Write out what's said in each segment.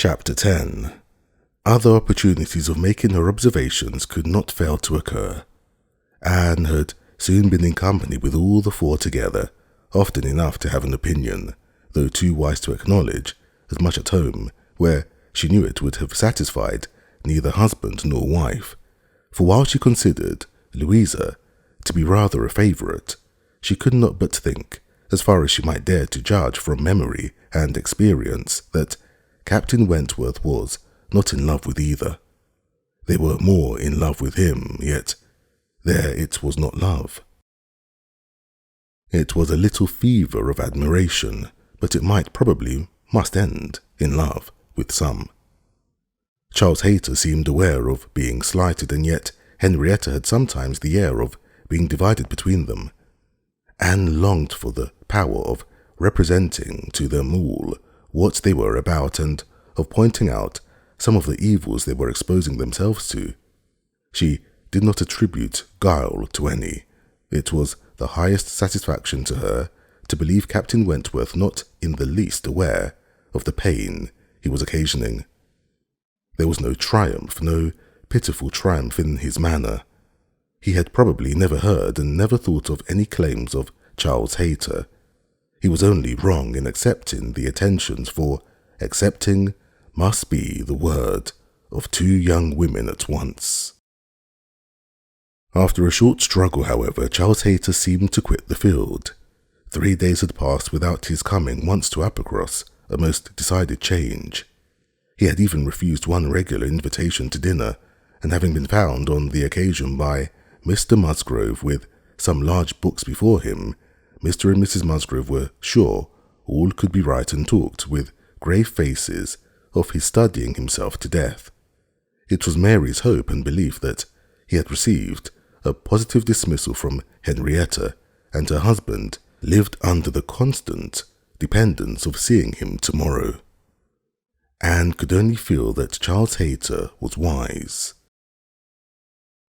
Chapter 10. Other opportunities of making her observations could not fail to occur. Anne had soon been in company with all the four together, often enough to have an opinion, though too wise to acknowledge, as much at home, where she knew it would have satisfied neither husband nor wife. For while she considered Louisa to be rather a favourite, she could not but think, as far as she might dare to judge from memory and experience, that Captain Wentworth was not in love with either. They were more in love with him, yet there it was not love. It was a little fever of admiration, but it must end in love with some. Charles Hayter seemed aware of being slighted, and yet Henrietta had sometimes the air of being divided between them. Anne longed for the power of representing to them all what they were about, and of pointing out some of the evils they were exposing themselves to. She did not attribute guile to any. It was the highest satisfaction to her to believe Captain Wentworth not in the least aware of the pain he was occasioning. There was no triumph, no pitiful triumph in his manner. He had probably never heard and never thought of any claims of Charles Hayter. He was only wrong in accepting the attentions, for accepting must be the word of two young women at once. After a short struggle, however, Charles Hayter seemed to quit the field. 3 days had passed without his coming once to Uppercross, a most decided change. He had even refused one regular invitation to dinner, and having been found on the occasion by Mr. Musgrove with some large books before him, Mr. and Mrs. Musgrove were sure all could be right, and talked with grave faces of his studying himself to death. It was Mary's hope and belief that he had received a positive dismissal from Henrietta, and her husband lived under the constant dependence of seeing him tomorrow. Anne could only feel that Charles Hayter was wise.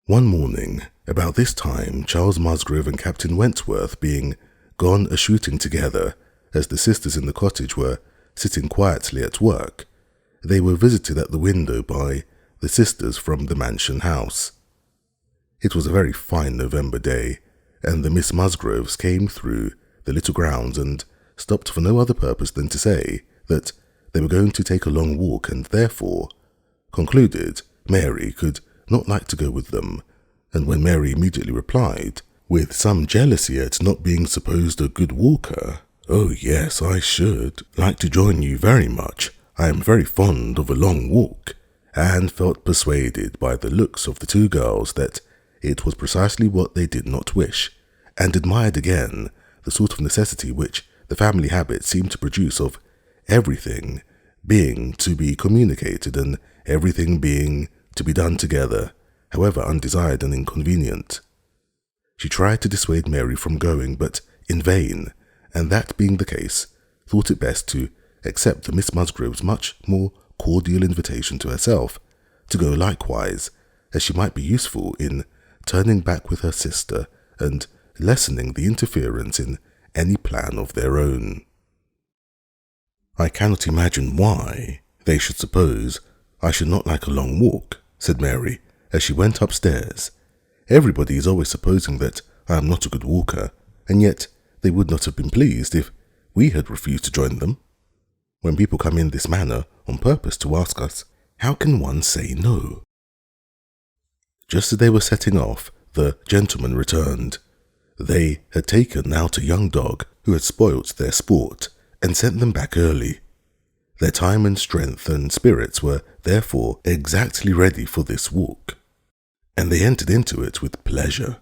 One morning, about this time, Charles Musgrove and Captain Wentworth being gone a-shooting together, as the sisters in the cottage were sitting quietly at work, they were visited at the window by the sisters from the mansion house. It was a very fine November day, and the Miss Musgroves came through the little grounds and stopped for no other purpose than to say that they were going to take a long walk, and therefore concluded Mary could not like to go with them, and when Mary immediately replied, with some jealousy at not being supposed a good walker, "Oh yes, I should like to join you very much. I am very fond of a long walk," Anne felt persuaded by the looks of the two girls that it was precisely what they did not wish, and admired again the sort of necessity which the family habit seemed to produce of everything being to be communicated and everything being to be done together, however undesired and inconvenient. She tried to dissuade Mary from going, but in vain, and that being the case, thought it best to accept the Miss Musgrove's much more cordial invitation to herself to go likewise, as she might be useful in turning back with her sister and lessening the interference in any plan of their own. "I cannot imagine why they should suppose I should not like a long walk," said Mary, as she went upstairs. "Everybody is always supposing that I am not a good walker, and yet they would not have been pleased if we had refused to join them. When people come in this manner on purpose to ask us, how can one say no?" Just as they were setting off, the gentlemen returned. They had taken out a young dog who had spoilt their sport, and sent them back early. Their time and strength and spirits were therefore exactly ready for this walk, and they entered into it with pleasure.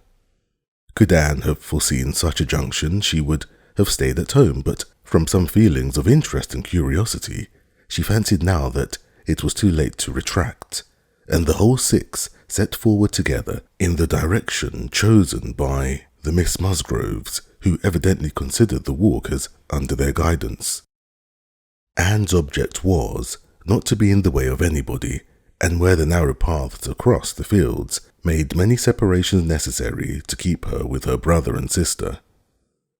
Could Anne have foreseen such a junction, she would have stayed at home, but from some feelings of interest and curiosity, she fancied now that it was too late to retract, and the whole six set forward together in the direction chosen by the Miss Musgroves, who evidently considered the walk as under their guidance. Anne's object was not to be in the way of anybody, and where the narrow paths across the fields made many separations necessary to keep her with her brother and sister.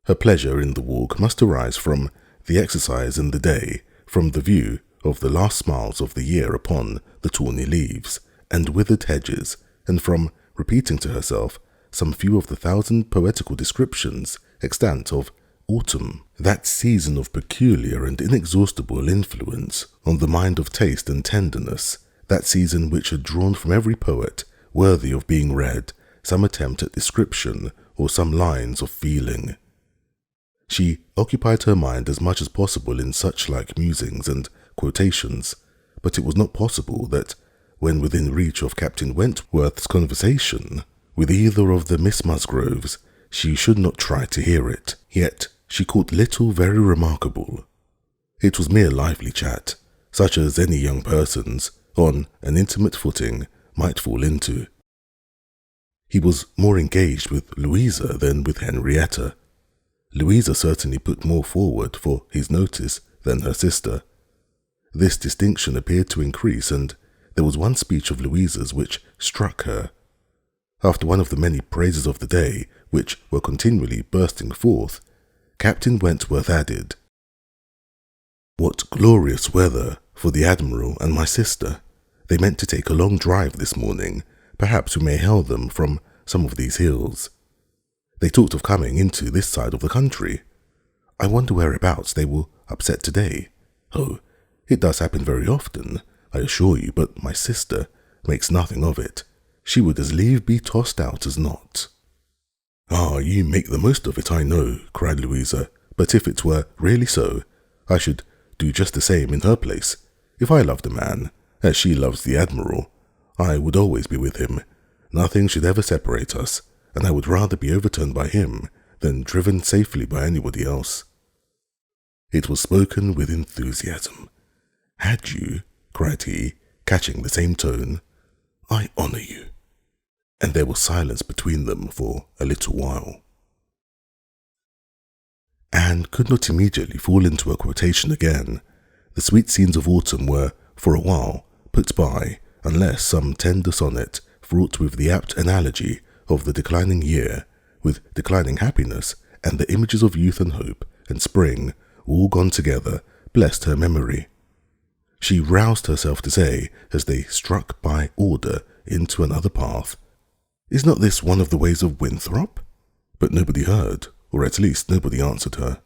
Her pleasure in the walk must arise from the exercise in the day, from the view of the last smiles of the year upon the tawny leaves and withered hedges, and from repeating to herself some few of the 1,000 poetical descriptions extant of autumn, that season of peculiar and inexhaustible influence on the mind of taste and tenderness, that season which had drawn from every poet worthy of being read some attempt at description or some lines of feeling. She occupied her mind as much as possible in such like musings and quotations, but it was not possible that, when within reach of Captain Wentworth's conversation with either of the Miss Musgroves, she should not try to hear it. Yet she caught little very remarkable. It was mere lively chat, such as any young persons, on an intimate footing, might fall into. He was more engaged with Louisa than with Henrietta. Louisa certainly put more forward for his notice than her sister. This distinction appeared to increase, and there was one speech of Louisa's which struck her. After one of the many praises of the day, which were continually bursting forth, Captain Wentworth added, "What glorious weather for the Admiral and my sister! They meant to take a long drive this morning. Perhaps we may hail them from some of these hills. They talked of coming into this side of the country. I wonder whereabouts they will upset today. Oh, it does happen very often, I assure you, but my sister makes nothing of it. She would as lieve be tossed out as not." "Ah, you make the most of it, I know," cried Louisa, "but if it were really so, I should do just the same in her place. If I loved a man, as she loves the Admiral, I would always be with him. Nothing should ever separate us, and I would rather be overturned by him than driven safely by anybody else." It was spoken with enthusiasm. "Had you," cried he, catching the same tone, "I honour you." And there was silence between them for a little while. Anne could not immediately fall into a quotation again. The sweet scenes of autumn were, for a while, put by, unless some tender sonnet, fraught with the apt analogy of the declining year, with declining happiness, and the images of youth and hope and spring, all gone together, blessed her memory. She roused herself to say, as they struck by order into another path, "Is not this one of the ways of Winthrop?" But nobody heard, or at least nobody answered her.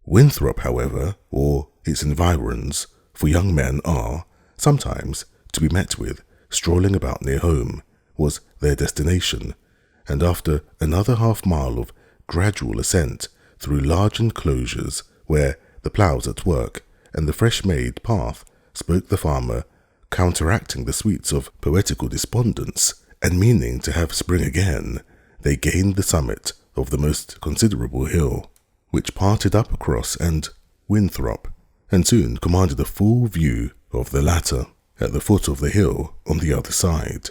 Winthrop, however, or its environs, for young men are, sometimes, to be met with, strolling about near home, was their destination, and after another half-mile of gradual ascent through large enclosures where the ploughs at work and the fresh-made path spoke the farmer, counteracting the sweets of poetical despondence, and meaning to have spring again, they gained the summit of the most considerable hill, which parted up across and Winthrop, and soon commanded a full view of the latter, at the foot of the hill on the other side.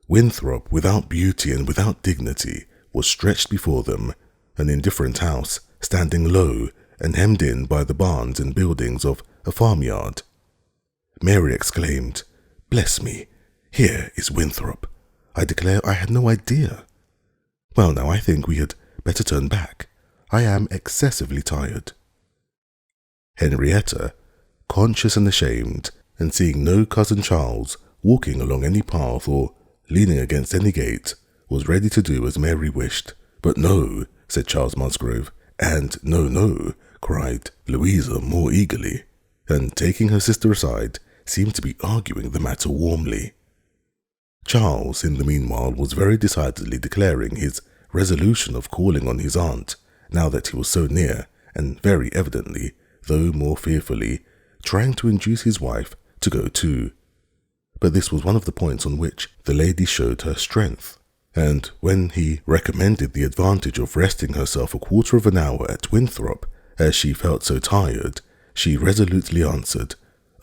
Winthrop, without beauty and without dignity, was stretched before them, an indifferent house, standing low and hemmed in by the barns and buildings of a farmyard. Mary exclaimed, "Bless me, here is Winthrop. I declare I had no idea. Well, now I think we had better turn back. I am excessively tired." Henrietta, conscious and ashamed, and seeing no cousin Charles walking along any path or leaning against any gate, was ready to do as Mary wished. "But no," said Charles Musgrove, and "No, no," cried Louisa more eagerly, and taking her sister aside, seemed to be arguing the matter warmly. Charles, in the meanwhile, was very decidedly declaring his resolution of calling on his aunt, now that he was so near, and very evidently, though more fearfully, trying to induce his wife to go too. But this was one of the points on which the lady showed her strength, and when he recommended the advantage of resting herself a quarter of an hour at Winthrop, as she felt so tired, she resolutely answered,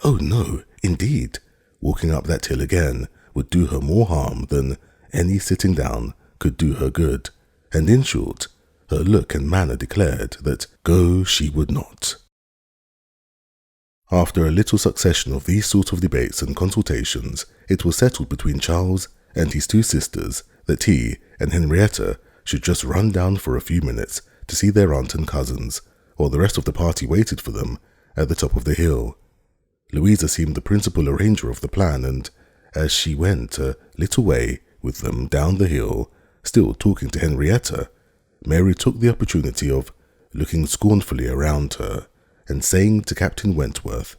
"Oh no, indeed, walking up that hill again would do her more harm than any sitting down could do her good," and in short, her look and manner declared that go she would not. After a little succession of these sort of debates and consultations, it was settled between Charles and his two sisters that he and Henrietta should just run down for a few minutes to see their aunt and cousins, while the rest of the party waited for them at the top of the hill, Louisa seemed the principal arranger of the plan, and as she went a little way with them down the hill, still talking to Henrietta, Mary took the opportunity of looking scornfully around her and saying to Captain Wentworth,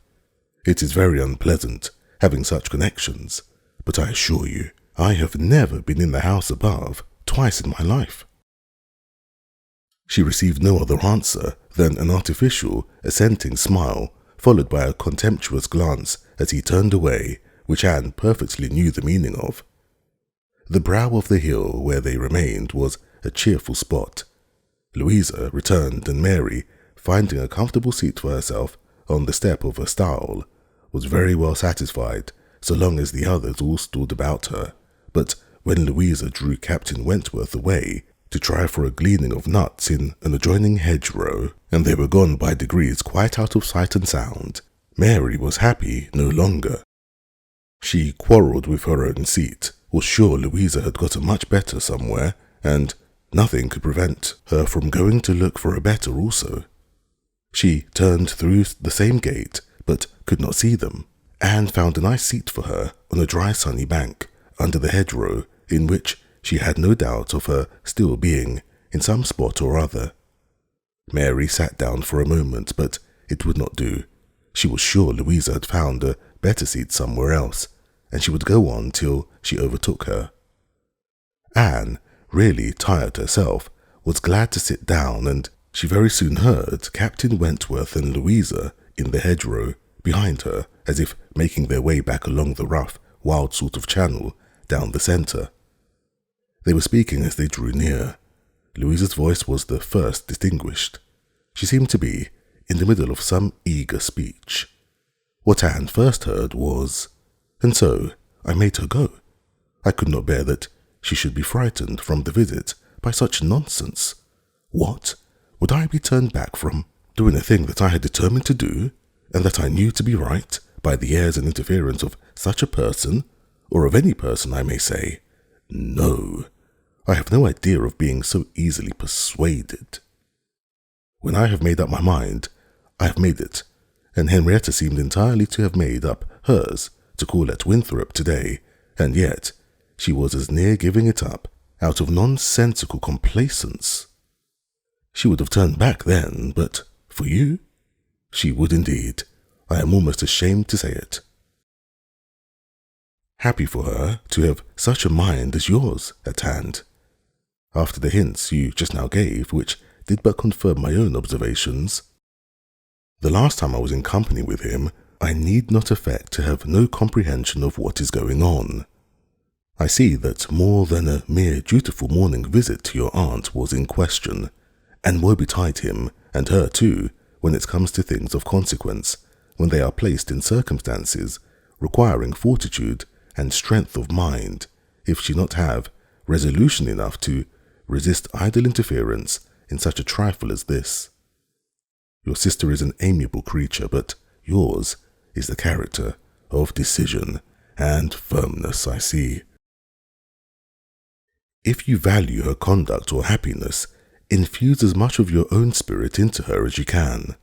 "It is very unpleasant having such connections, but I assure you, I have never been in the house above twice in my life." She received no other answer than an artificial, assenting smile, followed by a contemptuous glance as he turned away, which Anne perfectly knew the meaning of. The brow of the hill where they remained was a cheerful spot. Louisa returned, and Mary, finding a comfortable seat for herself on the step of a stile, was very well satisfied so long as the others all stood about her. But when Louisa drew Captain Wentworth away to try for a gleaning of nuts in an adjoining hedgerow, and they were gone by degrees quite out of sight and sound, Mary was happy no longer. She quarrelled with her own seat, was sure Louisa had got a much better somewhere, and nothing could prevent her from going to look for a better also. She turned through the same gate, but could not see them, and found a nice seat for her on a dry sunny bank under the hedgerow, in which she had no doubt of her still being in some spot or other. Mary sat down for a moment, but it would not do. She was sure Louisa had found a better seat somewhere else, and she would go on till she overtook her. Anne, really tired herself, was glad to sit down, and she very soon heard Captain Wentworth and Louisa in the hedgerow behind her, as if making their way back along the rough, wild sort of channel down the centre. They were speaking as they drew near. Louisa's voice was the first distinguished. She seemed to be in the middle of some eager speech. What Anne first heard was, "And so I made her go. I could not bear that she should be frightened from the visit by such nonsense. What? Would I be turned back from doing a thing that I had determined to do, and that I knew to be right, by the airs and interference of such a person, or of any person, I may say? No. I have no idea of being so easily persuaded. When I have made up my mind, I have made it, and Henrietta seemed entirely to have made up hers to call at Winthrop today, and yet she was as near giving it up out of nonsensical complacence. She would have turned back then, but for you, she would indeed. I am almost ashamed to say it." Happy for her to have such a mind as yours at hand. After the hints you just now gave, which did but confirm my own observations. The last time I was in company with him, I need not affect to have no comprehension of what is going on. I see that more than a mere dutiful morning visit to your aunt was in question, and woe betide him, and her too, when it comes to things of consequence, when they are placed in circumstances requiring fortitude and strength of mind, if she not have resolution enough to resist idle interference in such a trifle as this. Your sister is an amiable creature, but yours is the character of decision and firmness, I see. If you value her conduct or happiness, infuse as much of your own spirit into her as you can.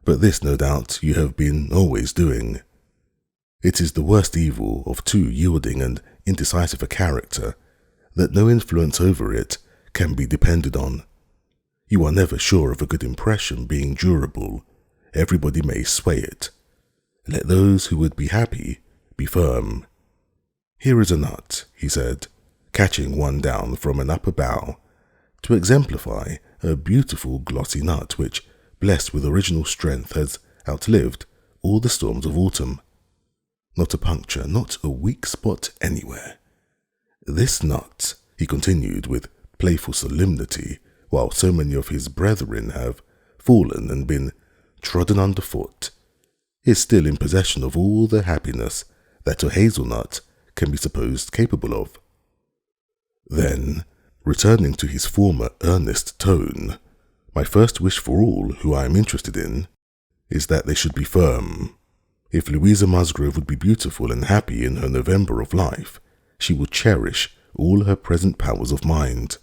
But this, no doubt, you have been always doing. It is the worst evil of too yielding and indecisive a character, that no influence over it can be depended on. You are never sure of a good impression being durable. Everybody may sway it. Let those who would be happy be firm. "Here is a nut," he said, catching one down from an upper bough, to exemplify a beautiful glossy nut which, blessed with original strength, has outlived all the storms of autumn. Not a puncture, not a weak spot anywhere. This nut, he continued with playful solemnity, while so many of his brethren have fallen and been trodden underfoot, is still in possession of all the happiness that a hazelnut can be supposed capable of. Then, returning to his former earnest tone, my first wish for all who I am interested in is that they should be firm. If Louisa Musgrove would be beautiful and happy in her November of life, she would cherish all her present powers of mind.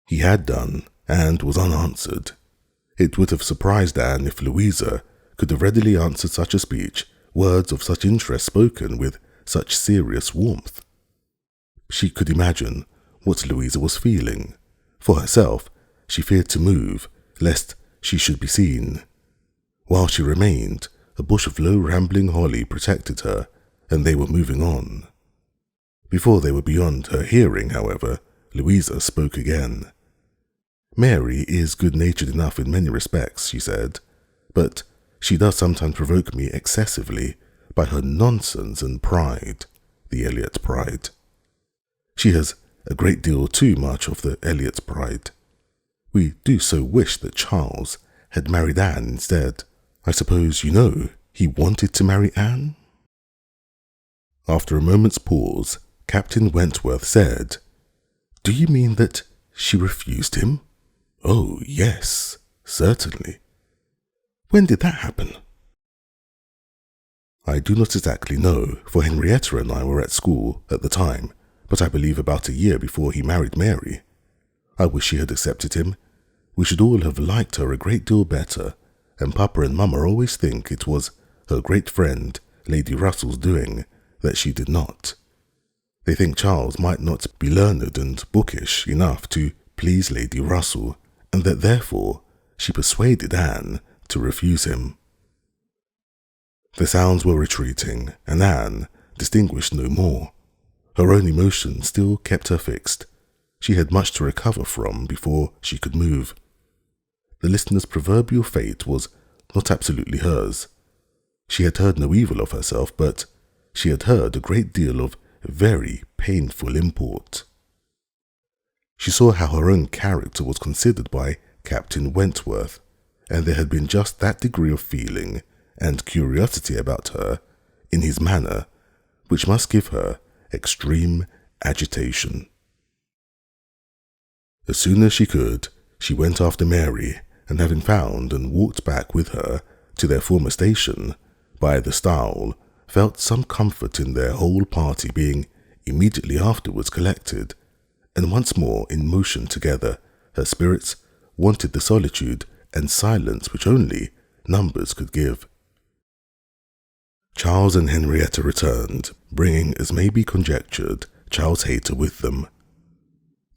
He had done, and was unanswered. It would have surprised Anne if Louisa, could have readily answered such a speech, words of such interest spoken with such serious warmth. She could imagine what Louisa was feeling. For herself, she feared to move, lest she should be seen. While she remained, a bush of low rambling holly protected her, and they were moving on. Before they were beyond her hearing, however, Louisa spoke again. "Mary is good-natured enough in many respects," she said, "but she does sometimes provoke me excessively by her nonsense and pride, the Elliot pride. She has a great deal too much of the Elliot pride. We do so wish that Charles had married Anne instead. I suppose you know he wanted to marry Anne?" After a moment's pause, Captain Wentworth said, "Do you mean that she refused him?" "Oh, yes, certainly." "When did that happen?" "I do not exactly know, for Henrietta and I were at school at the time, but I believe about a year before he married Mary. I wish she had accepted him. We should all have liked her a great deal better, and Papa and Mamma always think it was her great friend, Lady Russell's doing, that she did not. They think Charles might not be learned and bookish enough to please Lady Russell, and that therefore she persuaded Anne to refuse him." The sounds were retreating, and Anne distinguished no more. Her own emotion still kept her fixed. She had much to recover from before she could move. The listener's proverbial fate was not absolutely hers. She had heard no evil of herself, but she had heard a great deal of very painful import. She saw how her own character was considered by Captain Wentworth, and there had been just that degree of feeling and curiosity about her in his manner which must give her extreme agitation. As soon as she could, she went after Mary, and having found and walked back with her to their former station by the stile, felt some comfort in their whole party being immediately afterwards collected, and once more in motion together. Her spirits wanted the solitude and silence which only numbers could give. Charles and Henrietta returned, bringing, as may be conjectured, Charles Hayter with them.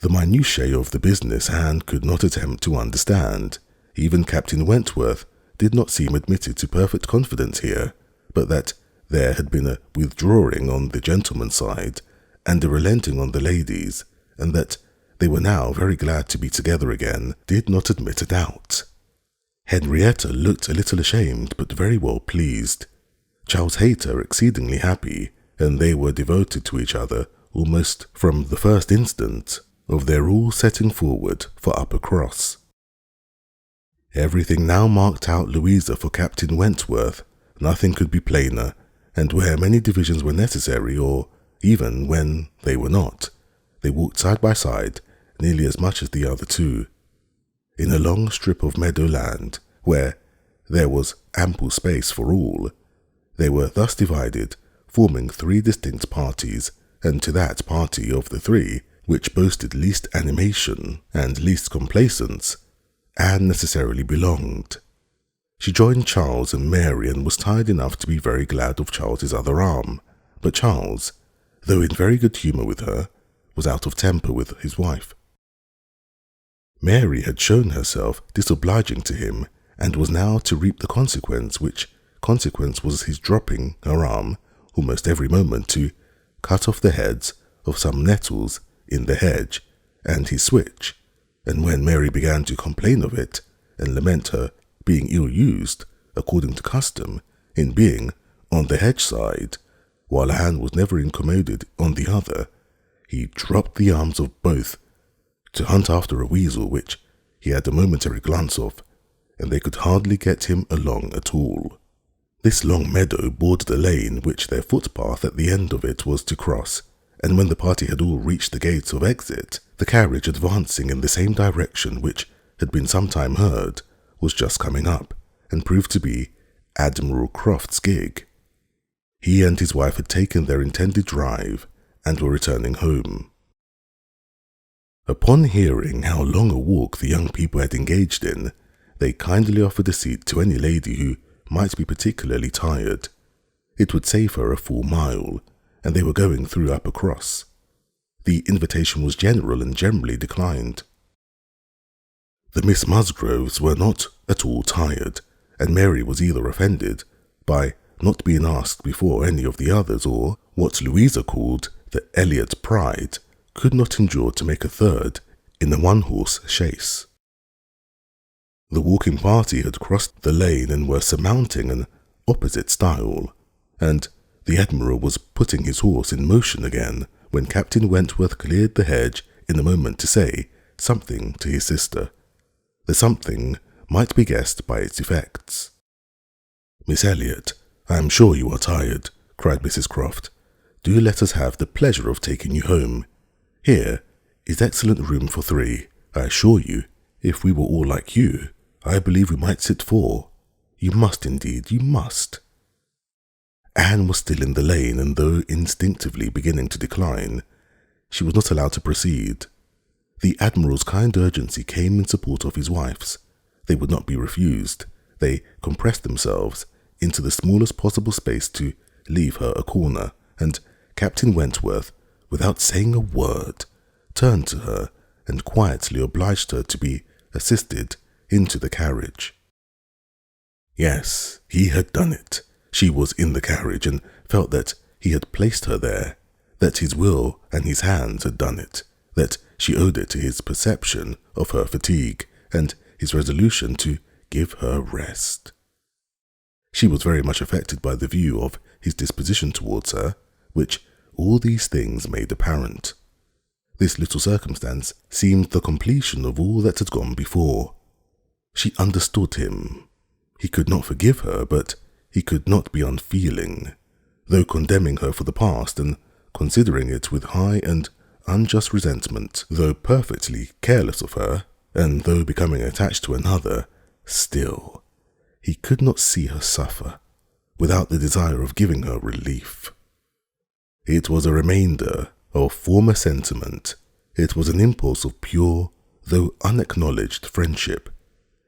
The minutiae of the business Anne could not attempt to understand. Even Captain Wentworth did not seem admitted to perfect confidence here, but that there had been a withdrawing on the gentleman's side, and a relenting on the ladies', and that they were now very glad to be together again, did not admit a doubt. Henrietta looked a little ashamed, but very well pleased. Charles Hayter exceedingly happy, and they were devoted to each other almost from the first instant of their all setting forward for Uppercross. Everything now marked out Louisa for Captain Wentworth. Nothing could be plainer, and where many divisions were necessary, or even when they were not, they walked side by side nearly as much as the other two. In a long strip of meadowland, where there was ample space for all, they were thus divided, forming three distinct parties, and to that party of the three which boasted least animation and least complacence, Anne necessarily belonged. She joined Charles and Mary and was tired enough to be very glad of Charles's other arm, but Charles, though in very good humour with her, was out of temper with his wife. Mary had shown herself disobliging to him, and was now to reap the consequence, which consequence was his dropping her arm almost every moment to cut off the heads of some nettles in the hedge, and his switch, and when Mary began to complain of it, and lament her being ill-used, according to custom, in being on the hedge side, while Anne was never incommoded on the other, he dropped the arms of both to hunt after a weasel which he had a momentary glance of, and they could hardly get him along at all. This long meadow bordered a lane which their footpath at the end of it was to cross, and when the party had all reached the gates of exit, the carriage advancing in the same direction which had been some time heard, was just coming up, and proved to be Admiral Croft's gig. He and his wife had taken their intended drive, and were returning home. Upon hearing how long a walk the young people had engaged in, they kindly offered a seat to any lady who might be particularly tired. It would save her a full mile, and they were going through Upper Cross. The invitation was general and generally declined. The Miss Musgroves were not at all tired, and Mary was either offended by not being asked before any of the others, or what Louisa called the Elliot pride could not endure to make a third in a one-horse chaise. The walking party had crossed the lane and were surmounting an opposite stile, and the Admiral was putting his horse in motion again when Captain Wentworth cleared the hedge in a moment to say something to his sister. The something might be guessed by its effects. "Miss Elliot, I am sure you are tired," cried Mrs. Croft. "Do let us have the pleasure of taking you home. Here is excellent room for 3. I assure you, if we were all like you, I believe we might sit 4. You must indeed, you must." Anne was still in the lane, and though instinctively beginning to decline, she was not allowed to proceed. The Admiral's kind urgency came in support of his wife's. They would not be refused. They compressed themselves into the smallest possible space to leave her a corner, and Captain Wentworth, without saying a word, turned to her and quietly obliged her to be assisted into the carriage. Yes, he had done it. She was in the carriage and felt that he had placed her there, that his will and his hands had done it, that she owed it to his perception of her fatigue and his resolution to give her rest. She was very much affected by the view of his disposition towards her, which all these things made apparent. This little circumstance seemed the completion of all that had gone before. She understood him. He could not forgive her, but he could not be unfeeling, though condemning her for the past and considering it with high and unjust resentment, though perfectly careless of her, and though becoming attached to another, still, he could not see her suffer without the desire of giving her relief. It was a remainder of former sentiment. It was an impulse of pure, though unacknowledged friendship.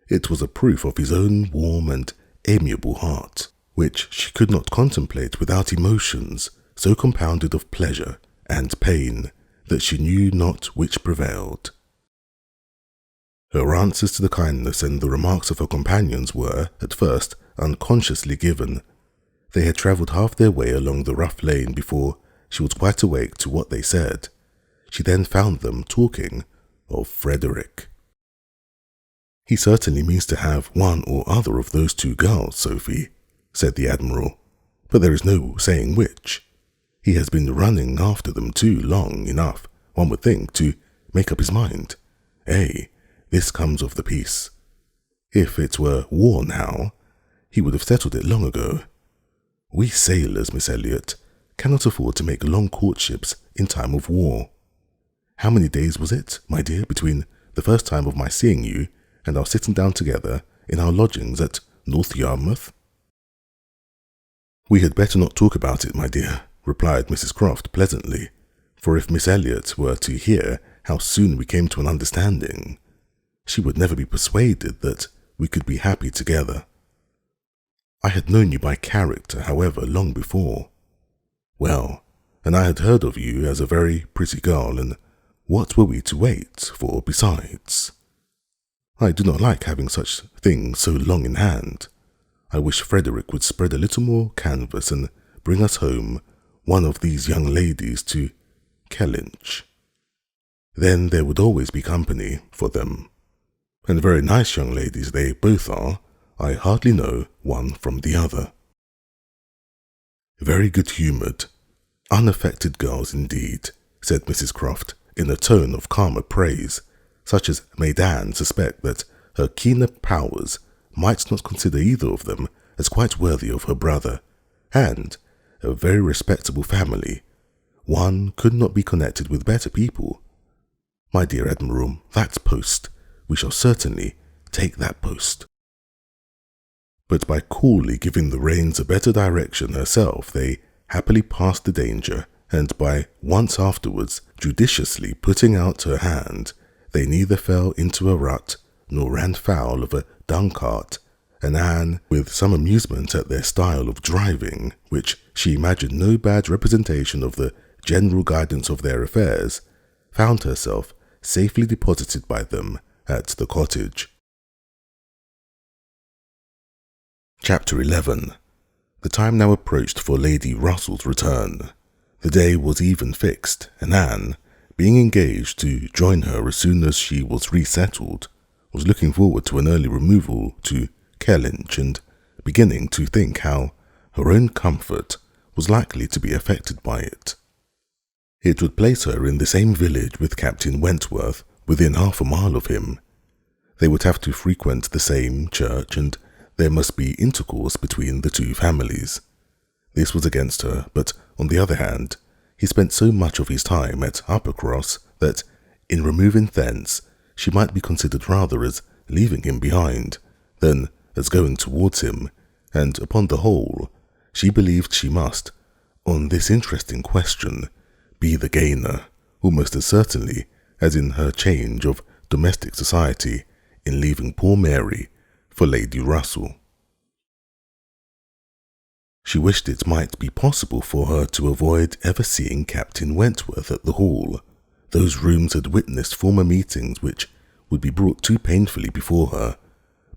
It was a proof of his own warm and amiable heart, which she could not contemplate without emotions so compounded of pleasure and pain that she knew not which prevailed. Her answers to the kindness and the remarks of her companions were, at first, unconsciously given. They had travelled half their way along the rough lane before she was quite awake to what they said. She then found them talking of Frederick. "He certainly means to have one or other of those 2 girls, Sophie," said the Admiral, "but there is no saying which. He has been running after them too long enough, one would think, to make up his mind. This comes of the peace. If it were war now, he would have settled it long ago. We sailors, Miss Elliot, cannot afford to make long courtships in time of war. How many days was it, my dear, between the first time of my seeing you and our sitting down together in our lodgings at North Yarmouth?" "We had better not talk about it, my dear," replied Mrs. Croft pleasantly, "for if Miss Elliot were to hear how soon we came to an understanding, she would never be persuaded that we could be happy together. I had known you by character, however, long before. Well, and I had heard of you as a very pretty girl, and what were we to wait for besides? I do not like having such things so long in hand. I wish Frederick would spread a little more canvas and bring us home one of these young ladies to Kellynch. Then there would always be company for them. And very nice young ladies they both are. I hardly know one from the other. Very good-humoured, unaffected girls indeed," said Mrs. Croft in a tone of calmer praise, such as made Anne suspect that her keener powers might not consider either of them as quite worthy of her brother, and a very respectable family. One could not be connected with better people. My dear Admiral, that post, we shall certainly take that post. But by coolly giving the reins a better direction herself, they happily passed the danger, and by once afterwards judiciously putting out her hand, they neither fell into a rut nor ran foul of a dung cart, and Anne, with some amusement at their style of driving, which she imagined no bad representation of the general guidance of their affairs, found herself safely deposited by them at the cottage. Chapter 11. The time now approached for Lady Russell's return. The day was even fixed, and Anne, being engaged to join her as soon as she was resettled, was looking forward to an early removal to Kellynch and beginning to think how her own comfort was likely to be affected by it. It would place her in the same village with Captain Wentworth, within half a mile of him. They would have to frequent the same church, and there must be intercourse between the two families. This was against her, but on the other hand, he spent so much of his time at Uppercross that, in removing thence, she might be considered rather as leaving him behind than as going towards him, and upon the whole, she believed she must, on this interesting question, be the gainer, almost as certainly as in her change of domestic society in leaving poor Mary for Lady Russell. She wished it might be possible for her to avoid ever seeing Captain Wentworth at the Hall. Those rooms had witnessed former meetings which would be brought too painfully before her,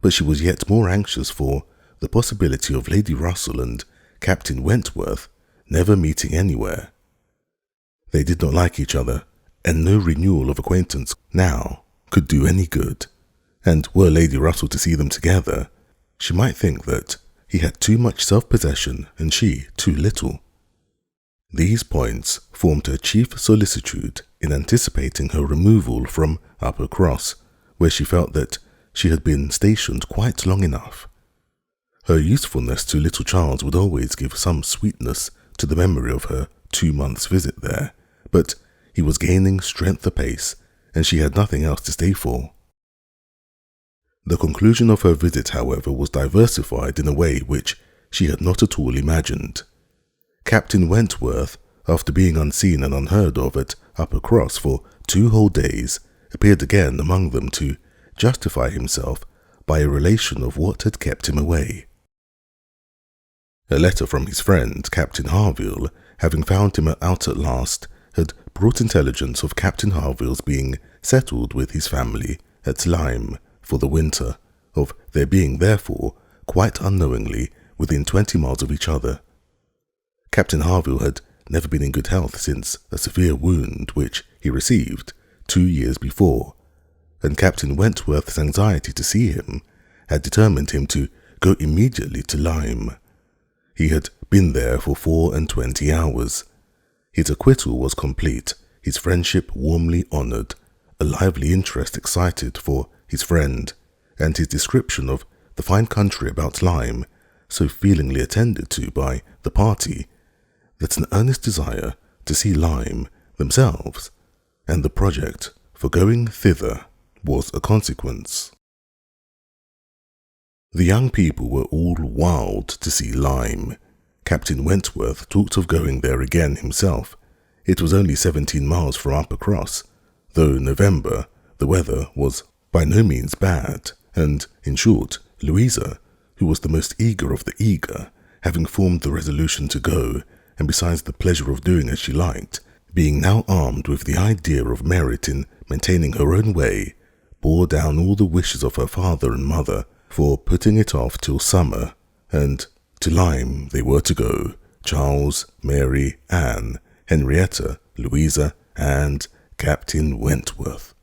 but she was yet more anxious for the possibility of Lady Russell and Captain Wentworth never meeting anywhere. They did not like each other, and no renewal of acquaintance now could do any good, and were Lady Russell to see them together, she might think that he had too much self-possession and she too little. These points formed her chief solicitude in anticipating her removal from Uppercross, where she felt that she had been stationed quite long enough. Her usefulness to little Charles would always give some sweetness to the memory of her 2 months' visit there, but he was gaining strength apace, and she had nothing else to stay for. The conclusion of her visit, however, was diversified in a way which she had not at all imagined. Captain Wentworth, after being unseen and unheard of at Uppercross for 2 whole days, appeared again among them to justify himself by a relation of what had kept him away. A letter from his friend, Captain Harville, having found him out at last, had brought intelligence of Captain Harville's being settled with his family at Lyme for the winter, of their being therefore, quite unknowingly, within 20 miles of each other. Captain Harville had never been in good health since a severe wound which he received 2 years before, and Captain Wentworth's anxiety to see him had determined him to go immediately to Lyme. He had been there for 24 hours. His acquittal was complete, his friendship warmly honoured, a lively interest excited for his friend, and his description of the fine country about Lyme so feelingly attended to by the party that an earnest desire to see Lyme themselves, and the project for going thither, was a consequence. The young people were all wild to see Lyme. Captain Wentworth talked of going there again himself. It was only 17 miles from Uppercross, though November, the weather was by no means bad, and, in short, Louisa, who was the most eager of the eager, having formed the resolution to go, and besides the pleasure of doing as she liked, being now armed with the idea of merit in maintaining her own way, bore down all the wishes of her father and mother for putting it off till summer, and to Lyme they were to go, Charles, Mary, Anne, Henrietta, Louisa, and Captain Wentworth.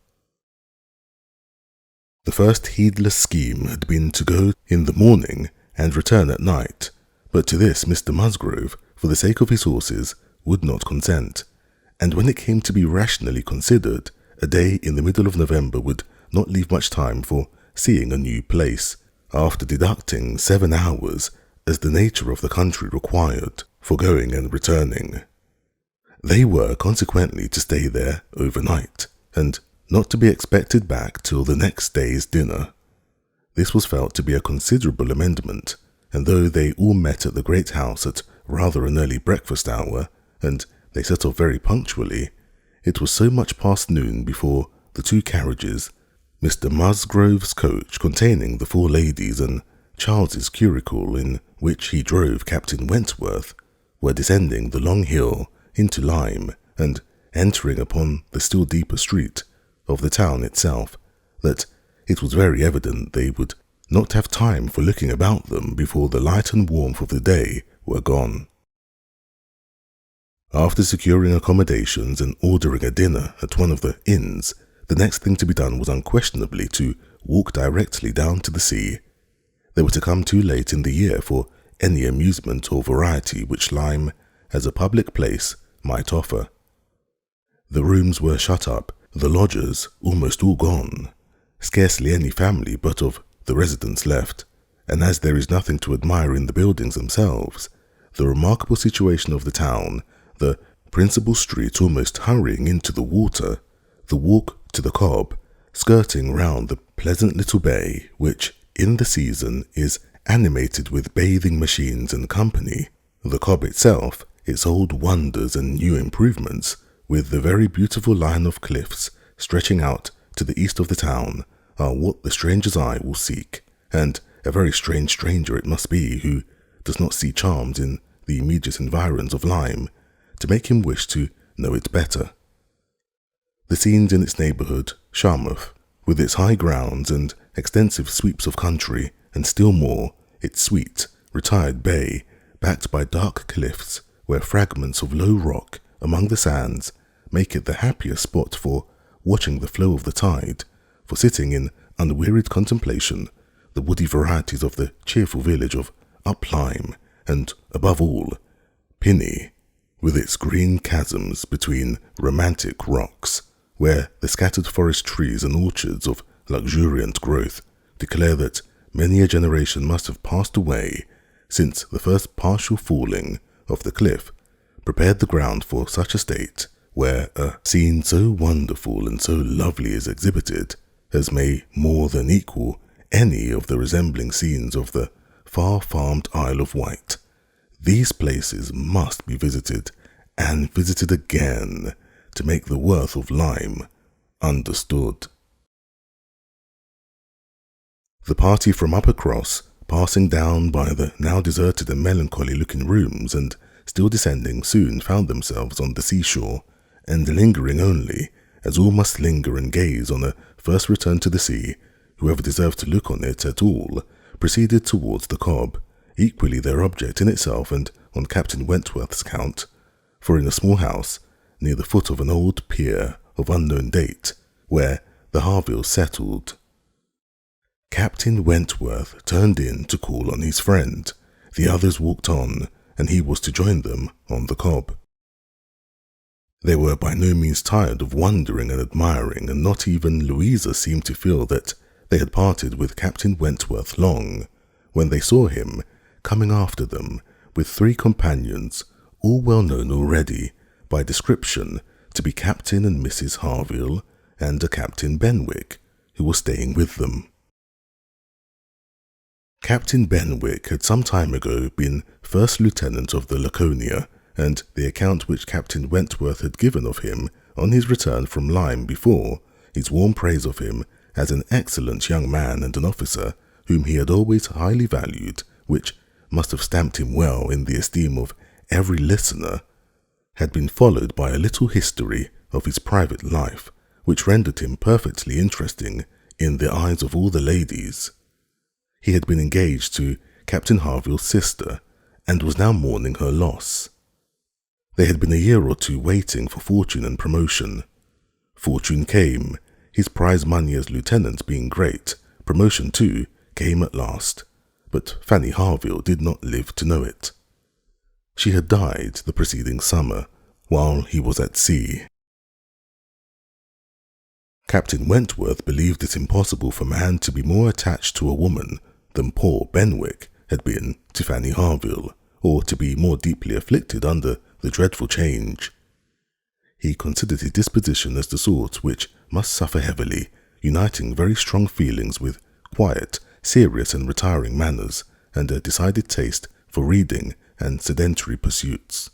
The first heedless scheme had been to go in the morning and return at night, but to this Mr. Musgrove, for the sake of his horses, would not consent, and when it came to be rationally considered, a day in the middle of November would not leave much time for seeing a new place, after deducting 7 hours as the nature of the country required for going and returning. They were consequently to stay there overnight, and not to be expected back till the next day's dinner. This was felt to be a considerable amendment, and though they all met at the great house at rather an early breakfast hour, and they set off very punctually, it was so much past noon before the 2 carriages, Mr. Musgrove's coach containing the 4 ladies and Charles's curricle, in which he drove Captain Wentworth, were descending the long hill into Lyme and entering upon the still deeper street of the town itself, that it was very evident they would not have time for looking about them before the light and warmth of the day were gone. After securing accommodations and ordering a dinner at one of the inns, the next thing to be done was unquestionably to walk directly down to the sea. They were to come too late in the year for any amusement or variety which Lyme, as a public place, might offer. The rooms were shut up, the lodgers almost all gone, scarcely any family but of the residents left, and as there is nothing to admire in the buildings themselves, the remarkable situation of the town, the principal street almost hurrying into the water, the walk to the Cobb, skirting round the pleasant little bay, which, in the season, is animated with bathing machines and company, the Cobb itself, its old wonders and new improvements, with the very beautiful line of cliffs stretching out to the east of the town, are what the stranger's eye will seek, and a very strange stranger it must be who does not see charms in the immediate environs of Lyme to make him wish to know it better. The scenes in its neighbourhood, Charmouth, with its high grounds and extensive sweeps of country, and still more, its sweet, retired bay, backed by dark cliffs, where fragments of low rock among the sands make it the happiest spot for watching the flow of the tide, for sitting in unwearied contemplation, the woody varieties of the cheerful village of Up Lyme, and, above all, Pinny, with its green chasms between romantic rocks, where the scattered forest trees and orchards of luxuriant growth declare that many a generation must have passed away since the first partial falling of the cliff prepared the ground for such a state where a scene so wonderful and so lovely is exhibited as may more than equal any of the resembling scenes of the far-famed Isle of Wight. These places must be visited and visited again to make the worth of Lyme understood. The party from Uppercross, passing down by the now deserted and melancholy-looking rooms and still descending, soon found themselves on the seashore, and lingering only, as all must linger and gaze on a first return to the sea, whoever deserved to look on it at all, proceeded towards the Cobb, equally their object in itself and on Captain Wentworth's account, for in a small house, near the foot of an old pier of unknown date, where the Harvilles settled, Captain Wentworth turned in to call on his friend. The others walked on, and he was to join them on the Cobb. They were by no means tired of wondering and admiring, and not even Louisa seemed to feel that they had parted with Captain Wentworth long, when they saw him coming after them with 3 companions, all well known already by description to be Captain and Mrs. Harville and a Captain Benwick, who was staying with them. Captain Benwick had some time ago been first lieutenant of the Laconia, and the account which Captain Wentworth had given of him on his return from Lyme before, his warm praise of him as an excellent young man and an officer whom he had always highly valued, which must have stamped him well in the esteem of every listener, had been followed by a little history of his private life, which rendered him perfectly interesting in the eyes of all the ladies. He had been engaged to Captain Harville's sister, and was now mourning her loss. They had been a year or 2 waiting for fortune and promotion. Fortune came, his prize money as lieutenant being great. Promotion, too, came at last, but Fanny Harville did not live to know it. She had died the preceding summer, while he was at sea. Captain Wentworth believed it impossible for man to be more attached to a woman than poor Benwick had been to Fanny Harville, or to be more deeply afflicted under the dreadful change. He considered his disposition as the sort which must suffer heavily, uniting very strong feelings with quiet, serious and retiring manners, and a decided taste for reading and sedentary pursuits.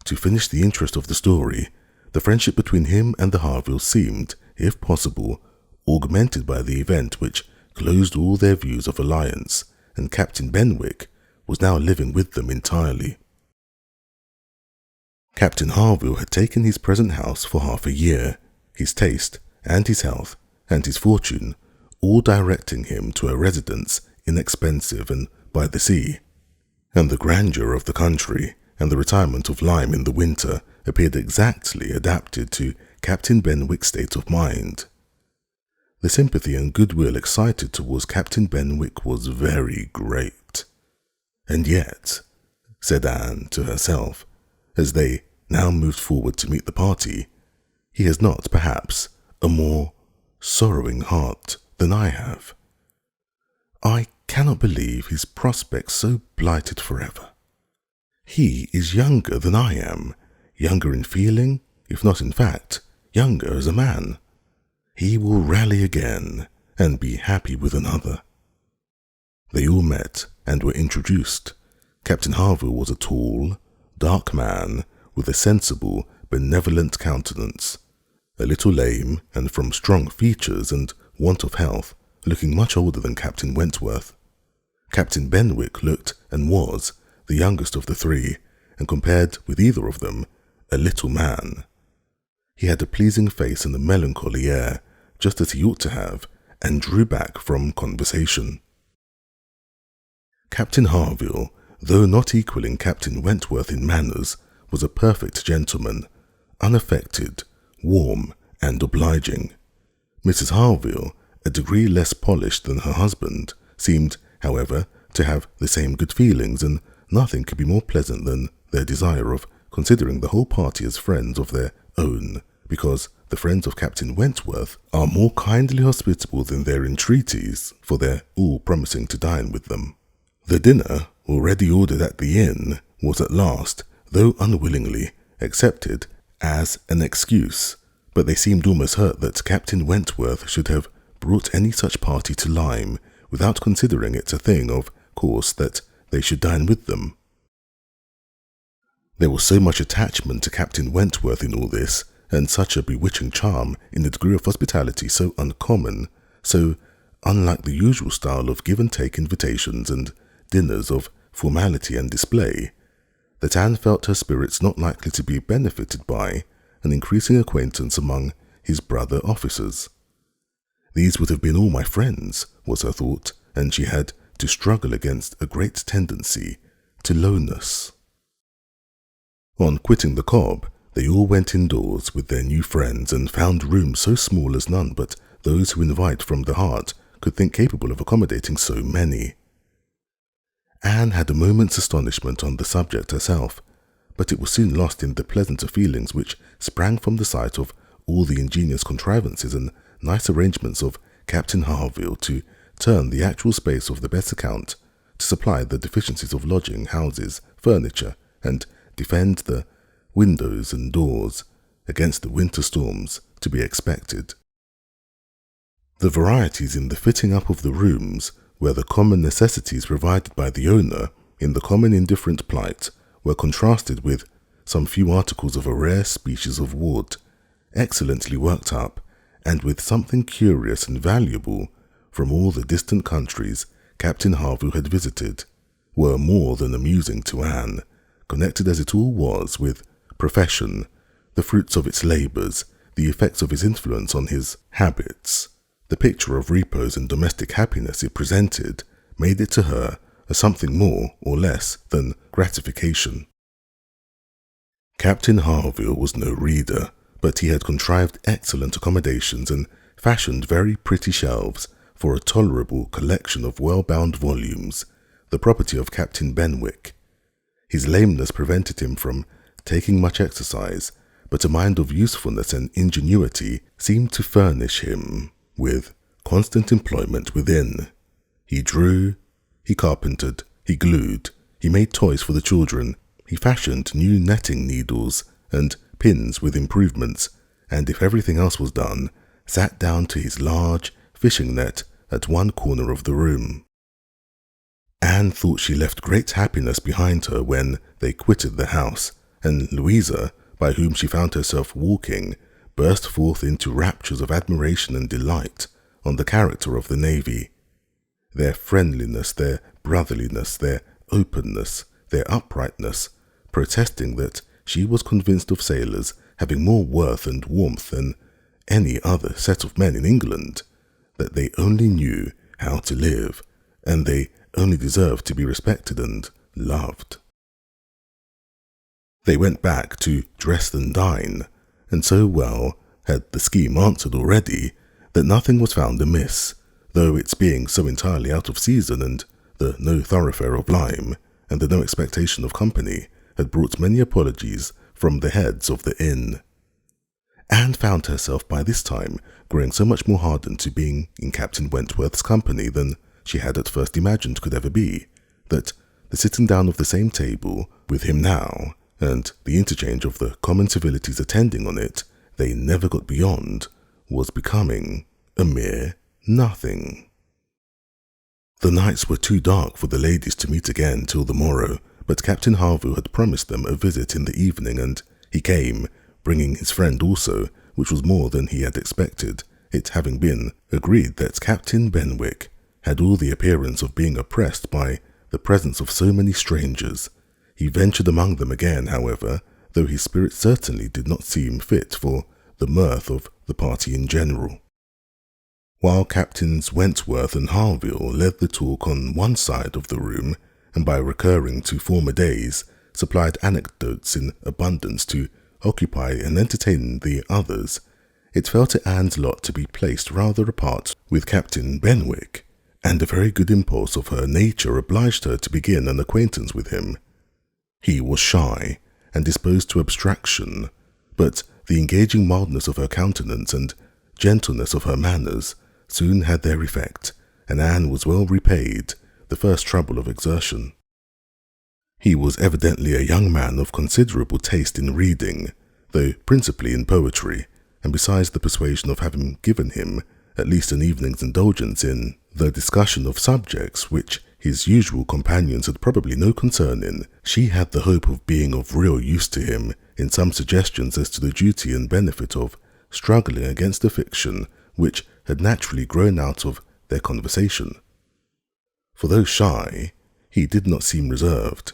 To finish the interest of the story, the friendship between him and the Harvilles seemed, if possible, augmented by the event which closed all their views of alliance, and Captain Benwick was now living with them entirely. Captain Harville had taken his present house for half a year, his taste and his health and his fortune all directing him to a residence inexpensive and by the sea, and the grandeur of the country and the retirement of Lyme in the winter appeared exactly adapted to Captain Benwick's state of mind. The sympathy and goodwill excited towards Captain Benwick was very great. And yet, said Anne to herself, as they now moved forward to meet the party, he has not, perhaps, a more sorrowing heart than I have. I cannot believe his prospects so blighted forever. He is younger than I am, younger in feeling, if not in fact, younger as a man. He will rally again and be happy with another. They all met and were introduced. Captain Harville was a tall, dark man with a sensible, benevolent countenance, a little lame and from strong features and want of health, looking much older than Captain Wentworth. Captain Benwick looked and was the youngest of the three, and compared with either of them, a little man. He had a pleasing face and a melancholy air, just as he ought to have, and drew back from conversation. Captain Harville, though not equalling Captain Wentworth in manners, was a perfect gentleman, unaffected, warm, and obliging. Mrs. Harville, a degree less polished than her husband, seemed, however, to have the same good feelings, and nothing could be more pleasant than their desire of considering the whole party as friends of their own, because the friends of Captain Wentworth are more kindly hospitable than their entreaties for their all promising to dine with them. The dinner, already ordered at the inn, was at last, though unwillingly, accepted as an excuse, but they seemed almost hurt that Captain Wentworth should have brought any such party to Lyme without considering it a thing of course that they should dine with them. There was so much attachment to Captain Wentworth in all this, and such a bewitching charm in the degree of hospitality so uncommon, so unlike the usual style of give-and-take invitations and dinners of formality and display, that Anne felt her spirits not likely to be benefited by an increasing acquaintance among his brother officers. These would have been all my friends, was her thought, and she had to struggle against a great tendency to lowness. On quitting the cob, they all went indoors with their new friends and found rooms so small as none but those who invite from the heart could think capable of accommodating so many. Anne had a moment's astonishment on the subject herself, but it was soon lost in the pleasanter feelings which sprang from the sight of all the ingenious contrivances and nice arrangements of Captain Harville to turn the actual space of the best account, to supply the deficiencies of lodging houses, furniture, and defend the windows and doors against the winter storms to be expected. The varieties in the fitting up of the rooms, where the common necessities provided by the owner in the common indifferent plight were contrasted with some few articles of a rare species of wood, excellently worked up, and with something curious and valuable from all the distant countries Captain Harville had visited, were more than amusing to Anne, connected as it all was with profession, the fruits of its labours, the effects of his influence on his habits. The picture of repose and domestic happiness it presented made it to her a something more or less than gratification. Captain Harville was no reader, but he had contrived excellent accommodations and fashioned very pretty shelves for a tolerable collection of well-bound volumes, the property of Captain Benwick. His lameness prevented him from taking much exercise, but a mind of usefulness and ingenuity seemed to furnish him with constant employment within. He drew, he carpentered, he glued, he made toys for the children, he fashioned new netting needles and pins with improvements, and if everything else was done, sat down to his large fishing net at one corner of the room. Anne thought she left great happiness behind her when they quitted the house, and Louisa, by whom she found herself walking, burst forth into raptures of admiration and delight on the character of the navy. their friendliness, their brotherliness, their openness, their uprightness, protesting that she was convinced of sailors having more worth and warmth than any other set of men in England, that they only knew how to live, and they only deserved to be respected and loved. They went back to dress and dine, and so well had the scheme answered already that nothing was found amiss, though its being so entirely out of season and the no thoroughfare of lime, and the no expectation of company, had brought many apologies from the heads of the inn. Anne found herself by this time growing so much more hardened to being in Captain Wentworth's company than she had at first imagined could ever be, that the sitting down of the same table with him now, and the interchange of the common civilities attending on it they never got beyond, was becoming a mere nothing. The nights were too dark for the ladies to meet again till the morrow, but Captain Harville had promised them a visit in the evening, and he came, bringing his friend also, which was more than he had expected, it having been agreed that Captain Benwick had all the appearance of being oppressed by the presence of so many strangers. He ventured among them again, however, though his spirit certainly did not seem fit for the mirth of the party in general. While Captains Wentworth and Harville led the talk on one side of the room, and by recurring to former days, supplied anecdotes in abundance to occupy and entertain the others, it fell to Anne's lot to be placed rather apart with Captain Benwick, and a very good impulse of her nature obliged her to begin an acquaintance with him. He was shy and disposed to abstraction, but the engaging mildness of her countenance and gentleness of her manners soon had their effect, and Anne was well repaid the first trouble of exertion. He was evidently a young man of considerable taste in reading, though principally in poetry, and besides the persuasion of having given him at least an evening's indulgence in the discussion of subjects which his usual companions had probably no concern in, she had the hope of being of real use to him in some suggestions as to the duty and benefit of struggling against the fiction which had naturally grown out of their conversation. For though shy, he did not seem reserved.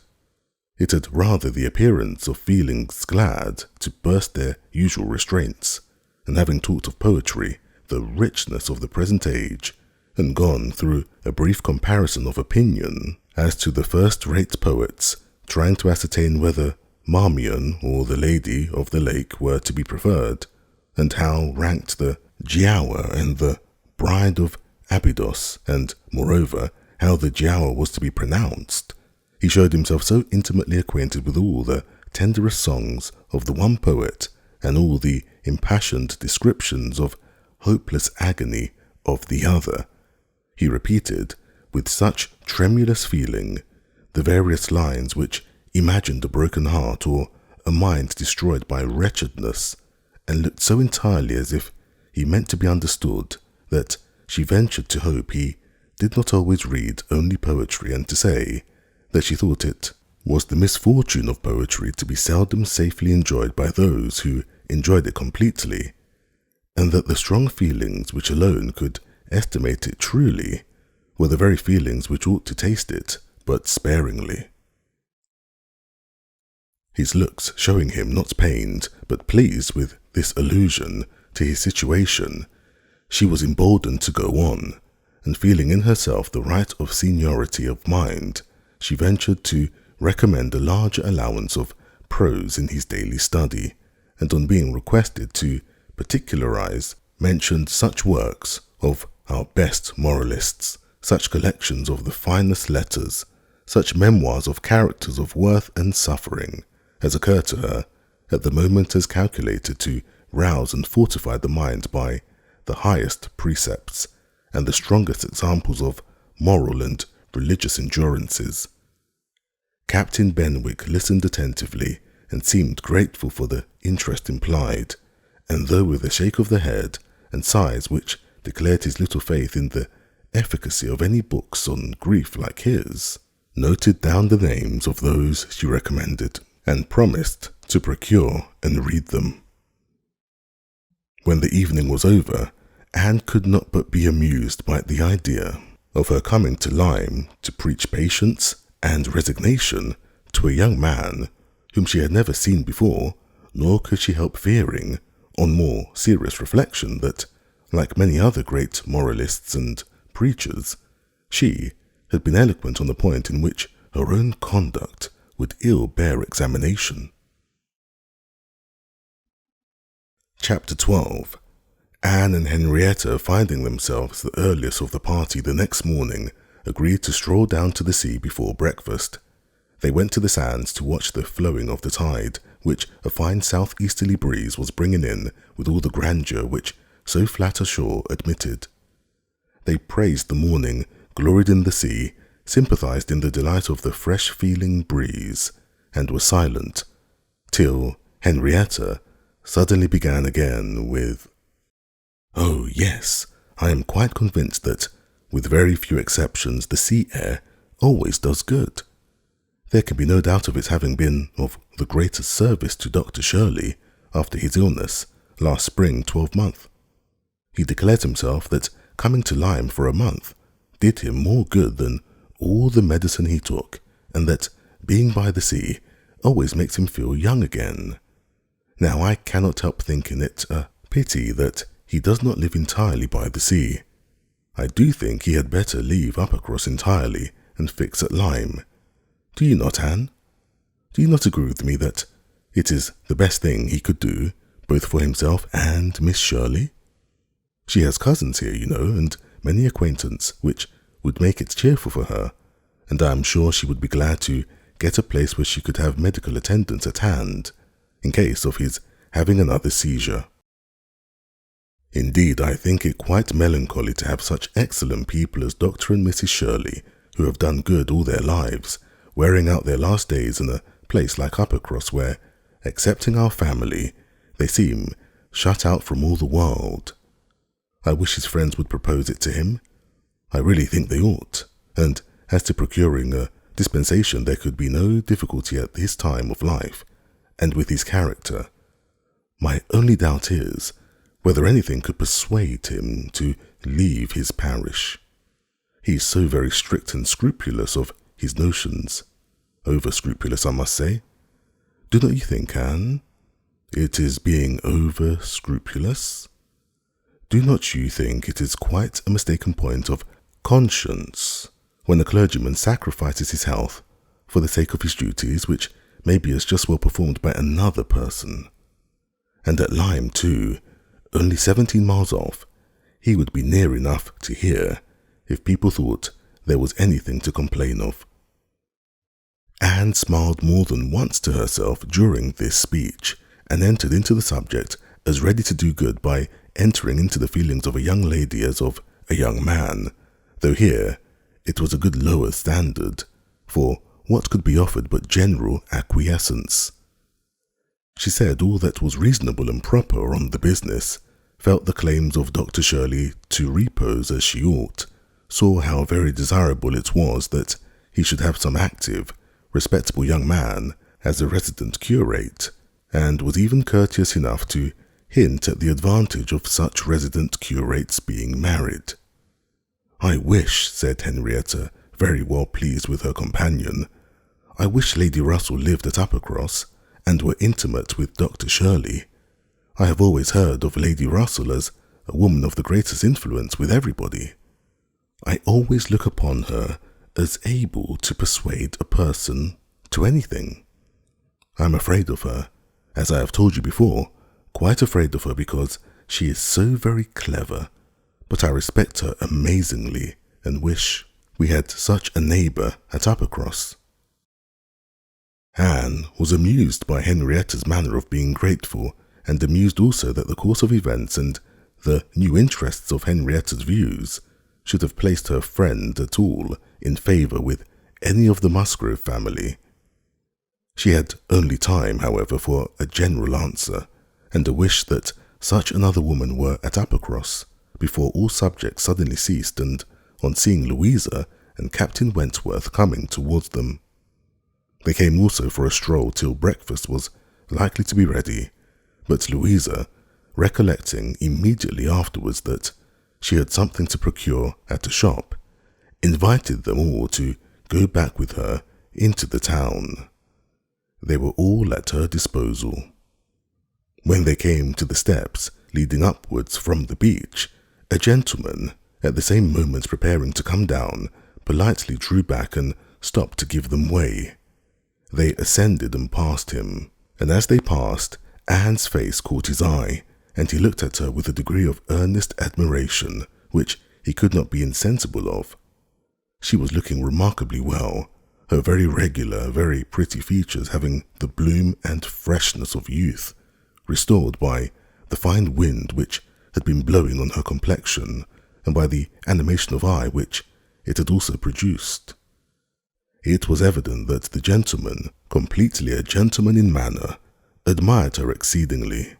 It had rather the appearance of feelings glad to burst their usual restraints, and having talked of poetry, the richness of the present age, and gone through a brief comparison of opinion as to the first-rate poets, trying to ascertain whether Marmion or the Lady of the Lake were to be preferred, and how ranked the Giaour and the Bride of Abydos, and, moreover, how the Giaour was to be pronounced, he showed himself so intimately acquainted with all the tenderest songs of the one poet, and all the impassioned descriptions of hopeless agony of the other. He repeated, with such tremulous feeling, the various lines which imagined a broken heart or a mind destroyed by wretchedness, and looked so entirely as if he meant to be understood, that she ventured to hope he did not always read only poetry, and to say that she thought it was the misfortune of poetry to be seldom safely enjoyed by those who enjoyed it completely, and that the strong feelings which alone could estimate it truly were the very feelings which ought to taste it, but sparingly. His looks showing him not pained, but pleased with this allusion to his situation, she was emboldened to go on, and feeling in herself the right of seniority of mind, she ventured to recommend a larger allowance of prose in his daily study, and on being requested to particularize, mentioned such works of our best moralists, such collections of the finest letters, such memoirs of characters of worth and suffering, as occurred to her at the moment as calculated to rouse and fortify the mind by the highest precepts and the strongest examples of moral and religious endurances. Captain Benwick listened attentively and seemed grateful for the interest implied, and though with a shake of the head and sighs which declared his little faith in the efficacy of any books on grief like his, noted down the names of those she recommended, and promised to procure and read them. When the evening was over, Anne could not but be amused by the idea of her coming to Lyme to preach patience and resignation to a young man whom she had never seen before, nor could she help fearing, on more serious reflection, that, like many other great moralists and preachers, she had been eloquent on the point in which her own conduct would ill bear examination. Chapter 12. Anne and Henrietta, finding themselves the earliest of the party the next morning, agreed to stroll down to the sea before breakfast. They went to the sands to watch the flowing of the tide, which a fine southeasterly breeze was bringing in with all the grandeur which so flat a shore admitted. They praised the morning, gloried in the sea, sympathized in the delight of the fresh-feeling breeze, and were silent, till Henrietta suddenly began again with, "Oh, yes, I am quite convinced that, with very few exceptions, the sea air always does good. There can be no doubt of its having been of the greatest service to Dr. Shirley after his illness last spring 12-month. He declared himself that coming to Lyme for a month did him more good than all the medicine he took, and that being by the sea always makes him feel young again. Now I cannot help thinking it a pity that he does not live entirely by the sea. I do think he had better leave Uppercross entirely and fix at Lyme. Do you not, Anne? Do you not agree with me that it is the best thing he could do, both for himself and Miss Shirley? She has cousins here, you know, and many acquaintance, which would make it cheerful for her, and I am sure she would be glad to get a place where she could have medical attendance at hand, in case of his having another seizure. Indeed, I think it quite melancholy to have such excellent people as Dr. and Mrs. Shirley, who have done good all their lives, wearing out their last days in a place like Uppercross where, excepting our family, they seem shut out from all the world. I wish his friends would propose it to him. I really think they ought, and as to procuring a dispensation, there could be no difficulty at his time of life, and with his character. My only doubt is whether anything could persuade him to leave his parish. He is so very strict and scrupulous of his notions. Over-scrupulous, I must say. Do not you think, Anne, it is being over-scrupulous? Do not you think it is quite a mistaken point of conscience when a clergyman sacrifices his health for the sake of his duties, which may be as just well performed by another person? And at Lyme, too, only 17 miles off, he would be near enough to hear if people thought there was anything to complain of. Anne smiled more than once to herself during this speech, and entered into the subject as ready to do good by entering into the feelings of a young lady as of a young man, though here it was a good lower standard, for what could be offered but general acquiescence? She said all that was reasonable and proper on the business, felt the claims of Dr. Shirley to repose as she ought, saw how very desirable it was that he should have some active, respectable young man as a resident curate, and was even courteous enough to hint at the advantage of such resident curates being married. "I wish," said Henrietta, very well pleased with her companion, "I wish Lady Russell lived at Uppercross and were intimate with Dr. Shirley. I have always heard of Lady Russell as a woman of the greatest influence with everybody. I always look upon her as able to persuade a person to anything. I am afraid of her, as I have told you before, quite afraid of her because she is so very clever, but I respect her amazingly and wish we had such a neighbour at Uppercross." Anne was amused by Henrietta's manner of being grateful, and amused also that the course of events and the new interests of Henrietta's views should have placed her friend at all in favour with any of the Musgrove family. She had only time, however, for a general answer, and a wish that such another woman were at Uppercross, before all subjects suddenly ceased, and on seeing Louisa and Captain Wentworth coming towards them. They came also for a stroll till breakfast was likely to be ready, but Louisa, recollecting immediately afterwards that she had something to procure at a shop, invited them all to go back with her into the town. They were all at her disposal. When they came to the steps leading upwards from the beach, a gentleman, at the same moment preparing to come down, politely drew back and stopped to give them way. They ascended and passed him, and as they passed, Anne's face caught his eye, and he looked at her with a degree of earnest admiration which he could not be insensible of. She was looking remarkably well, her very regular, very pretty features having the bloom and freshness of youth, restored by the fine wind which had been blowing on her complexion, and by the animation of eye which it had also produced. It was evident that the gentleman, completely a gentleman in manner, admired her exceedingly.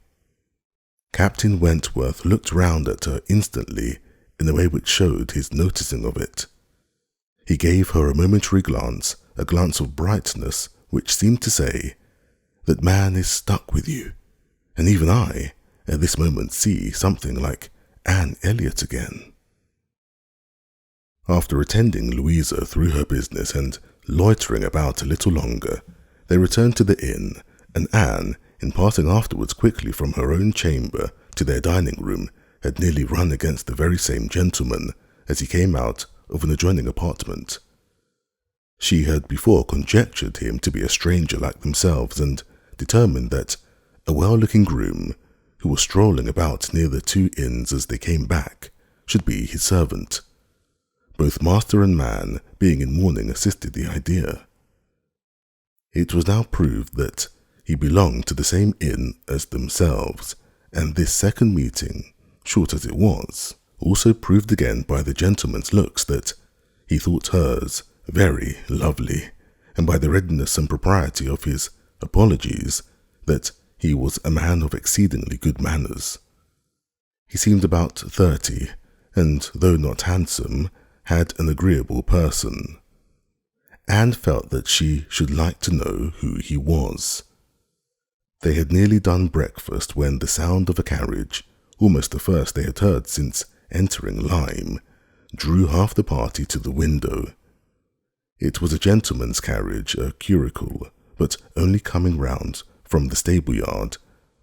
Captain Wentworth looked round at her instantly in a way which showed his noticing of it. He gave her a momentary glance, a glance of brightness which seemed to say, "That man is stuck with you, and even I, at this moment, see something like Anne Elliot again." After attending Louisa through her business and loitering about a little longer, they returned to the inn, and Anne, in passing afterwards quickly from her own chamber to their dining room, had nearly run against the very same gentleman as he came out of an adjoining apartment. She had before conjectured him to be a stranger like themselves, and determined that a well-looking groom, who was strolling about near the two inns as they came back, should be his servant. Both master and man, being in mourning, assisted the idea. It was now proved that he belonged to the same inn as themselves, and this second meeting, short as it was, also proved again by the gentleman's looks that he thought hers very lovely, and by the readiness and propriety of his apologies that he was a man of exceedingly good manners. He seemed about 30, and though not handsome, had an agreeable person. Anne felt that she should like to know who he was. They had nearly done breakfast when the sound of a carriage, almost the first they had heard since entering Lyme, drew half the party to the window. It was a gentleman's carriage, a curricle, but only coming round from the stable-yard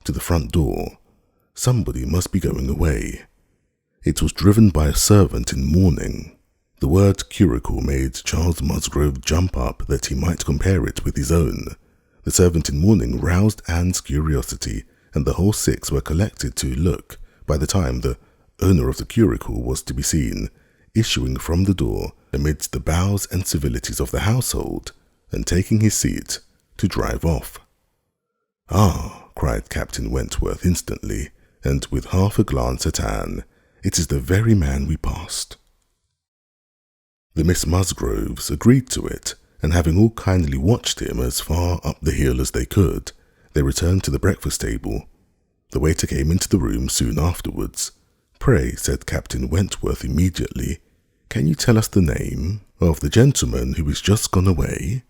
to the front door. Somebody must be going away. It was driven by a servant in mourning. The word curricle made Charles Musgrove jump up that he might compare it with his own. The servant in mourning roused Anne's curiosity, and the whole six were collected to look by the time the owner of the curricle was to be seen, issuing from the door amidst the bows and civilities of the household, and taking his seat to drive off. "Ah," cried Captain Wentworth instantly, and with half a glance at Anne, "it is the very man we passed." The Miss Musgroves agreed to it, and having all kindly watched him as far up the hill as they could, they returned to the breakfast table. The waiter came into the room soon afterwards. "Pray," said Captain Wentworth immediately, "can you tell us the name of the gentleman who is just gone away?"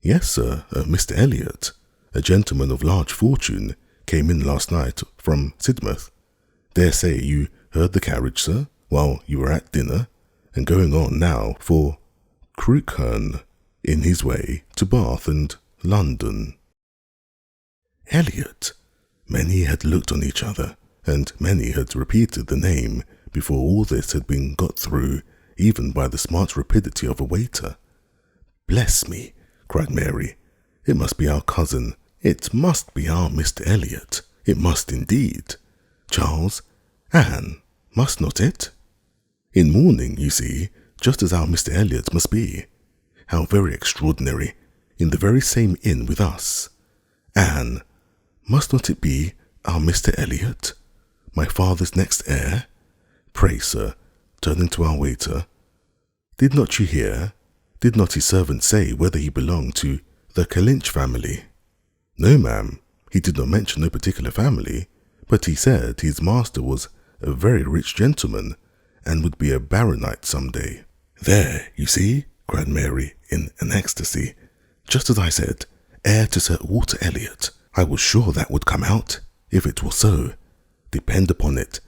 "Yes, sir, Mr. Elliot, a gentleman of large fortune, came in last night from Sidmouth. Dare say you heard the carriage, sir, while you were at dinner, and going on now for Crewkherne, in his way to Bath and London." Elliot! Many had looked on each other, and many had repeated the name before all this had been got through, even by the smart rapidity of a waiter. "Bless me," cried Mary, "it must be our cousin. It must be our Mr. Elliot. It must indeed. Charles, Anne, must not it? In mourning, you see, just as our Mr. Elliot must be. How very extraordinary, in the very same inn with us. Anne, must not it be our Mr. Elliot, my father's next heir? Pray, sir," turning to our waiter, "did not you hear? Did not his servant say whether he belonged to the Kellynch family?" "No, ma'am, he did not mention no particular family, but he said his master was a very rich gentleman, and would be a baronet some day." "There, you see," cried Mary in an ecstasy. "Just as I said, heir to Sir Walter Elliot. I was sure that would come out, if it was so. Depend upon it,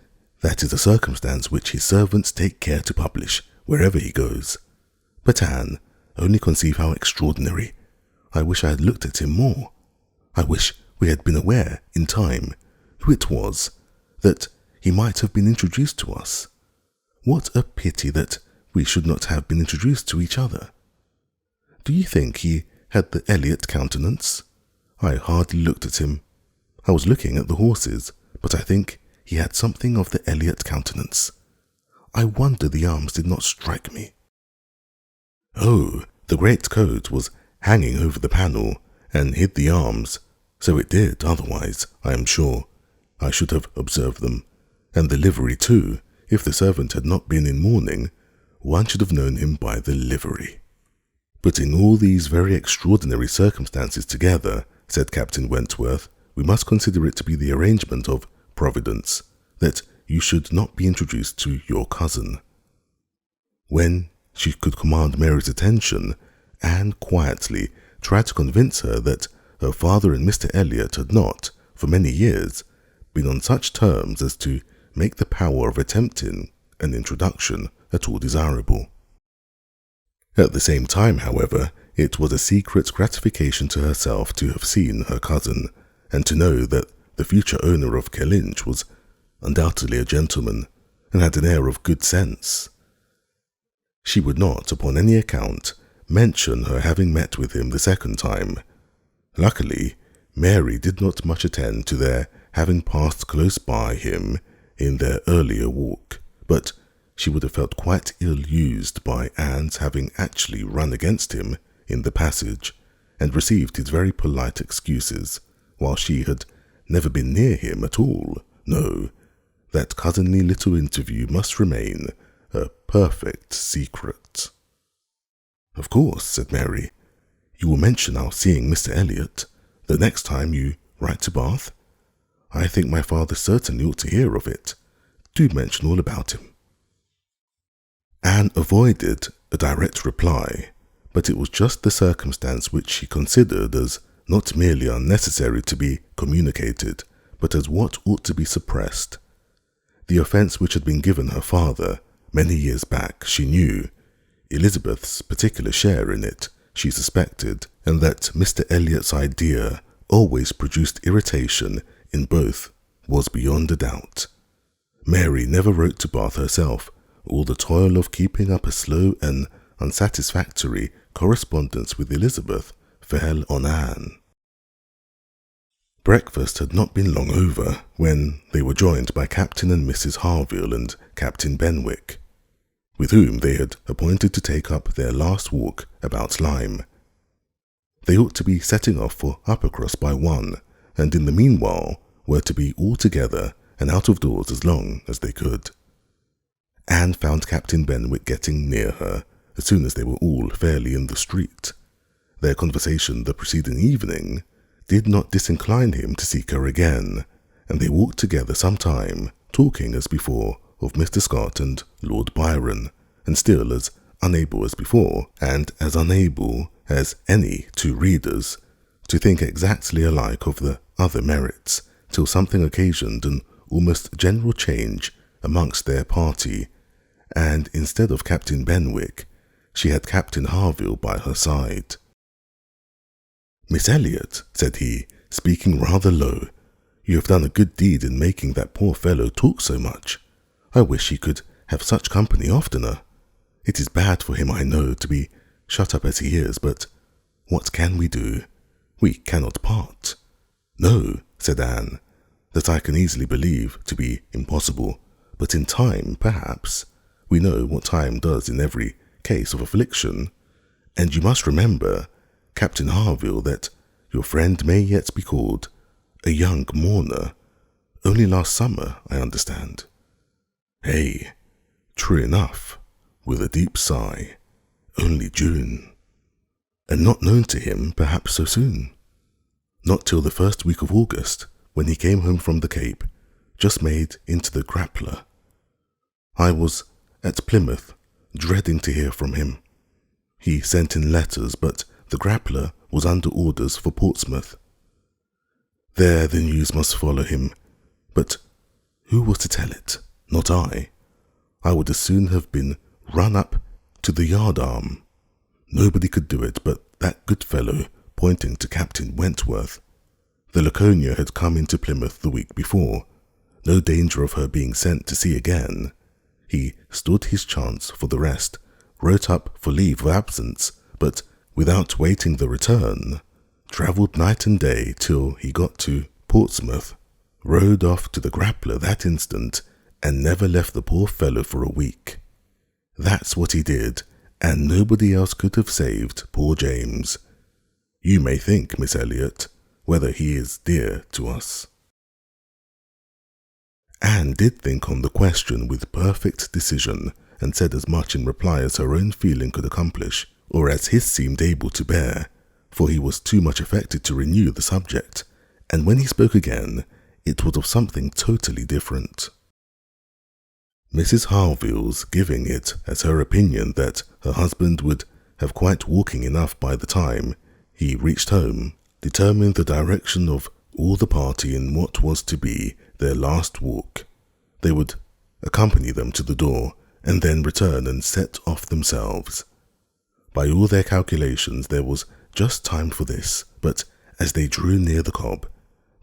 that is a circumstance which his servants take care to publish, wherever he goes. But Anne, only conceive how extraordinary. I wish I had looked at him more. I wish we had been aware, in time, who it was, that he might have been introduced to us. What a pity that we should not have been introduced to each other. Do you think he had the Elliot countenance? I hardly looked at him. I was looking at the horses, but I think he had something of the Elliot countenance. I wonder the arms did not strike me. Oh, the great coat was hanging over the panel and hid the arms, so it did, otherwise, I am sure, I should have observed them, and the livery too. If the servant had not been in mourning, one should have known him by the livery. Putting all these very extraordinary circumstances together, said Captain Wentworth, we must consider it to be the arrangement of Providence that you should not be introduced to your cousin. When she could command Mary's attention, Anne quietly tried to convince her that her father and Mr. Elliot had not, for many years, been on such terms as to make the power of attempting an introduction at all desirable. At the same time, however, it was a secret gratification to herself to have seen her cousin, and to know that the future owner of Kellynch was undoubtedly a gentleman, and had an air of good sense. She would not, upon any account, mention her having met with him the second time. Luckily, Mary did not much attend to their having passed close by him in their earlier walk, but she would have felt quite ill-used by Anne's having actually run against him in the passage, and received his very polite excuses, while she had never been near him at all. No, that cousinly little interview must remain a perfect secret. Of course, said Mary, you will mention our seeing Mr. Elliot the next time you write to Bath. I think my father certainly ought to hear of it. Do mention all about him. Anne avoided a direct reply, but it was just the circumstance which she considered as not merely unnecessary to be communicated, but as what ought to be suppressed. The offence which had been given her father many years back, she knew. Elizabeth's particular share in it, she suspected, and that Mr. Elliot's idea always produced irritation in both was beyond a doubt. Mary never wrote to Bath herself. All the toil of keeping up a slow and unsatisfactory correspondence with Elizabeth fell on Anne. Breakfast had not been long over when they were joined by Captain and Mrs. Harville and Captain Benwick, with whom they had appointed to take up their last walk about Lyme. They ought to be setting off for Uppercross by 1, and in the meanwhile were to be all together and out of doors as long as they could. Anne found Captain Benwick getting near her as soon as they were all fairly in the street. Their conversation the preceding evening did not disincline him to seek her again, and they walked together some time, talking as before of Mr. Scott and Lord Byron, and still as unable as before, and as unable as any two readers, to think exactly alike of the other merits, till something occasioned an almost general change amongst their party, and instead of Captain Benwick, she had Captain Harville by her side. "Miss Elliot," said he, speaking rather low, "you have done a good deed in making that poor fellow talk so much. I wish he could have such company oftener. It is bad for him, I know, to be shut up as he is, but what can we do? We cannot part." "No," said Anne, "that I can easily believe to be impossible, but in time, perhaps. We know what time does in every case of affliction, and you must remember, Captain Harville, that your friend may yet be called a young mourner. Only last summer, I understand." "Hey, true enough," with a deep sigh, "only June." "And not known to him, perhaps, so soon?" "Not till the first week of August, when he came home from the Cape, just made into the Grappler. I was at Plymouth, dreading to hear from him. He sent in letters, but the Grappler was under orders for Portsmouth. There the news must follow him, but who was to tell it? Not I. I would as soon have been run up to the yardarm. Nobody could do it but that good fellow, pointing to Captain Wentworth. The Laconia had come into Plymouth the week before. No danger of her being sent to sea again. He stood his chance for the rest, wrote up for leave of absence, but without waiting the return, travelled night and day till he got to Portsmouth, rowed off to the Grappler that instant, and never left the poor fellow for a week. That's what he did, and nobody else could have saved poor James. You may think, Miss Elliot, whether he is dear to us. Anne did think on the question with perfect decision, and said as much in reply as her own feeling could accomplish, or as his seemed able to bear, for he was too much affected to renew the subject, and when he spoke again, it was of something totally different. Mrs. Harville's giving it as her opinion that her husband would have quite walking enough by the time he reached home, determined the direction of all the party in what was to be their last walk. They would accompany them to the door, and then return and set off themselves. By all their calculations there was just time for this, but as they drew near the cob,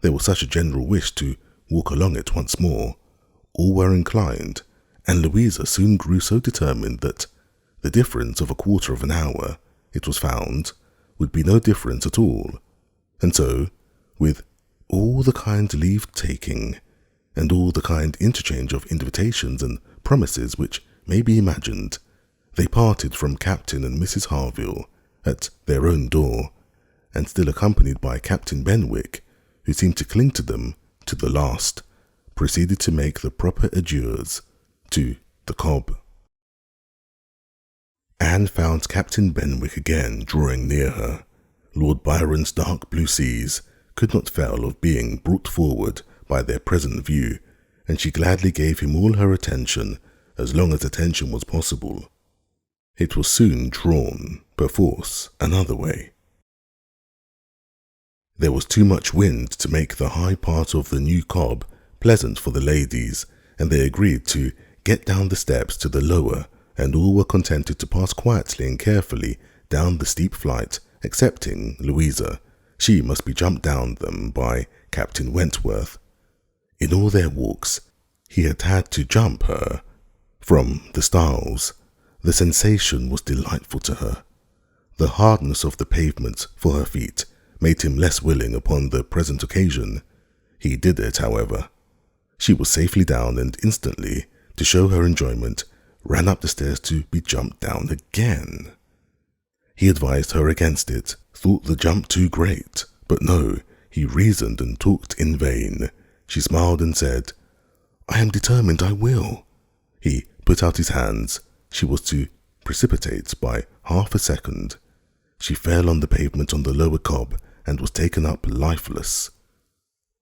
there was such a general wish to walk along it once more. All were inclined, and Louisa soon grew so determined that the difference of a quarter of an hour, it was found, would be no difference at all. And so, with all the kind leave-taking, and all the kind interchange of invitations and promises which may be imagined, they parted from Captain and Mrs. Harville at their own door, and still accompanied by Captain Benwick, who seemed to cling to them to the last, proceeded to make the proper adieus to the cob. Anne found Captain Benwick again drawing near her. Lord Byron's dark blue seas could not fail of being brought forward by their present view, and she gladly gave him all her attention, as long as attention was possible. It was soon drawn, perforce, another way. There was too much wind to make the high part of the new cob pleasant for the ladies, and they agreed to get down the steps to the lower, and all were contented to pass quietly and carefully down the steep flight, excepting Louisa. She must be jumped down them by Captain Wentworth. In all their walks, he had had to jump her from the stiles. The sensation was delightful to her. The hardness of the pavement for her feet made him less willing upon the present occasion. He did it, however. She was safely down, and instantly, to show her enjoyment, ran up the stairs to be jumped down again. He advised her against it, thought the jump too great, but no, he reasoned and talked in vain. She smiled and said, "I am determined I will." He put out his hands. She was to precipitate by half a second. She fell on the pavement on the lower cob and was taken up lifeless.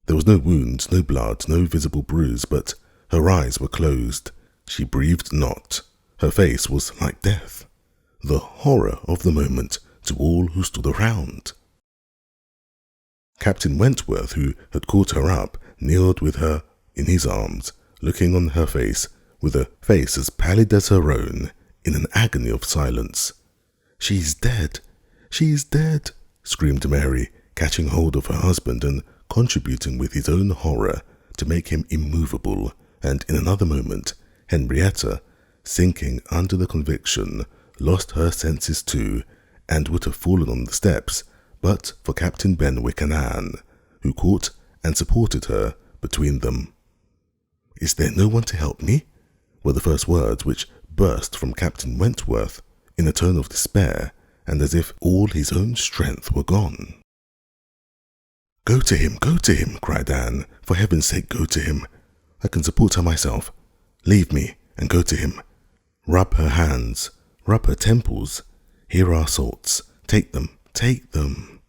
There was no wound, no blood, no visible bruise, but her eyes were closed. She breathed not. Her face was like death. The horror of the moment to all who stood around. Captain Wentworth, who had caught her up, kneeled with her in his arms, looking on her face with a face as pallid as her own, in an agony of silence. "She is dead! She is dead!" screamed Mary, catching hold of her husband and contributing with his own horror to make him immovable, and in another moment, Henrietta, sinking under the conviction, lost her senses too, and would have fallen on the steps, but for Captain Benwick and Anne, who caught and supported her between them. "Is there no one to help me?" were the first words which burst from Captain Wentworth, in a tone of despair, and as if all his own strength were gone. Go to him, cried Anne. "For heaven's sake, go to him. I can support her myself. Leave me, and go to him. Rub her hands, rub her temples. Here are salts. Take them, take them."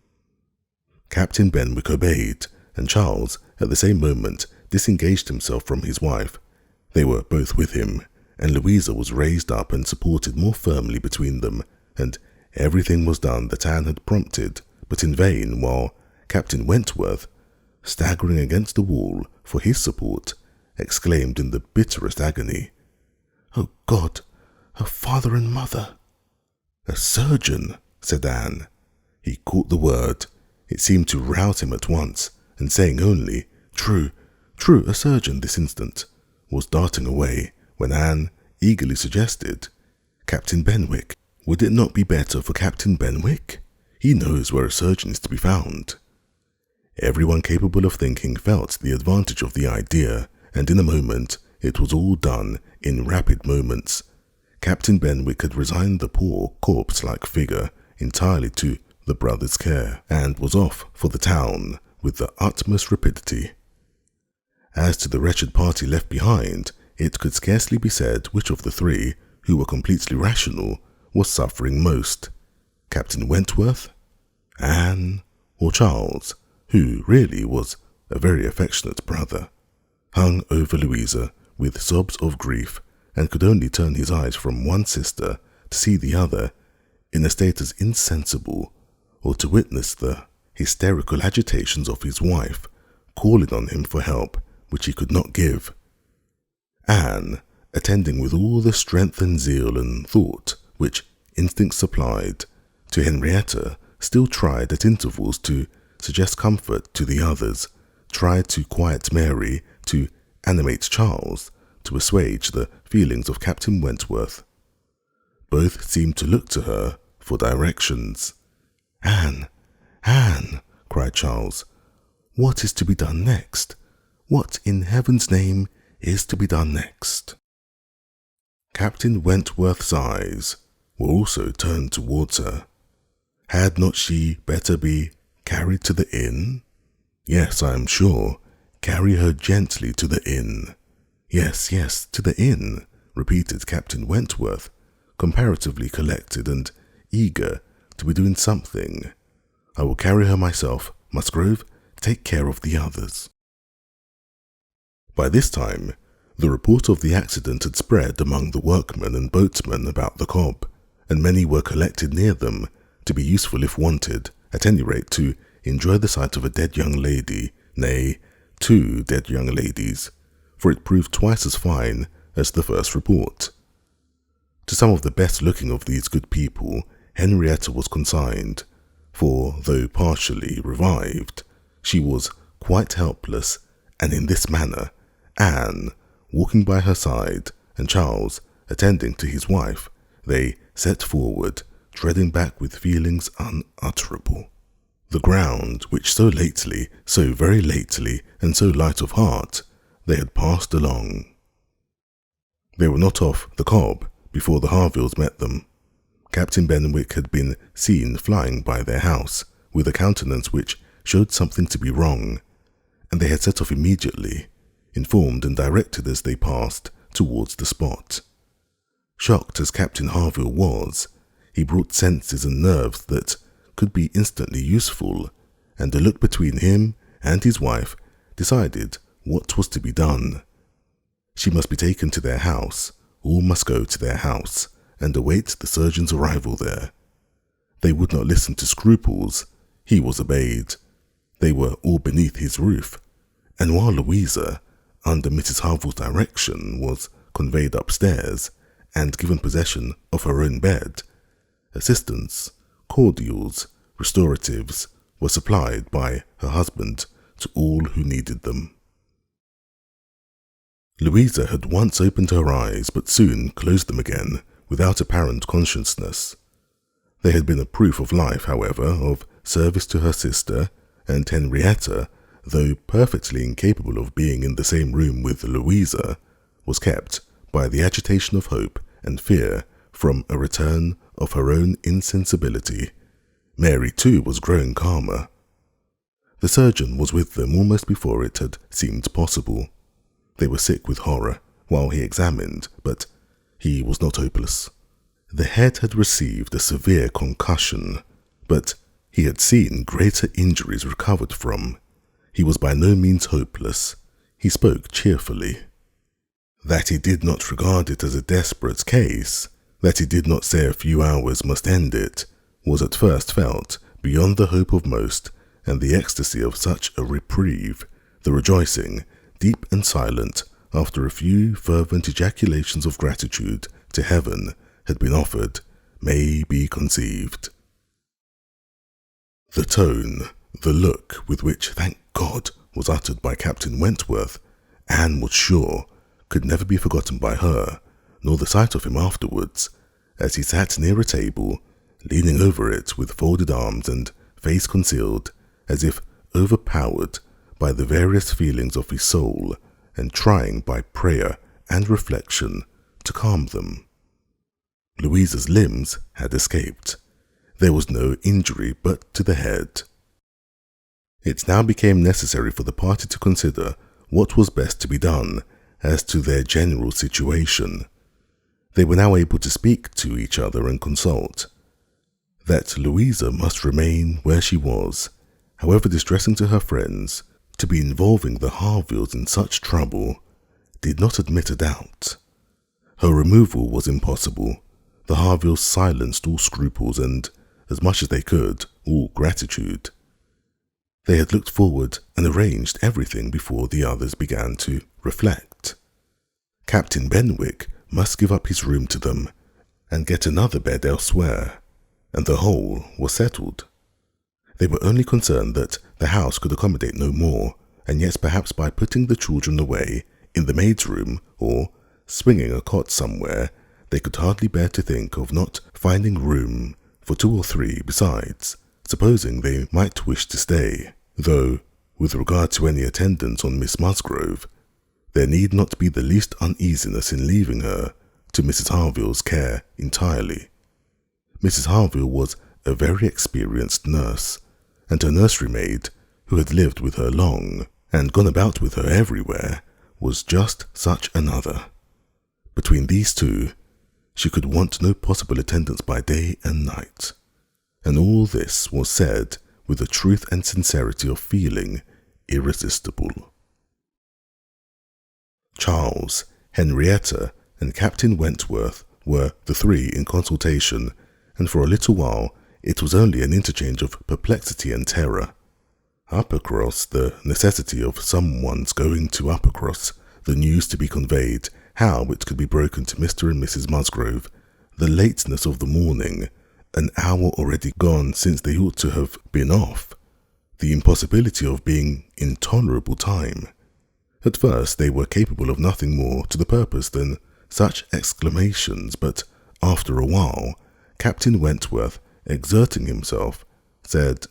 Captain Benwick obeyed, and Charles, at the same moment, disengaged himself from his wife. They were both with him, and Louisa was raised up and supported more firmly between them, and everything was done that Anne had prompted, but in vain, while Captain Wentworth, staggering against the wall for his support, exclaimed in the bitterest agony, "Oh God! her father and mother. A surgeon, said Anne. He caught the word. It seemed to rouse him at once, and saying only, True, a surgeon this instant, was darting away, when Anne eagerly suggested, Captain Benwick. Would it not be better for Captain Benwick? He knows where a surgeon is to be found. Everyone capable of thinking felt the advantage of the idea, and in a moment it was all done in rapid moments. Captain Benwick had resigned the poor corpse-like figure entirely to the brothers' care, and was off for the town with the utmost rapidity. As to the wretched party left behind, it could scarcely be said which of the three, who were completely rational, was suffering most, Captain Wentworth, Anne, or Charles, who really was a very affectionate brother, hung over Louisa with sobs of grief, and could only turn his eyes from one sister to see the other in a state as insensible, or to witness the hysterical agitations of his wife, calling on him for help which he could not give. Anne, attending with all the strength and zeal and thought which instinct supplied to Henrietta, still tried at intervals to suggest comfort to the others, tried to quiet Mary, to animate Charles, to assuage the feelings of Captain Wentworth. Both seemed to look to her for directions. Anne, cried Charles, what is to be done next? What in heaven's name is to be done next? Captain Wentworth's eyes were also turned towards her. Had not she better be carried to the inn? Yes, I am sure. Carry her gently to the inn. Yes, to the inn, repeated Captain Wentworth, comparatively collected and eager to be doing something. I will carry her myself. Musgrove, take care of the others. By this time, the report of the accident had spread among the workmen and boatmen about the cob, and many were collected near them to be useful if wanted, at any rate to enjoy the sight of a dead young lady, nay, 2 dead young ladies, for it proved twice as fine as the first report. To some of the best looking of these good people, Henrietta was consigned, for though partially revived, she was quite helpless, and in this manner, Anne, walking by her side, and Charles, attending to his wife, they set forward, treading back with feelings unutterable. The ground, which so lately, so very lately, and so light of heart, they had passed along. They were not off the cob before the Harvilles met them. Captain Benwick had been seen flying by their house, with a countenance which showed something to be wrong, and they had set off immediately, informed and directed as they passed towards the spot. Shocked as Captain Harville was, he brought senses and nerves that could be instantly useful, and a look between him and his wife decided what was to be done. She must be taken to their house, all must go to their house, and await the surgeon's arrival there. They would not listen to scruples. He was obeyed. They were all beneath his roof, and while Louisa, under Mrs. Harville's direction, was conveyed upstairs and given possession of her own bed, assistance, cordials, restoratives were supplied by her husband to all who needed them. Louisa had once opened her eyes, but soon closed them again without apparent consciousness. They had been a proof of life, however, of service to her sister, and Henrietta, though perfectly incapable of being in the same room with Louisa, was kept by the agitation of hope and fear from a return of her own insensibility. Mary, too, was growing calmer. The surgeon was with them almost before it had seemed possible. They were sick with horror while he examined, but he was not hopeless. The head had received a severe concussion, but he had seen greater injuries recovered from. He was by no means hopeless. He spoke cheerfully. That he did not regard it as a desperate case, that he did not say a few hours must end it, was at first felt beyond the hope of most, and the ecstasy of such a reprieve, the rejoicing, deep and silent, after a few fervent ejaculations of gratitude to heaven, had been offered may be conceived. The tone, the look with which "thank God" was uttered by Captain Wentworth, Anne was sure, could never be forgotten by her, nor the sight of him afterwards, as he sat near a table, leaning over it with folded arms and face concealed, as if overpowered by the various feelings of his soul, and trying by prayer and reflection to calm them. Louisa's limbs had escaped. There was no injury but to the head. It now became necessary for the party to consider what was best to be done as to their general situation. They were now able to speak to each other and consult. That Louisa must remain where she was, however distressing to her friends, to be involving the Harvilles in such trouble, did not admit a doubt. Her removal was impossible. The Harvilles silenced all scruples and, as much as they could, all gratitude. They had looked forward and arranged everything before the others began to reflect. Captain Benwick must give up his room to them and get another bed elsewhere, and the whole was settled. They were only concerned that the house could accommodate no more, and yet perhaps by putting the children away in the maid's room or swinging a cot somewhere, they could hardly bear to think of not finding room for 2 or 3 besides, supposing they might wish to stay, though, with regard to any attendance on Miss Musgrove, there need not be the least uneasiness in leaving her to Mrs. Harville's care entirely. Mrs. Harville was a very experienced nurse, and her nursery maid, who had lived with her long and gone about with her everywhere, was just such another. Between these two, she could want no possible attendance by day and night, and all this was said with a truth and sincerity of feeling irresistible. Charles, Henrietta, and Captain Wentworth were the 3 in consultation, and for a little while it was only an interchange of perplexity and terror. Uppercross, the necessity of someone's going to Uppercross, the news to be conveyed, how it could be broken to Mr. and Mrs. Musgrove, the lateness of the morning, an hour already gone since they ought to have been off, the impossibility of being in tolerable time. At first they were capable of nothing more to the purpose than such exclamations, but after a while, Captain Wentworth, exerting himself, said,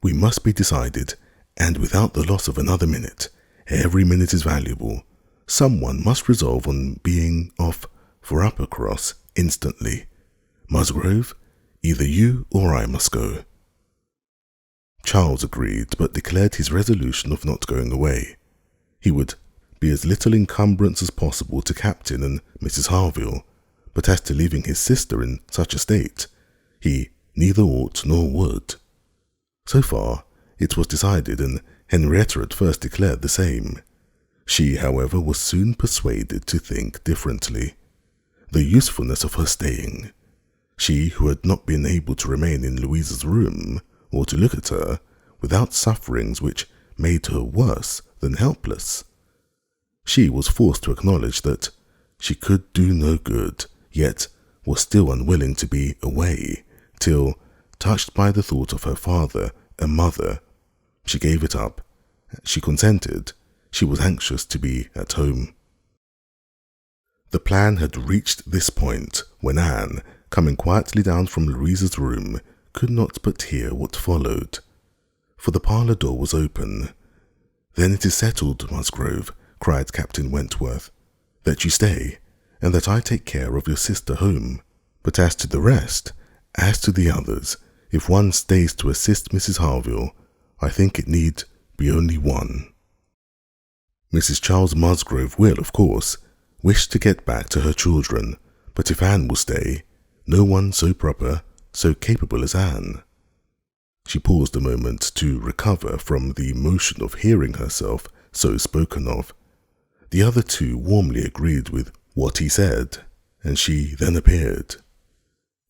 "We must be decided, and without the loss of another minute. Every minute is valuable. Someone must resolve on being off for Uppercross instantly. Musgrove, either you or I must go." Charles agreed, but declared his resolution of not going away. He would be as little encumbrance as possible to Captain and Mrs. Harville, but as to leaving his sister in such a state, he neither ought nor would. So far, it was decided, and Henrietta at first declared the same. She, however, was soon persuaded to think differently. The usefulness of her staying. She, who had not been able to remain in Louisa's room, or to look at her, without sufferings which made her worse than helpless. She was forced to acknowledge that she could do no good, yet was still unwilling to be away, till, touched by the thought of her father and mother, she gave it up. She consented. She was anxious to be at home. The plan had reached this point when Anne, coming quietly down from Louisa's room, could not but hear what followed. For the parlour door was open. "Then it is settled, Musgrove," cried Captain Wentworth, "that you stay, and that I take care of your sister home. But as to the rest, as to the others, if one stays to assist Mrs. Harville, I think it need be only one. Mrs. Charles Musgrove will, of course, wish to get back to her children, but if Anne will stay, no one so proper, so capable as Anne." She paused a moment to recover from the emotion of hearing herself so spoken of. The other 2 warmly agreed with what he said, and she then appeared.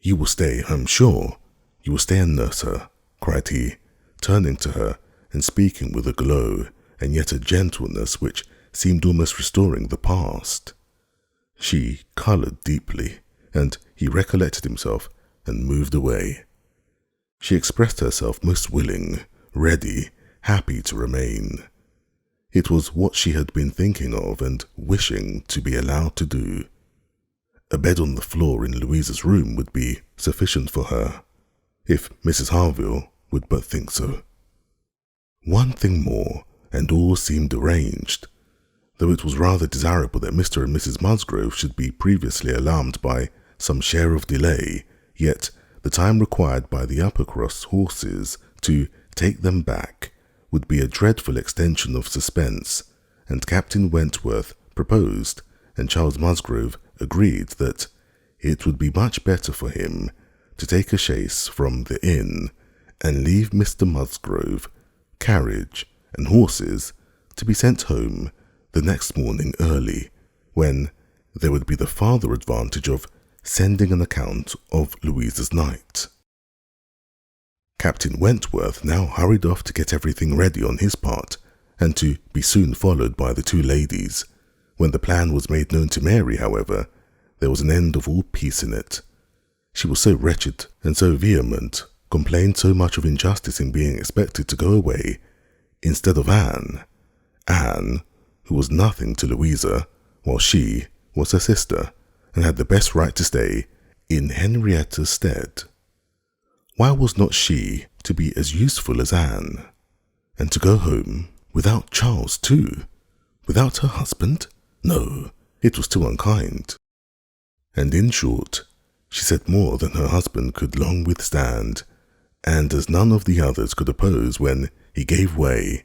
"You will stay, I'm sure. You will stay and nurse her," cried he, turning to her and speaking with a glow and yet a gentleness which seemed almost restoring the past. She coloured deeply, and he recollected himself and moved away. She expressed herself most willing, ready, happy to remain. It was what she had been thinking of and wishing to be allowed to do. A bed on the floor in Louisa's room would be sufficient for her, if Mrs. Harville would but think so. One thing more, and all seemed arranged, though it was rather desirable that Mr. and Mrs. Musgrove should be previously alarmed by some share of delay, yet the time required by the Uppercross horses to take them back would be a dreadful extension of suspense, and Captain Wentworth proposed, and Charles Musgrove agreed that it would be much better for him to take a chaise from the inn and leave Mr. Musgrove, carriage, and horses to be sent home the next morning early, when there would be the farther advantage of sending an account of Louisa's night. Captain Wentworth now hurried off to get everything ready on his part, and to be soon followed by the two ladies. When the plan was made known to Mary, however, there was an end of all peace in it. She was so wretched and so vehement, complained so much of injustice in being expected to go away, instead of Anne, who was nothing to Louisa, while she was her sister, and had the best right to stay in Henrietta's stead. Why was not she to be as useful as Anne, and to go home without Charles too, without her husband? No, it was too unkind. And in short, she said more than her husband could long withstand, and as none of the others could oppose when he gave way,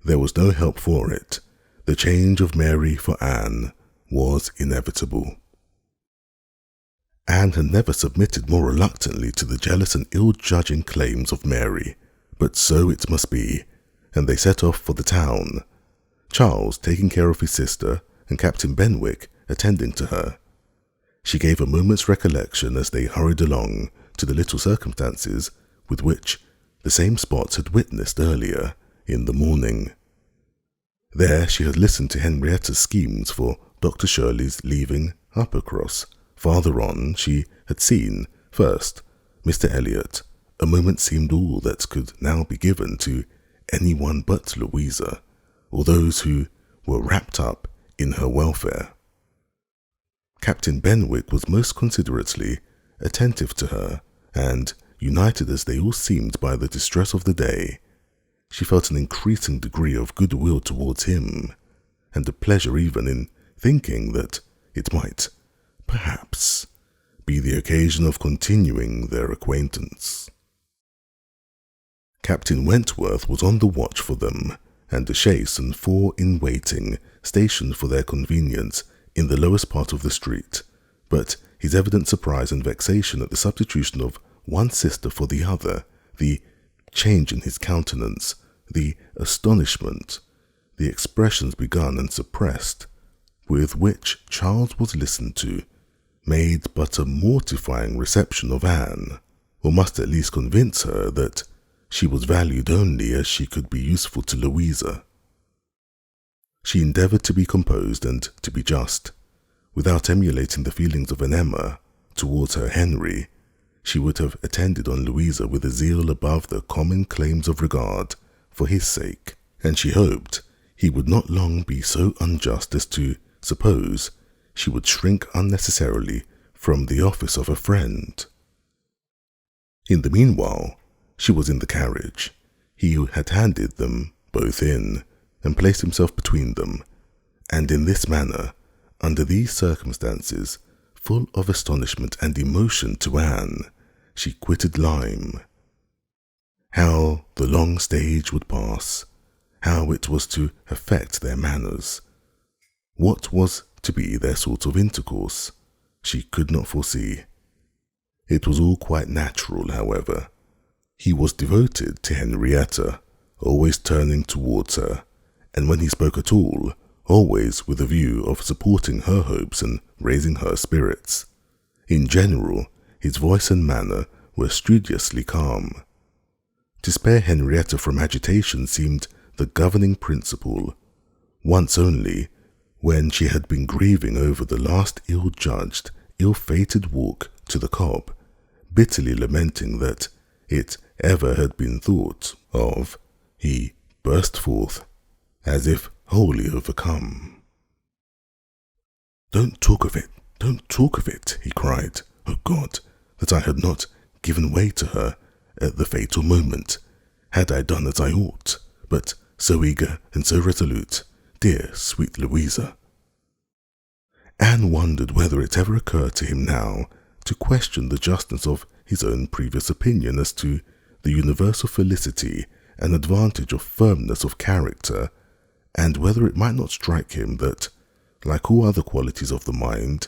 there was no help for it. The change of Mary for Anne was inevitable. Anne had never submitted more reluctantly to the jealous and ill-judging claims of Mary, but so it must be, and they set off for the town, Charles taking care of his sister and Captain Benwick attending to her. She gave a moment's recollection as they hurried along to the little circumstances with which the same spots had witnessed earlier in the morning. There she had listened to Henrietta's schemes for Dr. Shirley's leaving Uppercross. Farther on, she had seen, first, Mr. Elliot. A moment seemed all that could now be given to anyone but Louisa, or those who were wrapped up in her welfare. Captain Benwick was most considerately attentive to her, and, united as they all seemed by the distress of the day, she felt an increasing degree of goodwill towards him, and a pleasure even in thinking that it might, perhaps, be the occasion of continuing their acquaintance. Captain Wentworth was on the watch for them, and a chaise and 4 in waiting, stationed for their convenience in the lowest part of the street, but his evident surprise and vexation at the substitution of one sister for the other, the change in his countenance, the astonishment, the expressions begun and suppressed, with which Charles was listened to, made but a mortifying reception of Anne, or must at least convince her that she was valued only as she could be useful to Louisa. She endeavoured to be composed and to be just. Without emulating the feelings of an Emma towards her Henry, she would have attended on Louisa with a zeal above the common claims of regard for his sake, and she hoped he would not long be so unjust as to suppose she would shrink unnecessarily from the office of a friend. In the meanwhile, she was in the carriage. He had handed them both in, and placed himself between them, and in this manner, under these circumstances, full of astonishment and emotion to Anne, she quitted Lyme. How the long stage would pass, how it was to affect their manners, what was to be their sort of intercourse, she could not foresee. It was all quite natural, however. He was devoted to Henrietta, always turning towards her, and when he spoke at all, always with a view of supporting her hopes and raising her spirits. In general, his voice and manner were studiously calm. To spare Henrietta from agitation seemed the governing principle. Once only, when she had been grieving over the last ill-judged, ill-fated walk to the cob, bitterly lamenting that it ever had been thought of, he burst forth, as if wholly overcome. "Don't talk of it, don't talk of it," he cried. "Oh God, that I had not given way to her at the fatal moment. Had I done as I ought, but so eager and so resolute, dear sweet Louisa." Anne wondered whether it ever occurred to him now to question the justness of his own previous opinion as to the universal felicity and advantage of firmness of character, and whether it might not strike him that, like all other qualities of the mind,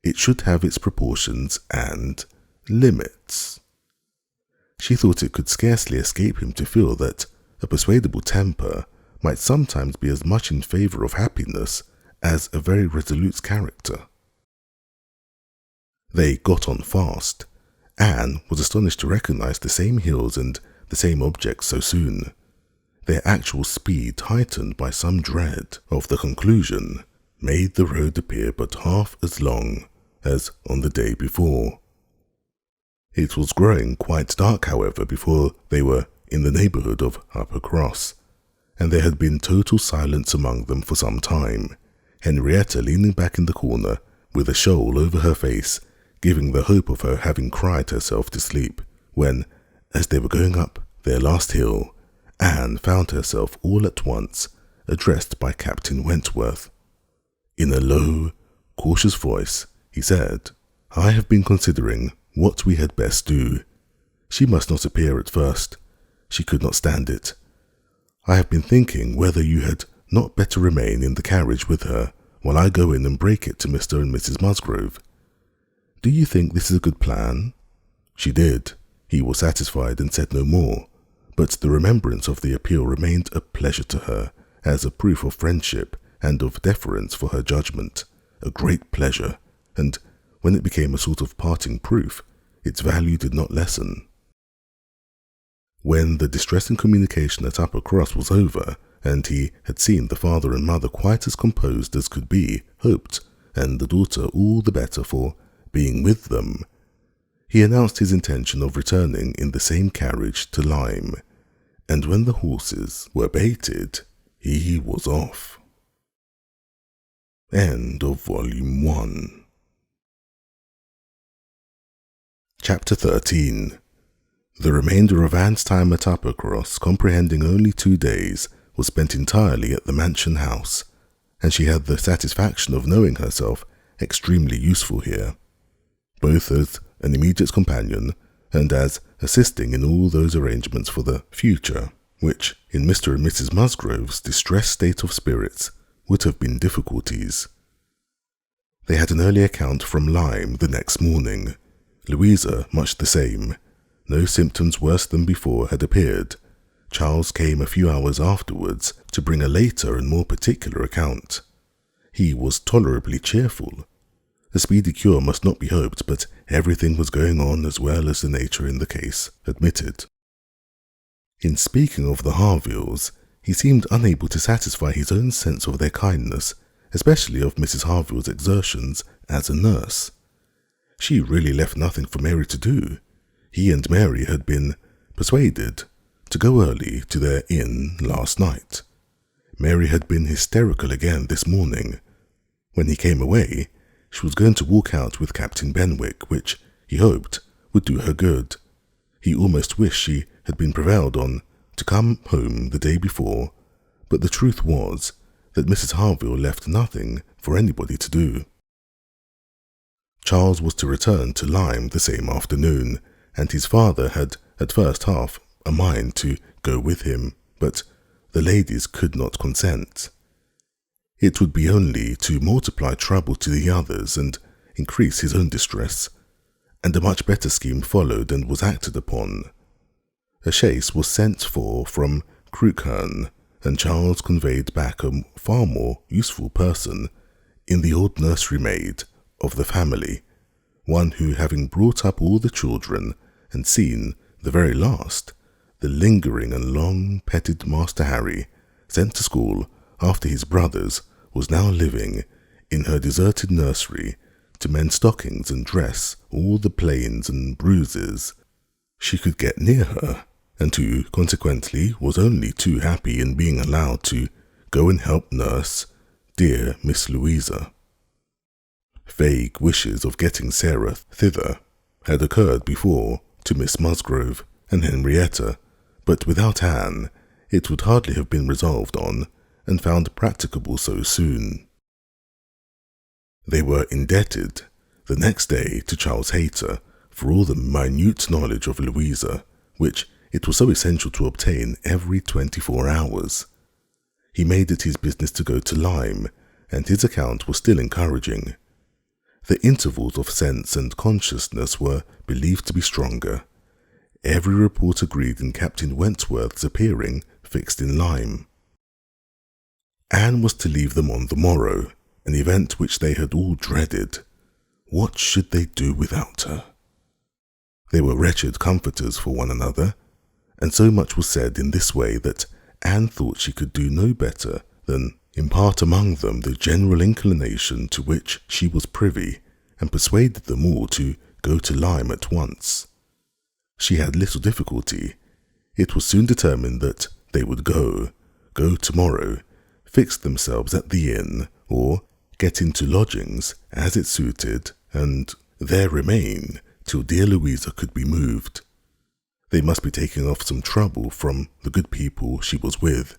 it should have its proportions and limits. She thought it could scarcely escape him to feel that a persuadable temper might sometimes be as much in favour of happiness as a very resolute character. They got on fast. Anne was astonished to recognize the same hills and the same objects so soon. Their actual speed, heightened by some dread of the conclusion, made the road appear but half as long as on the day before. It was growing quite dark, however, before they were in the neighbourhood of Upper Cross, and there had been total silence among them for some time, Henrietta leaning back in the corner with a shawl over her face, giving the hope of her having cried herself to sleep, when, as they were going up their last hill, Anne found herself all at once addressed by Captain Wentworth. In a low, cautious voice, he said, "I have been considering what we had best do. She must not appear at first. She could not stand it. I have been thinking whether you had not better remain in the carriage with her while I go in and break it to Mr. and Mrs. Musgrove. Do you think this is a good plan?" She did. He was satisfied and said no more, but the remembrance of the appeal remained a pleasure to her, as a proof of friendship and of deference for her judgment, a great pleasure, and when it became a sort of parting proof, its value did not lessen. When the distressing communication at Upper Cross was over, and he had seen the father and mother quite as composed as could be hoped, and the daughter all the better for being with them, he announced his intention of returning in the same carriage to Lyme, and when the horses were baited, he was off. End of Volume 1. Chapter 13. The remainder of Anne's time at Uppercross, comprehending only 2 days, was spent entirely at the mansion house, and she had the satisfaction of knowing herself extremely useful here, both as an immediate companion and as assisting in all those arrangements for the future, which, in Mr. and Mrs. Musgrove's distressed state of spirits, would have been difficulties. They had an early account from Lyme the next morning, Louisa much the same. No symptoms worse than before had appeared. Charles came a few hours afterwards to bring a later and more particular account. He was tolerably cheerful. A speedy cure must not be hoped, but everything was going on as well as the nature in the case admitted. In speaking of the Harvilles, he seemed unable to satisfy his own sense of their kindness, especially of Mrs. Harville's exertions as a nurse. She really left nothing for Mary to do. He and Mary had been persuaded to go early to their inn last night. Mary had been hysterical again this morning. When he came away, she was going to walk out with Captain Benwick, which, he hoped, would do her good. He almost wished she had been prevailed on to come home the day before, but the truth was that Mrs. Harville left nothing for anybody to do. Charles was to return to Lyme the same afternoon, and his father had at first half a mind to go with him, but the ladies could not consent. It would be only to multiply trouble to the others and increase his own distress, and a much better scheme followed and was acted upon. A chaise was sent for from Crookherne, and Charles conveyed back a far more useful person in the old nursery maid of the family, one who, having brought up all the children and seen the very last, the lingering and long-petted Master Harry, sent to school after his brothers, was now living in her deserted nursery to mend stockings and dress all the plains and bruises she could get near her, and who, consequently, was only too happy in being allowed to go and help nurse dear Miss Louisa. Vague wishes of getting Sarah thither had occurred before to Miss Musgrove and Henrietta, but without Anne it would hardly have been resolved on and found practicable so soon. They were indebted the next day to Charles Hayter for all the minute knowledge of Louisa, which it was so essential to obtain every 24 hours. He made it his business to go to Lyme, and his account was still encouraging. The intervals of sense and consciousness were believed to be stronger. Every report agreed in Captain Wentworth's appearing fixed in Lyme. Anne was to leave them on the morrow, an event which they had all dreaded. What should they do without her? They were wretched comforters for one another, and so much was said in this way that Anne thought she could do no better than impart among them the general inclination to which she was privy, and persuaded them all to go to Lyme at once. She had little difficulty. It was soon determined that they would go tomorrow, fix themselves at the inn, or get into lodgings as it suited, and there remain till dear Louisa could be moved. They must be taking off some trouble from the good people she was with.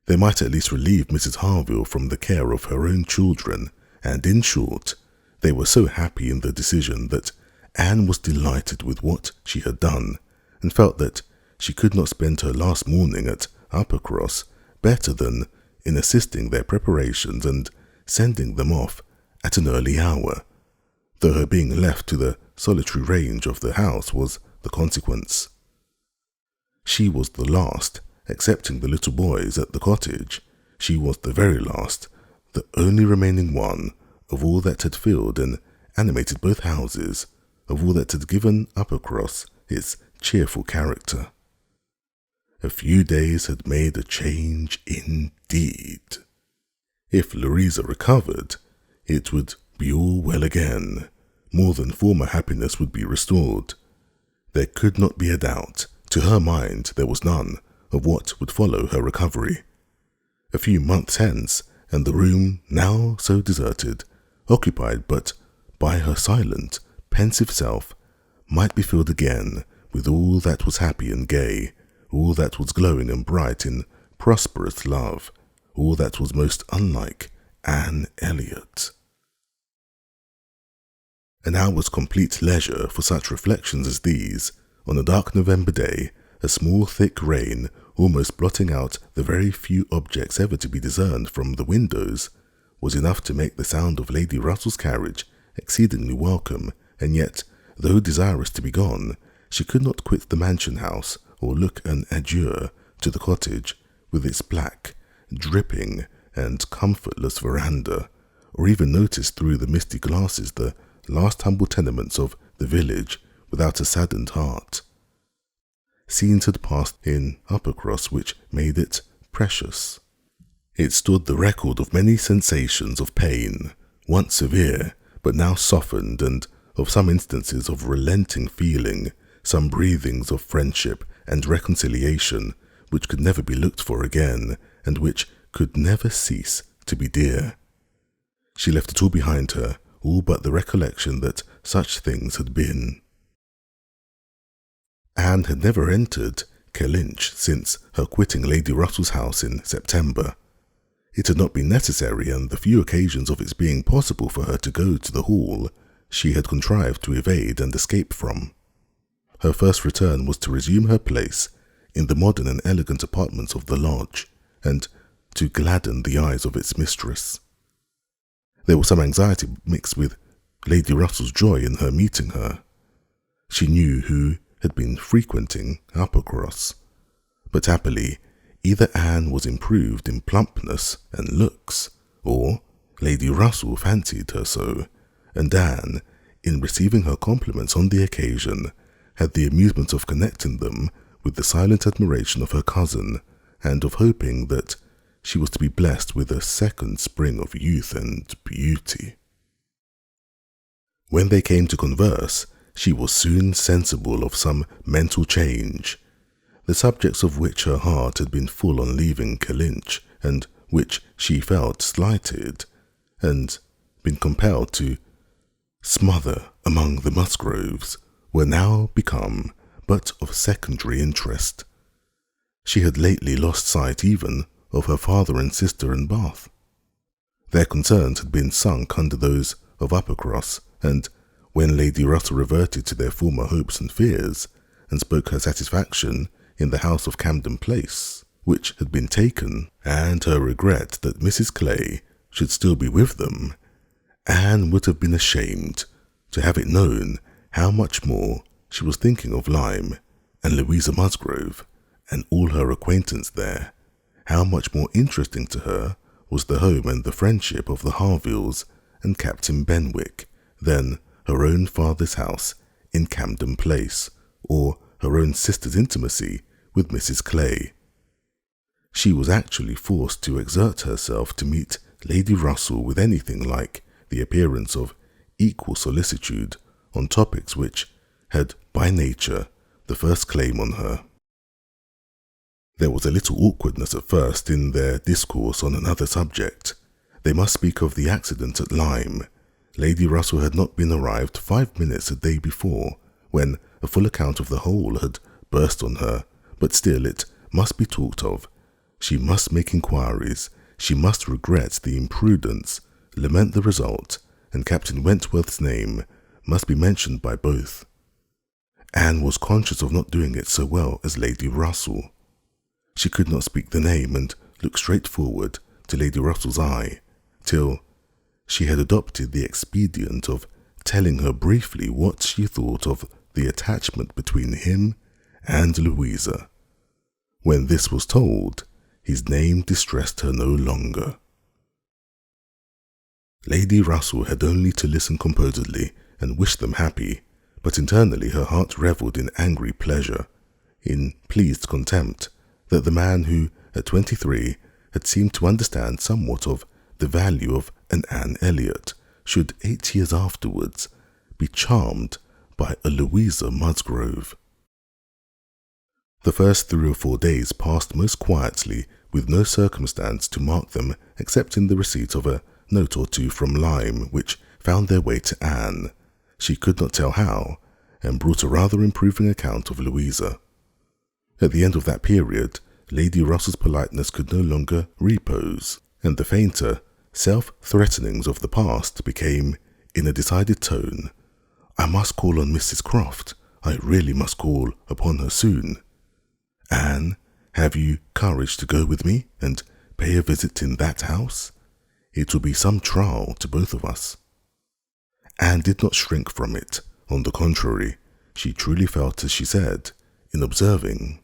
They might at least relieve Mrs. Harville from the care of her own children, and in short, they were so happy in the decision that Anne was delighted with what she had done, and felt that she could not spend her last morning at Uppercross better than in assisting their preparations and sending them off at an early hour, though her being left to the solitary range of the house was the consequence. She was the last, excepting the little boys at the cottage. She was the very last, the only remaining one of all that had filled and animated both houses, of all that had given Uppercross its cheerful character. A few days had made a change indeed. If Louisa recovered, it would be all well again. More than former happiness would be restored. There could not be a doubt, to her mind there was none, of what would follow her recovery. A few months hence, and the room, now so deserted, occupied but by her silent, pensive self, might be filled again with all that was happy and gay, all that was glowing and bright in prosperous love, all that was most unlike Anne Elliot. An hour's complete leisure for such reflections as these, on a dark November day, a small thick rain almost blotting out the very few objects ever to be discerned from the windows, was enough to make the sound of Lady Russell's carriage exceedingly welcome, and yet, though desirous to be gone, she could not quit the mansion house or look an adieu to the cottage with its black, dripping, and comfortless veranda, or even notice through the misty glasses the last humble tenements of the village without a saddened heart. Scenes had passed in Uppercross which made it precious. It stood the record of many sensations of pain, once severe, but now softened, and of some instances of relenting feeling, some breathings of friendship and reconciliation, which could never be looked for again, and which could never cease to be dear. She left it all behind her, all but the recollection that such things had been. Anne had never entered Kellynch since her quitting Lady Russell's house in September. It had not been necessary, and the few occasions of its being possible for her to go to the hall she had contrived to evade and escape from. Her first return was to resume her place in the modern and elegant apartments of the lodge, and to gladden the eyes of its mistress. There was some anxiety mixed with Lady Russell's joy in her meeting her. She knew who had been frequenting Uppercross, but happily either Anne was improved in plumpness and looks, or Lady Russell fancied her so, and Anne, in receiving her compliments on the occasion, had the amusement of connecting them with the silent admiration of her cousin, and of hoping that she was to be blessed with a second spring of youth and beauty. When they came to converse, she was soon sensible of some mental change, the subjects of which her heart had been full on leaving Kellynch, and which she felt slighted, and been compelled to smother among the Musgroves, were now become but of secondary interest. She had lately lost sight even of her father and sister in Bath. Their concerns had been sunk under those of Uppercross, and when Lady Russell reverted to their former hopes and fears, and spoke her satisfaction in the house of Camden Place, which had been taken, and her regret that Mrs. Clay should still be with them, Anne would have been ashamed to have it known how much more she was thinking of Lyme and Louisa Musgrove and all her acquaintance there, how much more interesting to her was the home and the friendship of the Harvilles and Captain Benwick than her own father's house in Camden Place, or her own sister's intimacy with Mrs. Clay. She was actually forced to exert herself to meet Lady Russell with anything like the appearance of equal solicitude on topics which had by nature the first claim on her. There was a little awkwardness at first in their discourse on another subject. They must speak of the accident at Lyme. Lady Russell had not been arrived 5 minutes a day before, when a full account of the whole had burst on her, but still it must be talked of. She must make inquiries, she must regret the imprudence, lament the result, and Captain Wentworth's name must be mentioned by both. Anne was conscious of not doing it so well as Lady Russell. She could not speak the name and look straight forward to Lady Russell's eye, till she had adopted the expedient of telling her briefly what she thought of the attachment between him and Louisa. When this was told, his name distressed her no longer. Lady Russell had only to listen composedly and wish them happy, but internally her heart revelled in angry pleasure, in pleased contempt that the man who, at 23, had seemed to understand somewhat of the value of an Anne Elliot, should 8 years afterwards be charmed by a Louisa Musgrove. The first 3 or 4 days passed most quietly, with no circumstance to mark them except in the receipt of a note or two from Lyme, which found their way to Anne, she could not tell how, and brought a rather improving account of Louisa. At the end of that period, Lady Russell's politeness could no longer repose, and the fainter self-threatenings of the past became, in a decided tone, "I must call on Mrs. Croft. I really must call upon her soon. Anne, have you courage to go with me and pay a visit in that house? It will be some trial to both of us." Anne did not shrink from it. On the contrary, she truly felt as she said, in observing,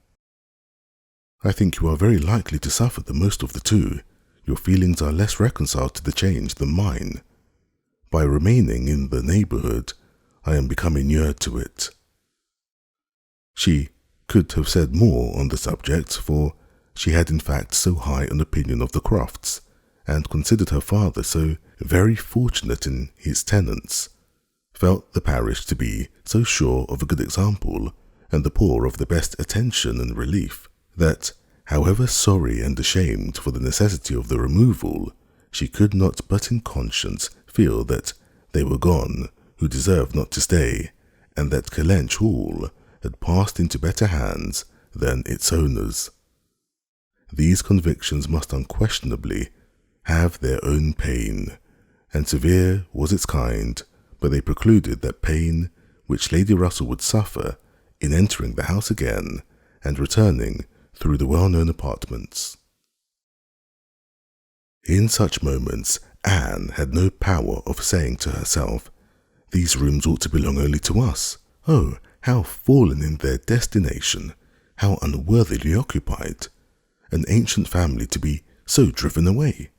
"I think you are very likely to suffer the most of the two. Your feelings are less reconciled to the change than mine. By remaining in the neighbourhood, I am becoming inured to it." She could have said more on the subject, for she had in fact so high an opinion of the Crofts, and considered her father so very fortunate in his tenants, felt the parish to be so sure of a good example, and the poor of the best attention and relief, that, however sorry and ashamed for the necessity of the removal, she could not but in conscience feel that they were gone who deserved not to stay, and that Kellynch Hall had passed into better hands than its owners. These convictions must unquestionably have their own pain, and severe was its kind, but they precluded that pain which Lady Russell would suffer in entering the house again and returning through the well-known apartments. In such moments, Anne had no power of saying to herself, "These rooms ought to belong only to us. Oh, how fallen in their destination, how unworthily occupied. An ancient family to be so driven away,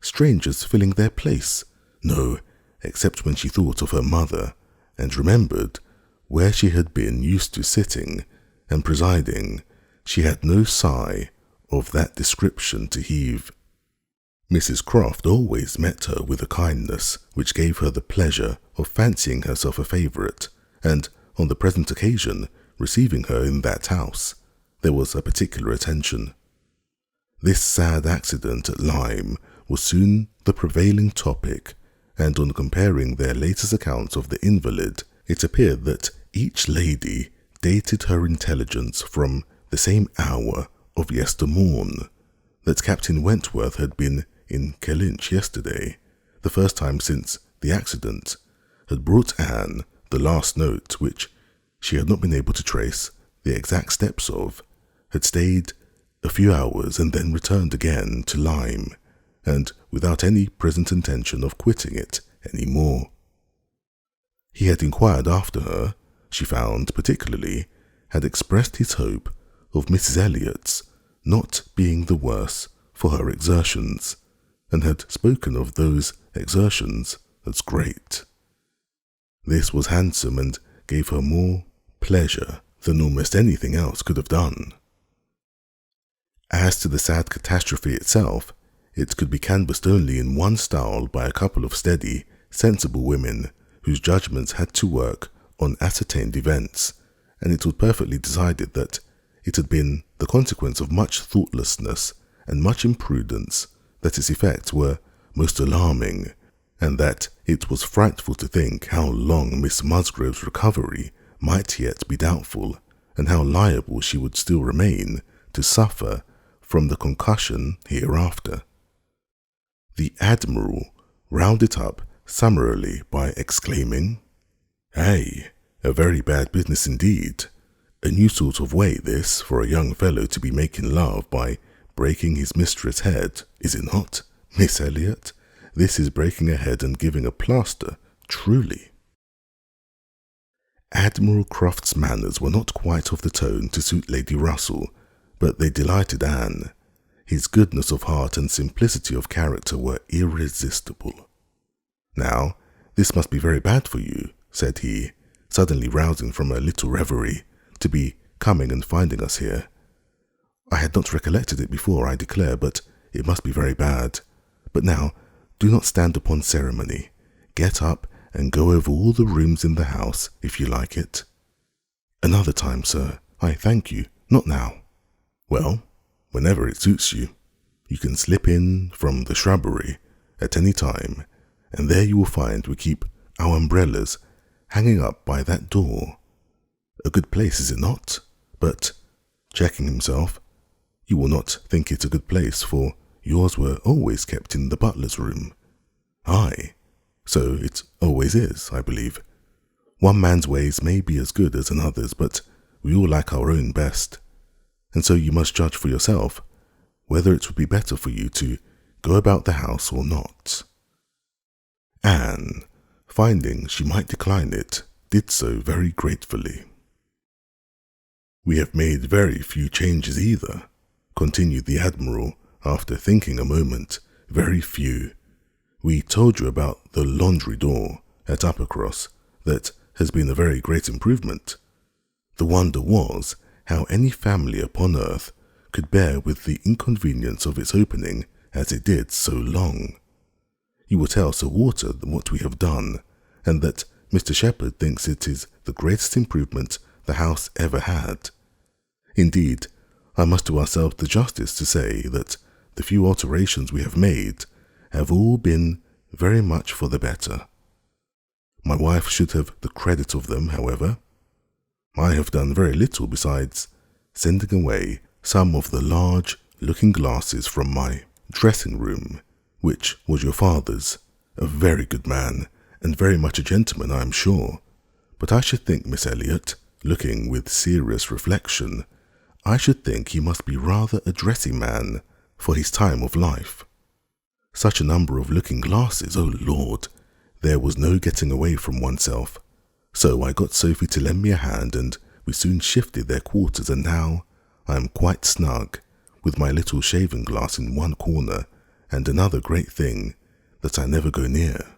strangers filling their place. No, except when she thought of her mother, and remembered where she had been used to sitting and presiding, she had no sigh of that description to heave. Mrs. Croft always met her with a kindness which gave her the pleasure of fancying herself a favourite, and on the present occasion, receiving her in that house, there was a particular attention. This sad accident at Lyme was soon the prevailing topic, and on comparing their latest accounts of the invalid, it appeared that each lady dated her intelligence from the same hour of yestermorn, that Captain Wentworth had been in Kellynch yesterday, the first time since the accident, had brought Anne the last note which she had not been able to trace the exact steps of, had stayed a few hours and then returned again to Lyme, and without any present intention of quitting it any more. He had inquired after her, she found particularly, had expressed his hope of Mrs. Elliot's not being the worse for her exertions, and had spoken of those exertions as great. This was handsome and gave her more pleasure than almost anything else could have done. As to the sad catastrophe itself, it could be canvassed only in one style by a couple of steady, sensible women whose judgments had to work on ascertained events, and it was perfectly decided that it had been the consequence of much thoughtlessness and much imprudence that its effects were most alarming, and that it was frightful to think how long Miss Musgrove's recovery might yet be doubtful, and how liable she would still remain to suffer from the concussion hereafter. The Admiral rounded it up summarily by exclaiming, "Ay, a very bad business indeed. A new sort of way this for a young fellow to be making love by breaking his mistress' head, is it not, Miss Elliot? This is breaking a head and giving a plaster, truly." Admiral Croft's manners were not quite of the tone to suit Lady Russell, but they delighted Anne. His goodness of heart and simplicity of character were irresistible. "Now, this must be very bad for you," said he, suddenly rousing from a little reverie, "to be coming and finding us here. I had not recollected it before, I declare, but it must be very bad. But now, do not stand upon ceremony. Get up and go over all the rooms in the house, if you like it." "Another time, sir. I thank you, not now." "Well, whenever it suits you. You can slip in from the shrubbery at any time, and there you will find we keep our umbrellas hanging up by that door. A good place, is it not? But," checking himself, "you will not think it a good place, for yours were always kept in the butler's room." "Aye, so it always is, I believe. One man's ways may be as good as another's, but we all like our own best. And so you must judge for yourself whether it would be better for you to go about the house or not." Anne, finding she might decline it, did so very gratefully. "We have made very few changes either," continued the Admiral after thinking a moment. "Very few. We told you about the laundry door at Uppercross. That has been a very great improvement. The wonder was how any family upon earth could bear with the inconvenience of its opening as it did so long. You will tell Sir Walter what we have done, and that Mr. Shepherd thinks it is the greatest improvement the house ever had. Indeed, I must do ourselves the justice to say that the few alterations we have made have all been very much for the better. My wife should have the credit of them, however. I have done very little besides sending away some of the large looking-glasses from my dressing-room, which was your father's, a very good man, and very much a gentleman, I am sure. But I should think, Miss Elliot, looking with serious reflection, I should think he must be rather a dressy man for his time of life. Such a number of looking-glasses, oh Lord, there was no getting away from oneself. So I got Sophie to lend me a hand, and we soon shifted their quarters, and now I am quite snug, with my little shaving glass in one corner, and another great thing that I never go near."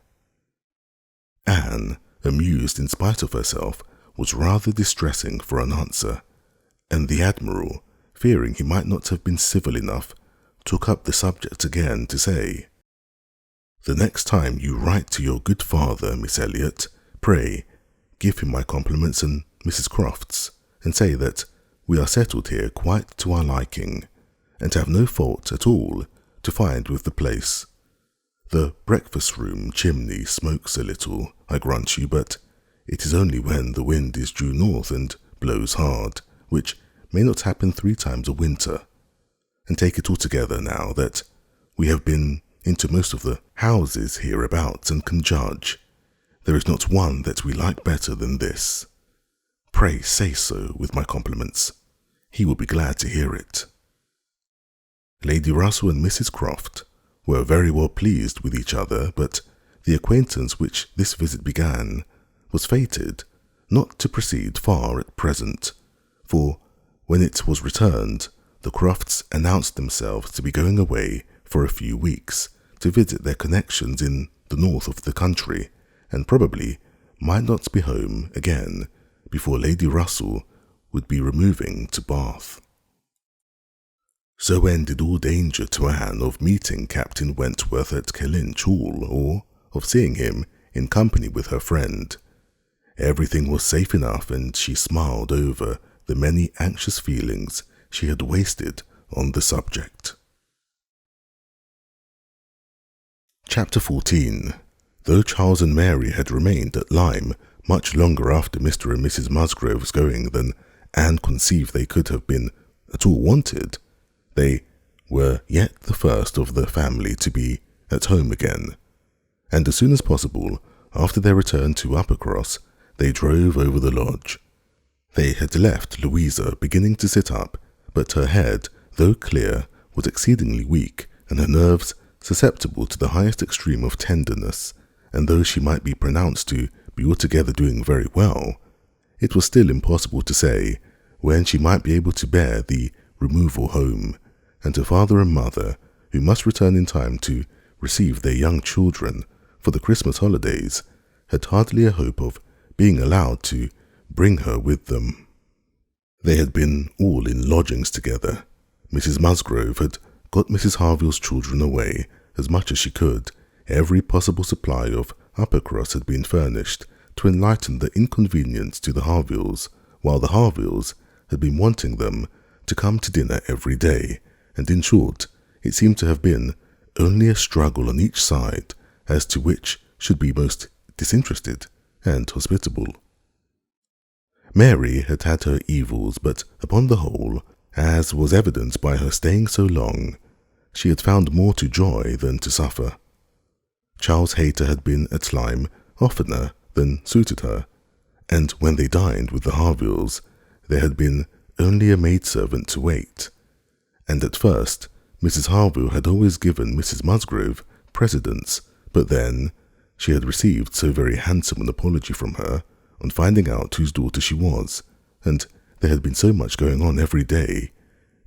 Anne, amused in spite of herself, was rather distressing for an answer, and the Admiral, fearing he might not have been civil enough, took up the subject again to say, "The next time you write to your good father, Miss Elliot, pray give him my compliments and Mrs. Croft's, and say that we are settled here quite to our liking, and have no fault at all to find with the place. The breakfast-room chimney smokes a little, I grant you, but it is only when the wind is due north and blows hard, which may not happen 3 times a winter. And take it altogether now that we have been into most of the houses hereabouts and can judge, there is not one that we like better than this. Pray say so with my compliments. He will be glad to hear it." Lady Russell and Mrs. Croft were very well pleased with each other, but the acquaintance which this visit began was fated not to proceed far at present, for when it was returned, the Crofts announced themselves to be going away for a few weeks to visit their connections in the north of the country, and probably might not be home again before Lady Russell would be removing to Bath. So ended all danger to Anne of meeting Captain Wentworth at Kellynch Hall, or of seeing him in company with her friend. Everything was safe enough, and she smiled over the many anxious feelings she had wasted on the subject. Chapter 14. Though Charles and Mary had remained at Lyme much longer after Mr. and Mrs. Musgrove's going than Anne conceived they could have been at all wanted, they were yet the first of the family to be at home again, and as soon as possible after their return to Uppercross, they drove over the lodge. They had left Louisa beginning to sit up, but her head, though clear, was exceedingly weak, and her nerves susceptible to the highest extreme of tenderness, and though she might be pronounced to be altogether doing very well, it was still impossible to say when she might be able to bear the removal home, and her father and mother, who must return in time to receive their young children for the Christmas holidays, had hardly a hope of being allowed to bring her with them. They had been all in lodgings together. Mrs. Musgrove had got Mrs. Harville's children away as much as she could. Every possible supply of Uppercross had been furnished to enlighten the inconvenience to the Harvilles, while the Harvilles had been wanting them to come to dinner every day, and in short, it seemed to have been only a struggle on each side as to which should be most disinterested and hospitable. Mary had had her evils, but upon the whole, as was evidenced by her staying so long, she had found more to joy than to suffer. Charles Hayter had been at Lyme oftener than suited her, and when they dined with the Harvilles, there had been only a maidservant to wait, and at first Mrs. Harville had always given Mrs. Musgrove precedence, but then she had received so very handsome an apology from her on finding out whose daughter she was, and there had been so much going on every day,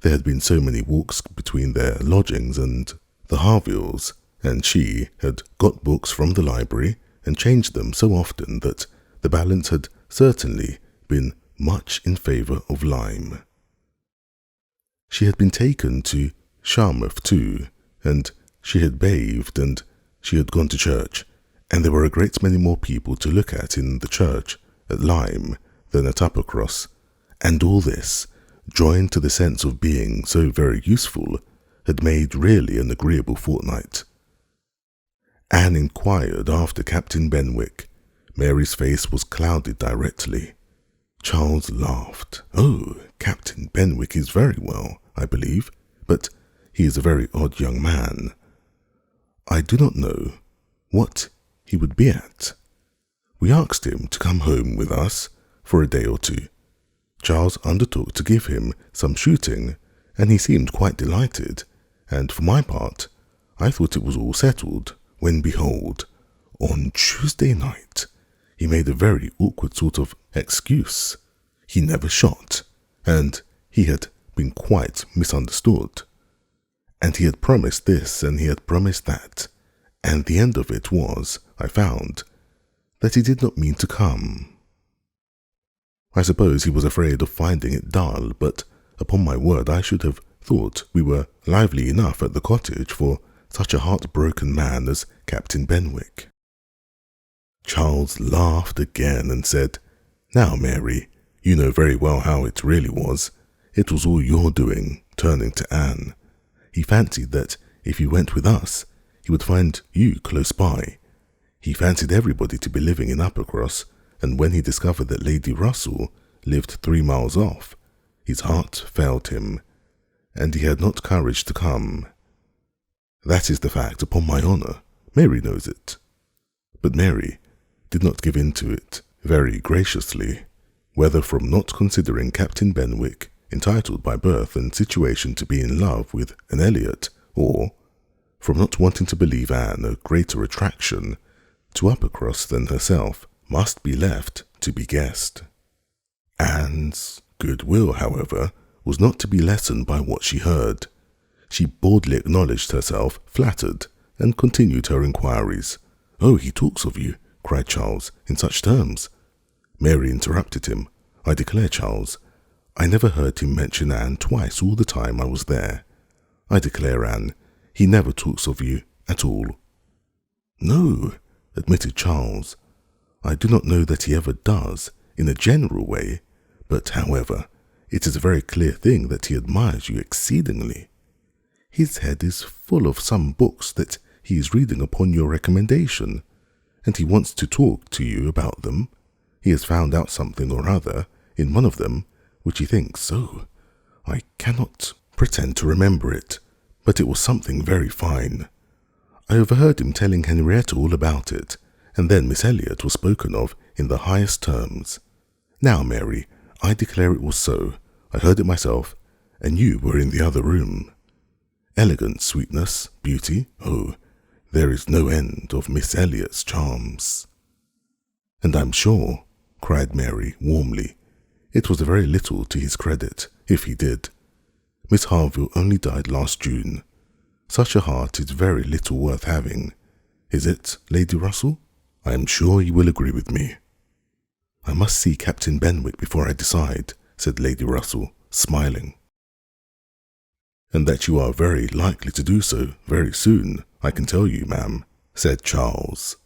there had been so many walks between their lodgings and the Harvilles, and she had got books from the library and changed them so often that the balance had certainly been much in favour of Lyme. She had been taken to Charmouth too, and she had bathed, and she had gone to church, and there were a great many more people to look at in the church at Lyme than at Uppercross, and all this, joined to the sense of being so very useful, had made really an agreeable fortnight. Anne inquired after Captain Benwick. Mary's face was clouded directly. Charles laughed. "Oh, Captain Benwick is very well, I believe, but he is a very odd young man. I do not know what he would be at. We asked him to come home with us for a day or two. Charles undertook to give him some shooting, and he seemed quite delighted, and for my part, I thought it was all settled, when behold, on Tuesday night, he made a very awkward sort of excuse. He never shot, and he had been quite misunderstood, and he had promised this and he had promised that, and the end of it was, I found, that he did not mean to come. I suppose he was afraid of finding it dull, but upon my word I should have thought we were lively enough at the cottage for such a heartbroken man as Captain Benwick. Charles laughed again and said, "Now, Mary, you know very well how it really was. It was all your doing," turning to Anne. "He fancied that if you went with us, he would find you close by. He fancied everybody to be living in Uppercross, and when he discovered that Lady Russell lived 3 miles off, his heart failed him, and he had not courage to come. That is the fact, upon my honour. Mary knows it." But Mary did not give in to it very graciously, whether from not considering Captain Benwick entitled by birth and situation to be in love with an Elliot, or from not wanting to believe Anne a greater attraction to Uppercross than herself, must be left to be guessed. Anne's goodwill, however, was not to be lessened by what she heard. She boldly acknowledged herself flattered and continued her inquiries. "Oh, he talks of you," cried Charles, "in such terms." Mary interrupted him. "I declare, Charles, I never heard him mention Anne twice all the time I was there. I declare, Anne, he never talks of you at all." "No," admitted Charles, "I do not know that he ever does, in a general way, but, however, it is a very clear thing that he admires you exceedingly. His head is full of some books that he is reading upon your recommendation, and he wants to talk to you about them. He has found out something or other in one of them which he thinks so. I cannot pretend to remember it, but it was something very fine. I overheard him telling Henrietta all about it, and then Miss Elliot was spoken of in the highest terms. Now, Mary, I declare it was so. I heard it myself, and you were in the other room. Elegance, sweetness, beauty, oh, there is no end of Miss Elliot's charms." "And I'm sure," cried Mary warmly, "it was a very little to his credit, if he did. Miss Harville only died last June. Such a heart is very little worth having. Is it, Lady Russell? I am sure you will agree with me." "I must see Captain Benwick before I decide," said Lady Russell, smiling. "And that you are very likely to do so very soon, I can tell you, ma'am," said Charles.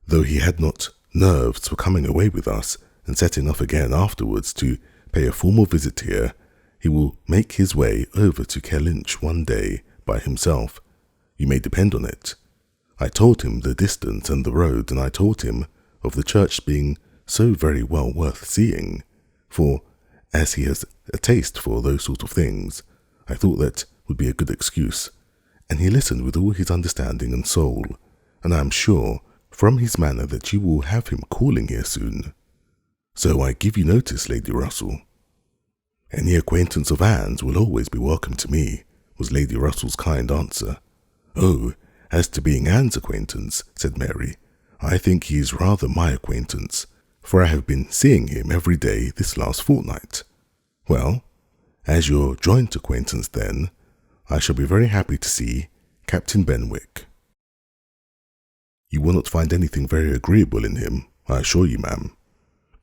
Though he had not nerves for coming away with us and setting off again afterwards to pay a formal visit here, he will make his way over to Kellynch one day by himself. You may depend on it. I told him the distance and the road, and I told him of the church being so very well worth seeing, for, as he has a taste for those sort of things, I thought that would be a good excuse, and he listened with all his understanding and soul, and I am sure from his manner that you will have him calling here soon. So I give you notice, Lady Russell." "Any acquaintance of Anne's will always be welcome to me," was Lady Russell's kind answer. "Oh, as to being Anne's acquaintance," said Mary, "I think he is rather my acquaintance, for I have been seeing him every day this last fortnight. Well, as your joint acquaintance then, I shall be very happy to see Captain Benwick." "You will not find anything very agreeable in him, I assure you, ma'am.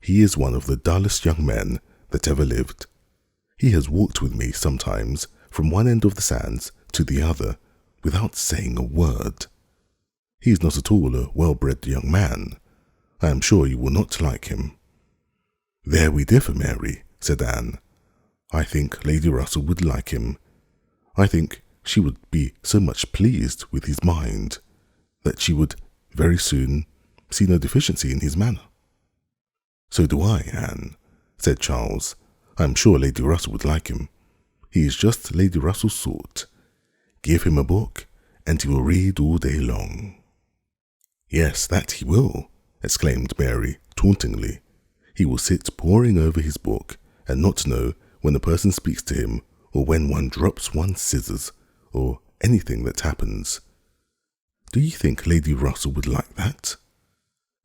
He is one of the dullest young men that ever lived. He has walked with me sometimes from one end of the sands to the other without saying a word. He is not at all a well-bred young man. I am sure you will not like him." "There we differ, Mary," said Anne. "I think Lady Russell would like him. I think she would be so much pleased with his mind that she would very soon see no deficiency in his manner." "So do I, Anne," said Charles. "I am sure Lady Russell would like him. He is just Lady Russell's sort. Give him a book, and he will read all day long." "Yes, that he will," exclaimed Mary tauntingly. "He will sit poring over his book, and not know when a person speaks to him, or when one drops one's scissors, or anything that happens. Do you think Lady Russell would like that?"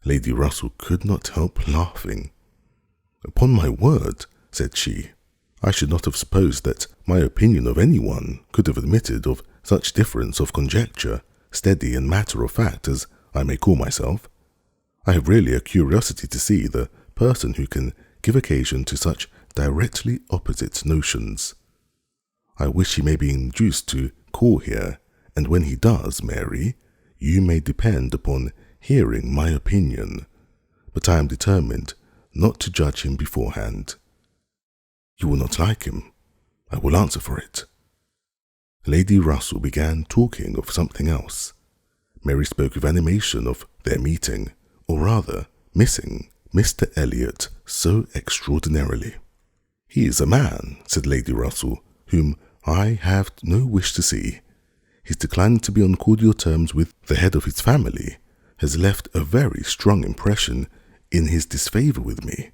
Lady Russell could not help laughing. "Upon my word," said she, "I should not have supposed that my opinion of anyone could have admitted of such difference of conjecture, steady and matter of fact as I may call myself. I have really a curiosity to see the person who can give occasion to such directly opposite notions. I wish he may be induced to call here, and when he does, Mary, you may depend upon hearing my opinion, but I am determined not to judge him beforehand. You will not like him, I will answer for it." Lady Russell began talking of something else. Mary spoke with animation of their meeting, or rather, missing Mr. Elliot so extraordinarily. "He is a man," said Lady Russell, "whom I have no wish to see. His declining to be on cordial terms with the head of his family has left a very strong impression in his disfavour with me."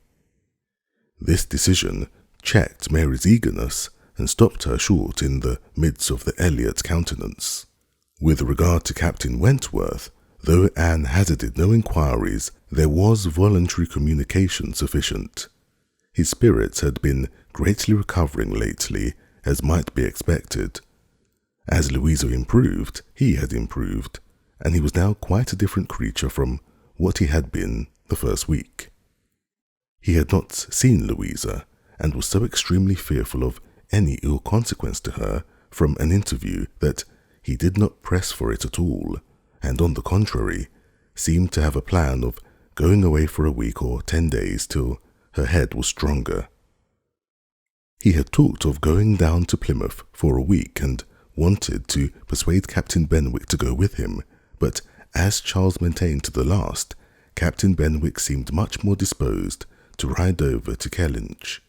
This decision checked Mary's eagerness and stopped her short in the midst of the Elliot countenance. With regard to Captain Wentworth, though Anne hazarded no inquiries, there was voluntary communication sufficient. His spirits had been greatly recovering lately, as might be expected. As Louisa improved, he had improved, and he was now quite a different creature from what he had been the first week. He had not seen Louisa, and was so extremely fearful of any ill consequence to her from an interview that he did not press for it at all, and on the contrary, seemed to have a plan of going away for a week or 10 days till her head was stronger. He had talked of going down to Plymouth for a week and wanted to persuade Captain Benwick to go with him, but as Charles maintained to the last, Captain Benwick seemed much more disposed to ride over to Kellynch.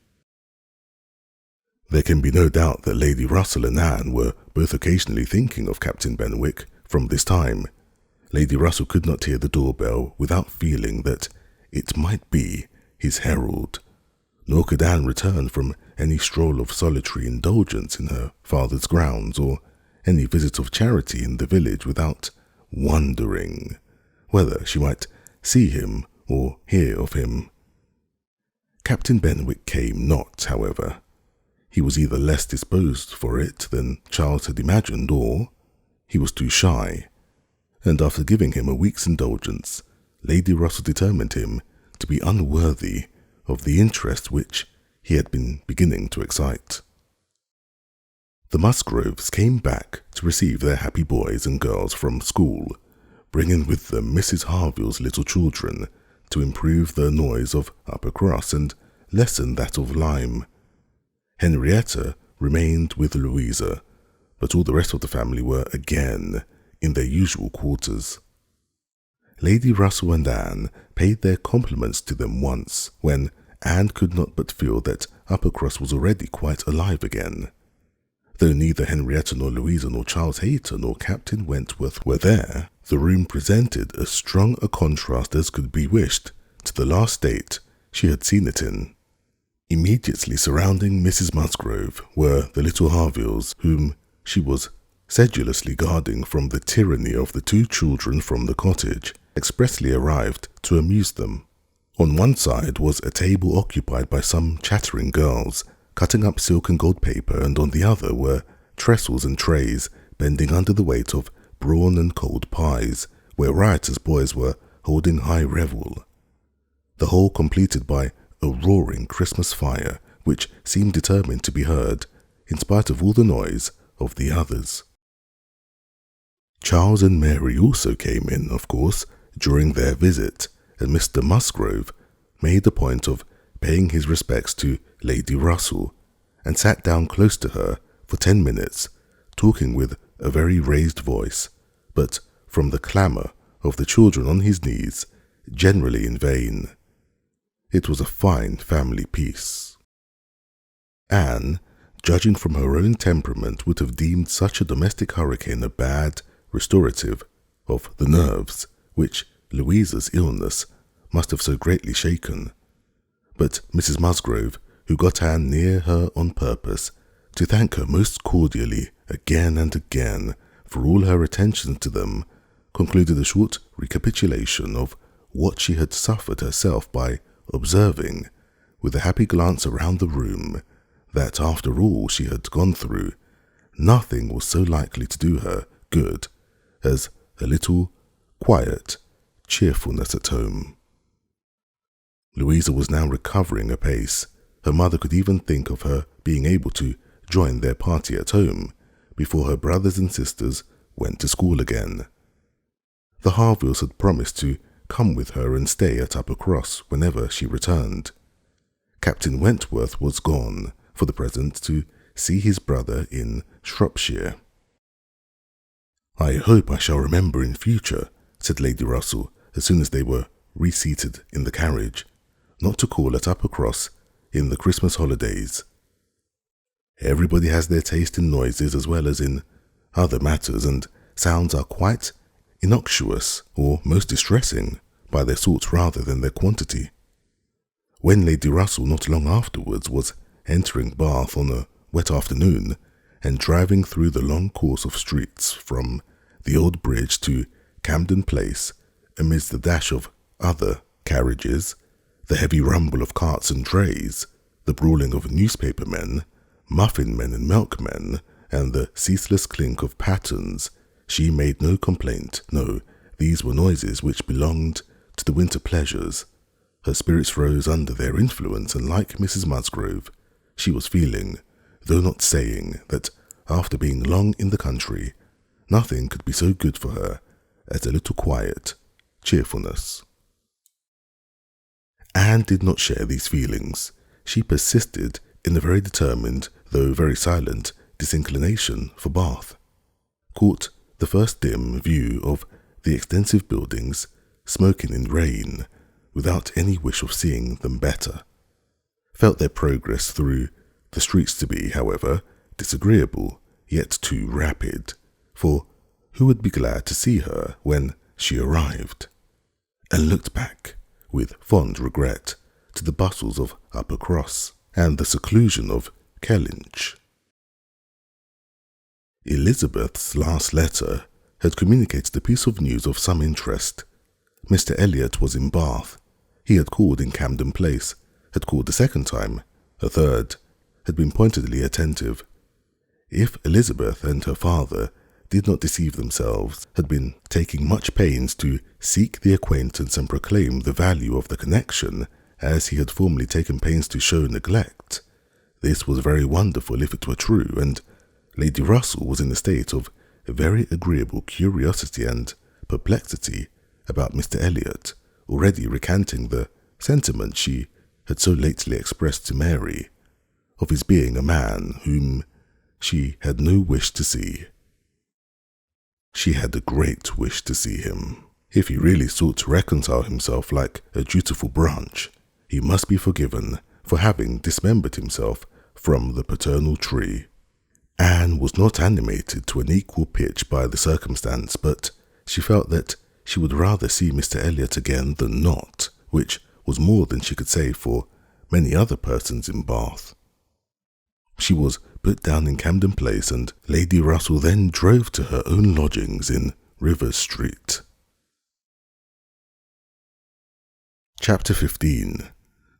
There can be no doubt that Lady Russell and Anne were both occasionally thinking of Captain Benwick from this time. Lady Russell could not hear the doorbell without feeling that it might be his herald, nor could Anne return from any stroll of solitary indulgence in her father's grounds or any visit of charity in the village without wondering whether she might see him or hear of him. Captain Benwick came not, however. He was either less disposed for it than Charles had imagined, or he was too shy, and after giving him a week's indulgence, Lady Russell determined him to be unworthy of the interest which he had been beginning to excite. The Musgroves came back to receive their happy boys and girls from school, bringing with them Mrs. Harville's little children to improve the noise of Uppercross and lessen that of Lyme. Henrietta remained with Louisa, but all the rest of the family were again in their usual quarters. Lady Russell and Anne paid their compliments to them once, when Anne could not but feel that Uppercross was already quite alive again. Though neither Henrietta nor Louisa nor Charles Hayter nor Captain Wentworth were there, the room presented as strong a contrast as could be wished to the last state she had seen it in. Immediately surrounding Mrs. Musgrove were the little Harvilles, whom she was sedulously guarding from the tyranny of the two children from the cottage, expressly arrived to amuse them. On one side was a table occupied by some chattering girls, cutting up silk and gold paper, and on the other were trestles and trays bending under the weight of brawn and cold pies, where riotous boys were holding high revel. The whole completed by a roaring Christmas fire, which seemed determined to be heard, in spite of all the noise of the others. Charles and Mary also came in, of course, during their visit, and Mr. Musgrove made a point of paying his respects to Lady Russell, and sat down close to her for 10 minutes, talking with a very raised voice, but from the clamour of the children on his knees, generally in vain. It was a fine family peace. Anne, judging from her own temperament, would have deemed such a domestic hurricane a bad restorative of the nerves which Louisa's illness must have so greatly shaken. But Mrs. Musgrove, who got Anne near her on purpose to thank her most cordially again and again for all her attention to them, concluded a short recapitulation of what she had suffered herself by observing, with a happy glance around the room, that after all she had gone through, nothing was so likely to do her good as a little quiet cheerfulness at home. Louisa was now recovering apace. Her mother could even think of her being able to join their party at home before her brothers and sisters went to school again. The Harvilles had promised to come with her and stay at Uppercross whenever she returned. Captain Wentworth was gone, for the present, to see his brother in Shropshire. "I hope I shall remember in future," said Lady Russell as soon as they were reseated in the carriage, "not to call at Uppercross in the Christmas holidays. Everybody has their taste in noises as well as in other matters, and sounds are quite innocuous or most distressing by their sort rather than their quantity." When Lady Russell not long afterwards was entering Bath on a wet afternoon and driving through the long course of streets from the Old Bridge to Camden Place amidst the dash of other carriages, the heavy rumble of carts and drays, the brawling of newspaper men, muffin men and milkmen, and the ceaseless clink of pattens, she made no complaint. No, these were noises which belonged to the winter pleasures. Her spirits rose under their influence, and like Mrs. Musgrove, she was feeling, though not saying, that after being long in the country, nothing could be so good for her as a little quiet cheerfulness. Anne did not share these feelings. She persisted in a very determined, though very silent, disinclination for Bath, caught the first dim view of the extensive buildings smoking in rain, without any wish of seeing them better, felt their progress through the streets to be, however, disagreeable, yet too rapid, for who would be glad to see her when she arrived, and looked back with fond regret to the bustles of Uppercross and the seclusion of Kellynch. Elizabeth's last letter had communicated a piece of news of some interest. Mr. Elliot was in Bath. He had called in Camden Place, had called a second time, a third, had been pointedly attentive. If Elizabeth and her father did not deceive themselves, had been taking much pains to seek the acquaintance and proclaim the value of the connection, as he had formerly taken pains to show neglect, this was very wonderful if it were true, and Lady Russell was in a state of very agreeable curiosity and perplexity about Mr. Elliot, already recanting the sentiment she had so lately expressed to Mary, of his being a man whom she had no wish to see. She had a great wish to see him. If he really sought to reconcile himself like a dutiful branch, he must be forgiven for having dismembered himself from the paternal tree. Anne was not animated to an equal pitch by the circumstance, but she felt that she would rather see Mr. Elliot again than not, which was more than she could say for many other persons in Bath. She was put down in Camden Place, and Lady Russell then drove to her own lodgings in Rivers Street. Chapter 15.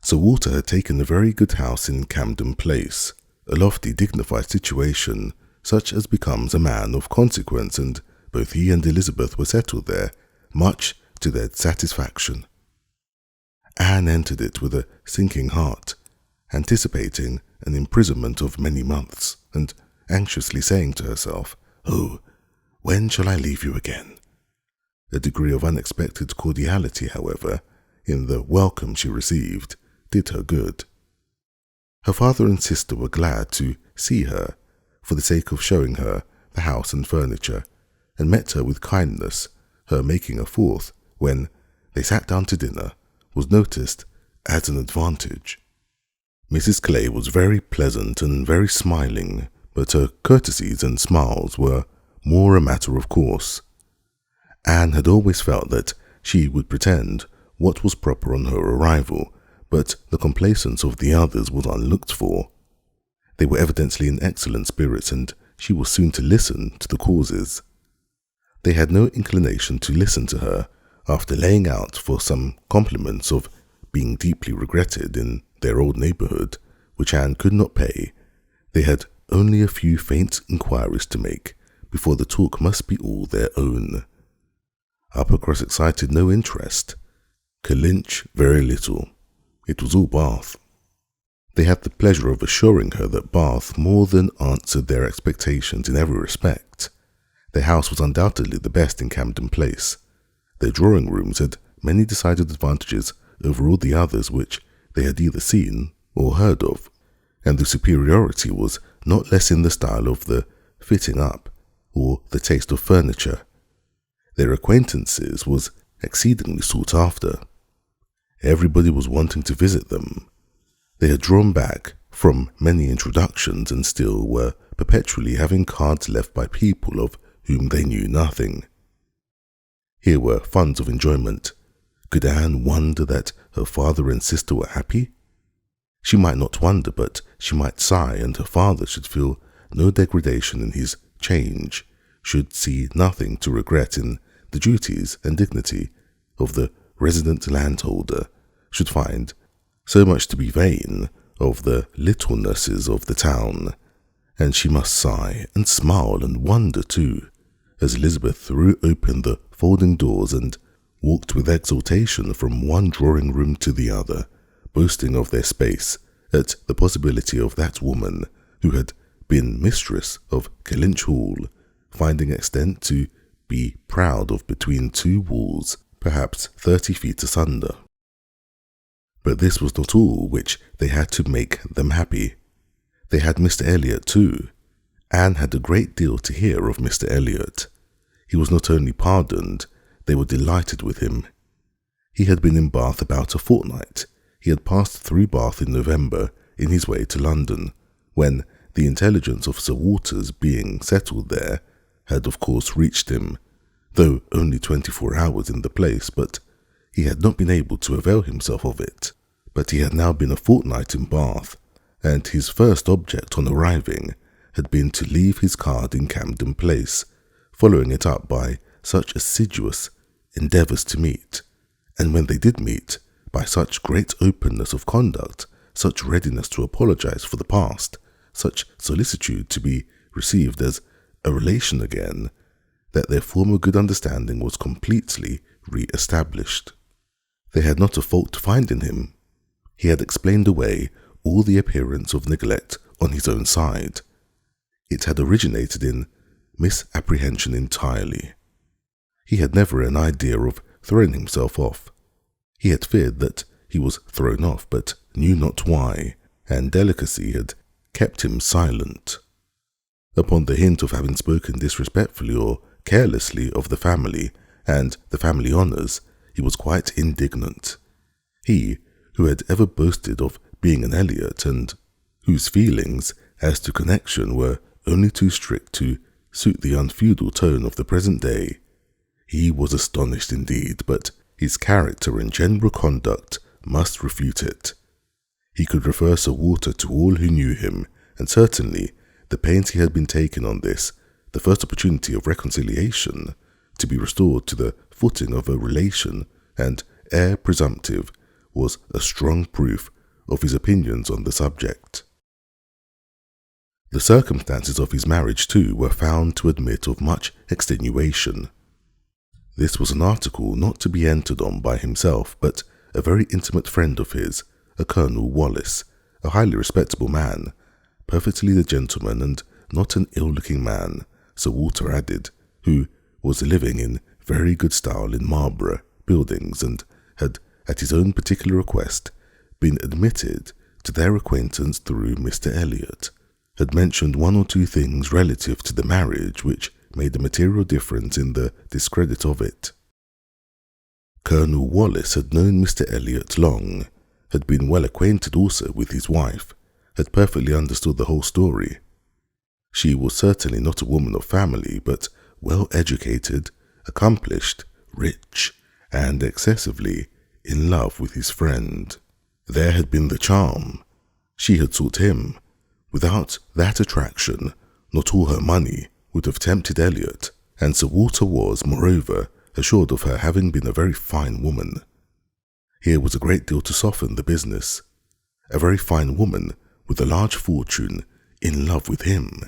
Sir Walter had taken a very good house in Camden Place, a lofty, dignified situation, such as becomes a man of consequence, and both he and Elizabeth were settled there, much to their satisfaction. Anne entered it with a sinking heart, anticipating an imprisonment of many months, and anxiously saying to herself, "Oh, when shall I leave you again?" A degree of unexpected cordiality, however, in the welcome she received, did her good. Her father and sister were glad to see her, for the sake of showing her the house and furniture, and met her with kindness. Her making a fourth, when they sat down to dinner, was noticed as an advantage. Mrs. Clay was very pleasant and very smiling, but her courtesies and smiles were more a matter of course. Anne had always felt that she would pretend what was proper on her arrival, but the complaisance of the others was unlooked for. They were evidently in excellent spirits, and she was soon to listen to the causes. They had no inclination to listen to her after laying out for some compliments of being deeply regretted in their old neighbourhood, which Anne could not pay. They had only a few faint inquiries to make before the talk must be all their own. Uppercross excited no interest, Kellynch very little. It was all Bath. They had the pleasure of assuring her that Bath more than answered their expectations in every respect. Their house was undoubtedly the best in Camden Place. Their drawing rooms had many decided advantages over all the others which they had either seen or heard of, and the superiority was not less in the style of the fitting up or the taste of furniture. Their acquaintances was exceedingly sought after. Everybody was wanting to visit them. They had drawn back from many introductions and still were perpetually having cards left by people of whom they knew nothing. Here were funds of enjoyment. Could Anne wonder that her father and sister were happy? She might not wonder, but she might sigh, and her father should feel no degradation in his change, should see nothing to regret in the duties and dignity of the resident landholder, should find so much to be vain of the littlenesses of the town, and she must sigh and smile and wonder too, as Elizabeth threw open the folding doors and walked with exultation from one drawing room to the other, boasting of their space at the possibility of that woman who had been mistress of Kellynch Hall, finding extent to be proud of between two walls, perhaps 30 feet asunder. But this was not all which they had to make them happy. They had Mr. Elliot too. Anne had a great deal to hear of Mr. Elliot. He was not only pardoned, they were delighted with him. He had been in Bath about a fortnight. He had passed through Bath in November in his way to London, when the intelligence of Sir Walter's being settled there had of course reached him, though only 24 hours in the place, but he had not been able to avail himself of it. But he had now been a fortnight in Bath, and his first object on arriving had been to leave his card in Camden Place, following it up by such assiduous endeavours to meet, and when they did meet, by such great openness of conduct, such readiness to apologize for the past, such solicitude to be received as a relation again, that their former good understanding was completely re-established. They had not a fault to find in him. He had explained away all the appearance of neglect on his own side. It had originated in misapprehension entirely. He had never an idea of throwing himself off. He had feared that he was thrown off, but knew not why, and delicacy had kept him silent. Upon the hint of having spoken disrespectfully or carelessly of the family and the family honours, he was quite indignant. He, who had ever boasted of being an Elliot, and whose feelings as to connection were only too strict to suit the unfeudal tone of the present day, he was astonished indeed, but his character and general conduct must refute it. He could refer Sir Walter to all who knew him, and certainly the pains he had been taking on this, the first opportunity of reconciliation, to be restored to the footing of a relation and heir presumptive, was a strong proof of his opinions on the subject. The circumstances of his marriage, too, were found to admit of much extenuation. This was an article not to be entered on by himself, but a very intimate friend of his, a Colonel Wallace, a highly respectable man, perfectly the gentleman and not an ill-looking man, Sir Walter added, who was living in very good style in Marlborough Buildings, and had, at his own particular request, been admitted to their acquaintance through Mr. Elliot, had mentioned one or two things relative to the marriage which made a material difference in the discredit of it. Colonel Wallace had known Mr. Elliot long, had been well acquainted also with his wife, had perfectly understood the whole story. She was certainly not a woman of family, but well educated, accomplished, rich, and excessively in love with his friend. There had been the charm. She had sought him. Without that attraction, not all her money would have tempted Elliot, and Sir Walter was, moreover, assured of her having been a very fine woman. Here was a great deal to soften the business. A very fine woman with a large fortune in love with him.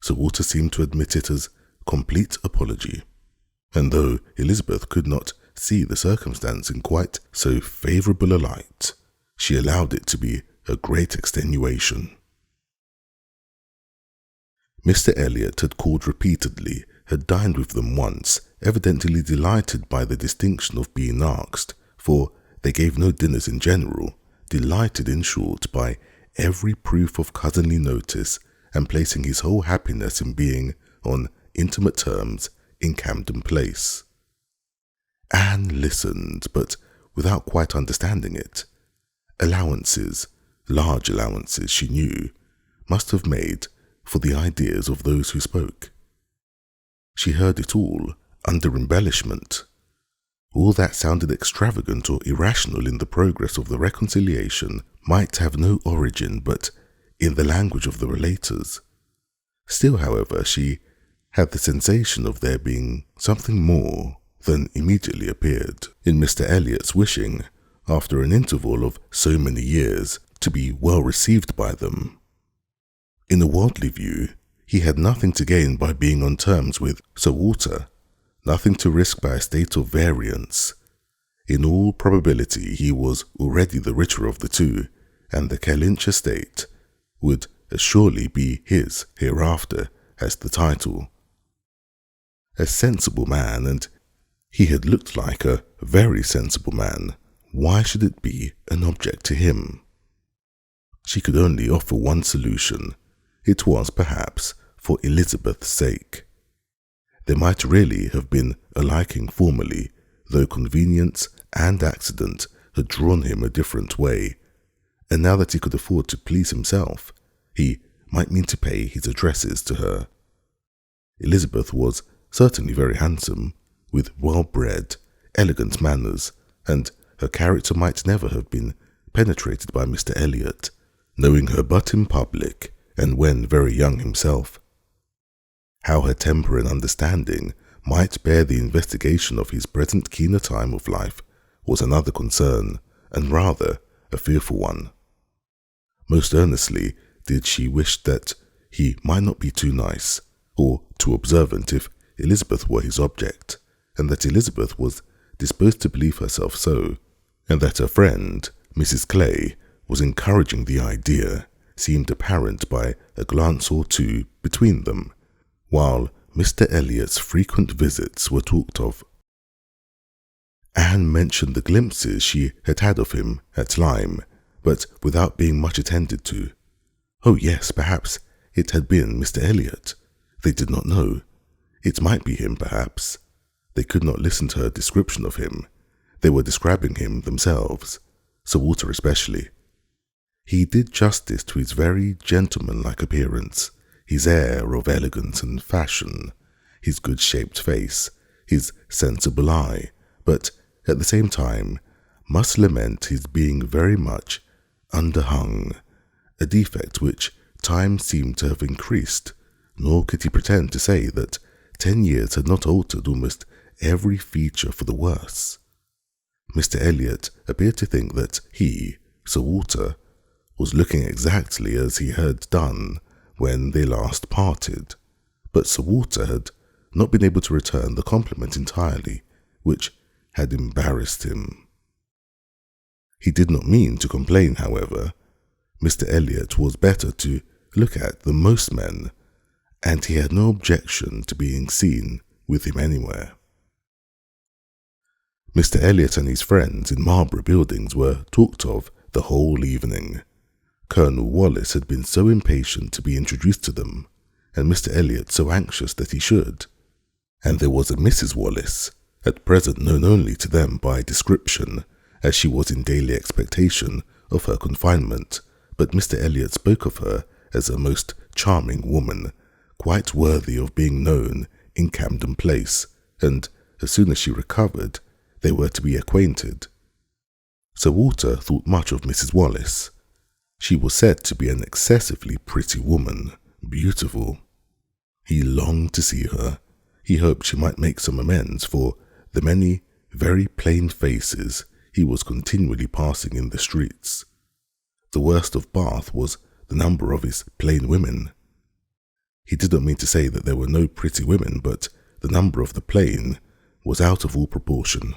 Sir Walter seemed to admit it as complete apology, and though Elizabeth could not see the circumstance in quite so favourable a light, she allowed it to be a great extenuation. Mr. Elliot had called repeatedly, had dined with them once, evidently delighted by the distinction of being asked, for they gave no dinners in general, delighted in short by every proof of cousinly notice, and placing his whole happiness in being on intimate terms in Camden Place. Anne listened, but without quite understanding it. Allowances, large allowances, she knew, must have made for the ideas of those who spoke. She heard it all under embellishment. All that sounded extravagant or irrational in the progress of the reconciliation might have no origin but in the language of the relators. Still, however, she had the sensation of there being something more than immediately appeared in Mr. Elliot's wishing, after an interval of so many years, to be well received by them. In a worldly view, he had nothing to gain by being on terms with Sir Walter, nothing to risk by a state of variance. In all probability he was already the richer of the two, and the Kellynch estate would as surely be his hereafter as the title. A sensible man, and he had looked like a very sensible man, why should it be an object to him? She could only offer one solution. It was, perhaps, for Elizabeth's sake. There might really have been a liking formerly, though convenience and accident had drawn him a different way, and now that he could afford to please himself, he might mean to pay his addresses to her. Elizabeth was certainly very handsome, with well-bred, elegant manners, and her character might never have been penetrated by Mr. Elliot, knowing her but in public, and when very young himself. How her temper and understanding might bear the investigation of his present keener time of life was another concern, and rather a fearful one. Most earnestly did she wish that he might not be too nice, or too observant if Elizabeth were his object, and that Elizabeth was disposed to believe herself so, and that her friend, Mrs. Clay, was encouraging the idea, seemed apparent by a glance or two between them, while Mr. Elliot's frequent visits were talked of. Anne mentioned the glimpses she had had of him at Lyme, but without being much attended to. Oh yes, perhaps it had been Mr. Elliot. They did not know. It might be him, perhaps. They could not listen to her description of him. They were describing him themselves, Sir Walter especially. He did justice to his very gentlemanlike appearance, his air of elegance and fashion, his good-shaped face, his sensible eye, but at the same time must lament his being very much underhung, a defect which time seemed to have increased, nor could he pretend to say that 10 years had not altered almost every feature for the worse. Mr. Elliot appeared to think that he, Sir Walter, was looking exactly as he had done when they last parted, but Sir Walter had not been able to return the compliment entirely, which had embarrassed him. He did not mean to complain, however. Mr. Elliot was better to look at than most men, and he had no objection to being seen with him anywhere. Mr. Elliot and his friends in Marlborough Buildings were talked of the whole evening. Colonel Wallis had been so impatient to be introduced to them, and Mr. Elliot so anxious that he should. And there was a Mrs. Wallis, at present known only to them by description, as she was in daily expectation of her confinement, but Mr. Elliot spoke of her as a most charming woman, quite worthy of being known in Camden Place, and as soon as she recovered, they were to be acquainted. Sir Walter thought much of Mrs. Wallis. She was said to be an excessively pretty woman, beautiful. He longed to see her. He hoped she might make some amends for the many very plain faces he was continually passing in the streets. The worst of Bath was the number of his plain women. He did not mean to say that there were no pretty women, but the number of the plain was out of all proportion.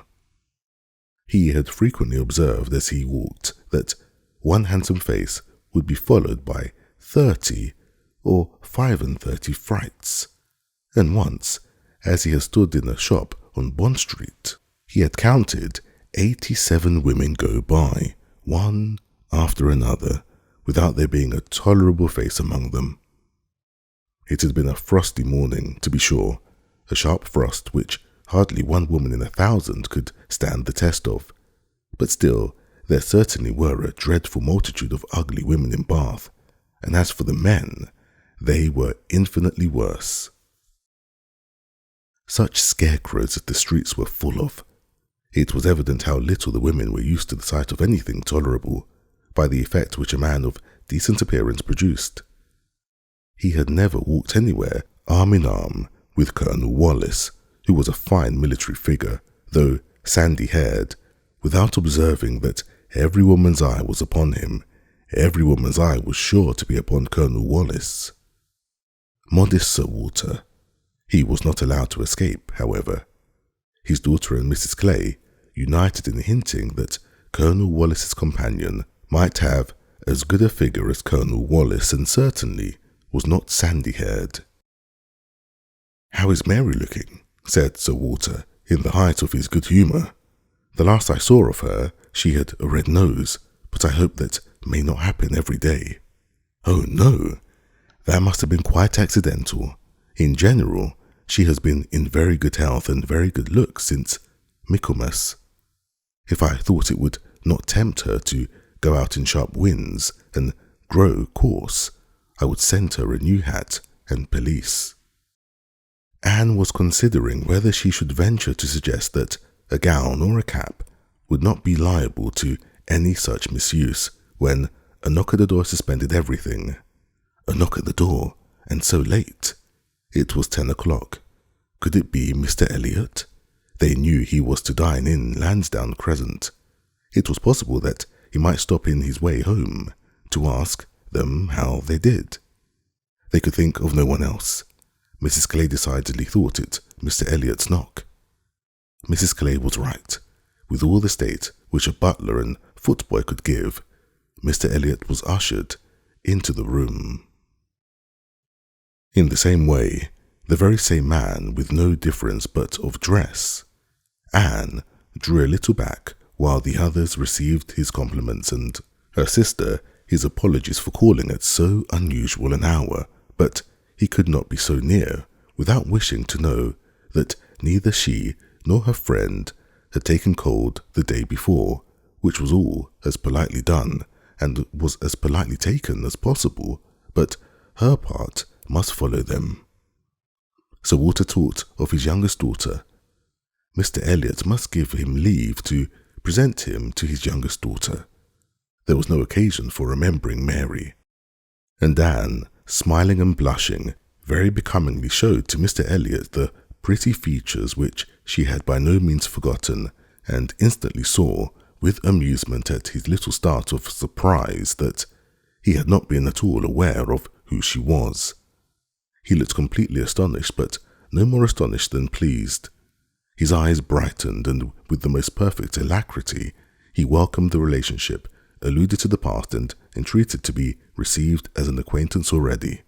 He had frequently observed as he walked that one handsome face would be followed by 30 or 35 frights. And once, as he had stood in a shop on Bond Street, he had counted 87 women go by, one after another, without there being a tolerable face among them. It had been a frosty morning, to be sure, a sharp frost which hardly one woman in 1,000 could stand the test of, but still there certainly were a dreadful multitude of ugly women in Bath, and as for the men, they were infinitely worse. Such scarecrows as the streets were full of. It was evident how little the women were used to the sight of anything tolerable, by the effect which a man of decent appearance produced. He had never walked anywhere arm in arm with Colonel Wallace, who was a fine military figure, though sandy-haired, without observing that every woman's eye was upon him. Every woman's eye was sure to be upon Colonel Wallace. Modest Sir Walter. He was not allowed to escape, however. His daughter and Mrs. Clay united in hinting that Colonel Wallace's companion might have as good a figure as Colonel Wallace, and certainly was not sandy-haired. "How is Mary looking?" said Sir Walter, in the height of his good humour. "The last I saw of her, she had a red nose, but I hope that may not happen every day." "Oh no, that must have been quite accidental. In general, she has been in very good health and very good looks since Michaelmas. If I thought it would not tempt her to go out in sharp winds and grow coarse, I would send her a new hat and pelisse." Anne was considering whether she should venture to suggest that a gown or a cap would not be liable to any such misuse, when a knock at the door suspended everything. A knock at the door, and so late. It was 10 o'clock. Could it be Mr. Elliot? They knew he was to dine in Lansdowne Crescent. It was possible that he might stop in his way home to ask them how they did. They could think of no one else. Mrs. Clay decidedly thought it Mr. Elliot's knock. Mrs. Clay was right. With all the state which a butler and footboy could give, Mr. Elliot was ushered into the room. In the same way, the very same man, with no difference but of dress. Anne drew a little back while the others received his compliments, and her sister his apologies for calling at so unusual an hour, but he could not be so near without wishing to know that neither she nor her friend had taken cold the day before, which was all as politely done, and was as politely taken as possible, but her part must follow them. Sir Walter talked of his youngest daughter. Mr. Elliot must give him leave to present him to his youngest daughter. There was no occasion for remembering Mary. And Anne, smiling and blushing, very becomingly showed to Mr. Elliot the pretty features which she had by no means forgotten, and instantly saw, with amusement at his little start of surprise, that he had not been at all aware of who she was. He looked completely astonished, but no more astonished than pleased. His eyes brightened, and with the most perfect alacrity, he welcomed the relationship, alluded to the past, and entreated to be received as an acquaintance already.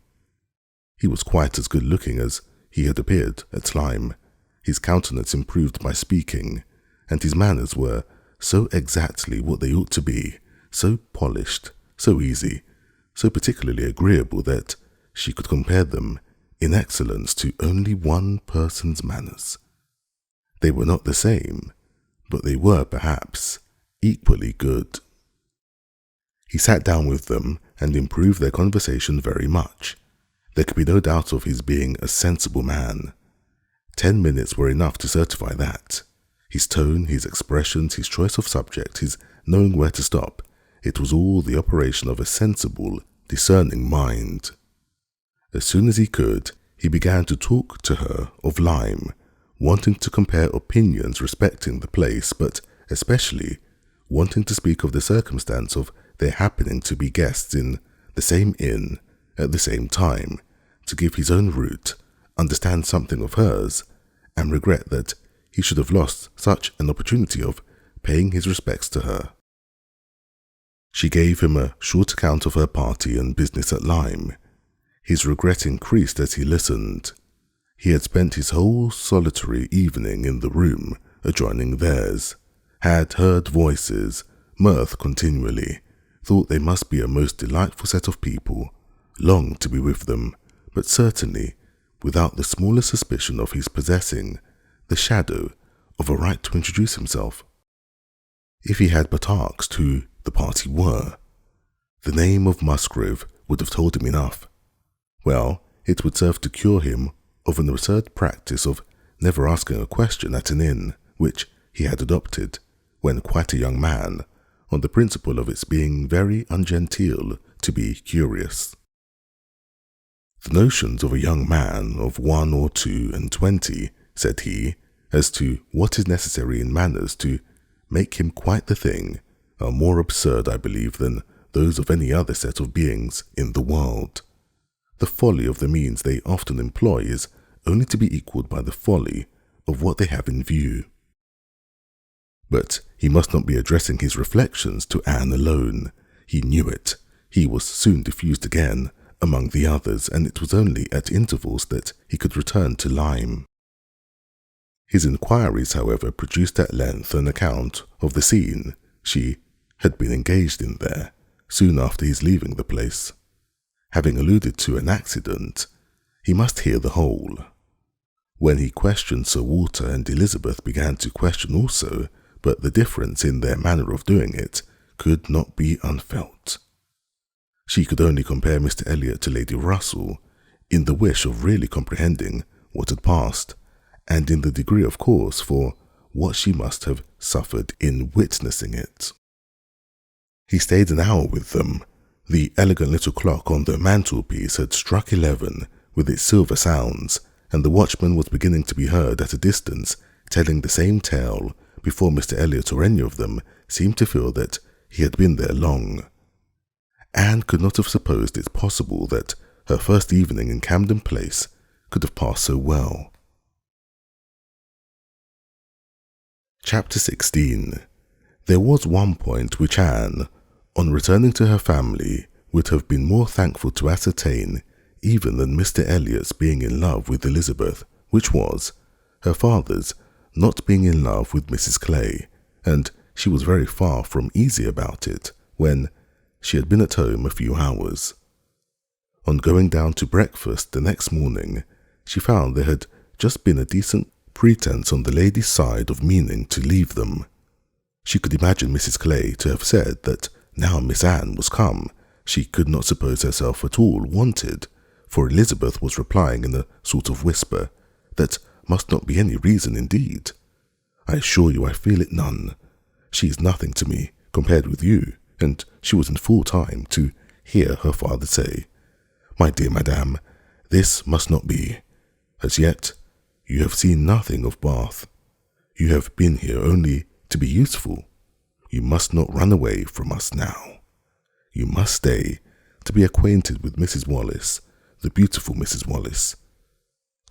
He was quite as good looking as he had appeared at Lyme. His countenance improved by speaking, and his manners were so exactly what they ought to be, so polished, so easy, so particularly agreeable that she could compare them in excellence to only one person's manners. They were not the same, but they were perhaps equally good. He sat down with them and improved their conversation very much. There could be no doubt of his being a sensible man. 10 minutes were enough to certify that. His tone, his expressions, his choice of subject, his knowing where to stop, it was all the operation of a sensible, discerning mind. As soon as he could, he began to talk to her of Lyme, wanting to compare opinions respecting the place, but especially wanting to speak of the circumstance of their happening to be guests in the same inn at the same time, to give his own route, understand something of hers, and regret that he should have lost such an opportunity of paying his respects to her. She gave him a short account of her party and business at Lyme. His regret increased as he listened. He had spent his whole solitary evening in the room adjoining theirs, had heard voices, mirth continually, thought they must be a most delightful set of people, longed to be with them, but certainly without the smallest suspicion of his possessing the shadow of a right to introduce himself. If he had but asked who the party were, the name of Musgrave would have told him enough. Well, it would serve to cure him of an absurd practice of never asking a question at an inn, which he had adopted, when quite a young man, on the principle of its being very ungenteel to be curious. The notions of a young man of 1 or 2 and 20, said he, as to what is necessary in manners to make him quite the thing, are more absurd, I believe, than those of any other set of beings in the world. The folly of the means they often employ is only to be equalled by the folly of what they have in view. But he must not be addressing his reflections to Anne alone. He knew it. He was soon diffused again among the others, and it was only at intervals that he could return to Lyme. His inquiries, however, produced at length an account of the scene she had been engaged in there, soon after his leaving the place. Having alluded to an accident, he must hear the whole. When he questioned Sir Walter and Elizabeth began to question also, but the difference in their manner of doing it could not be unfelt. She could only compare Mr. Elliot to Lady Russell in the wish of really comprehending what had passed, and in the degree of cause for what she must have suffered in witnessing it. He stayed an hour with them. The elegant little clock on the mantelpiece had struck 11 with its silver sounds, and the watchman was beginning to be heard at a distance telling the same tale before Mr. Elliot or any of them seemed to feel that he had been there long. Anne could not have supposed it possible that her first evening in Camden Place could have passed so well. Chapter 16. There was one point which Anne, on returning to her family, would have been more thankful to ascertain even than Mr. Elliot's being in love with Elizabeth, which was her father's not being in love with Mrs. Clay, and she was very far from easy about it when she had been at home a few hours. On going down to breakfast the next morning, she found there had just been a decent pretense on the lady's side of meaning to leave them. She could imagine Mrs. Clay to have said that now Miss Anne was come, she could not suppose herself at all wanted, for Elizabeth was replying in a sort of whisper, that must not be any reason indeed. I assure you I feel it none. She is nothing to me compared with you, and she was in full time to hear her father say, My dear madame, this must not be. As yet, you have seen nothing of Bath. You have been here only to be useful. You must not run away from us now. You must stay to be acquainted with Mrs. Wallis, the beautiful Mrs. Wallis.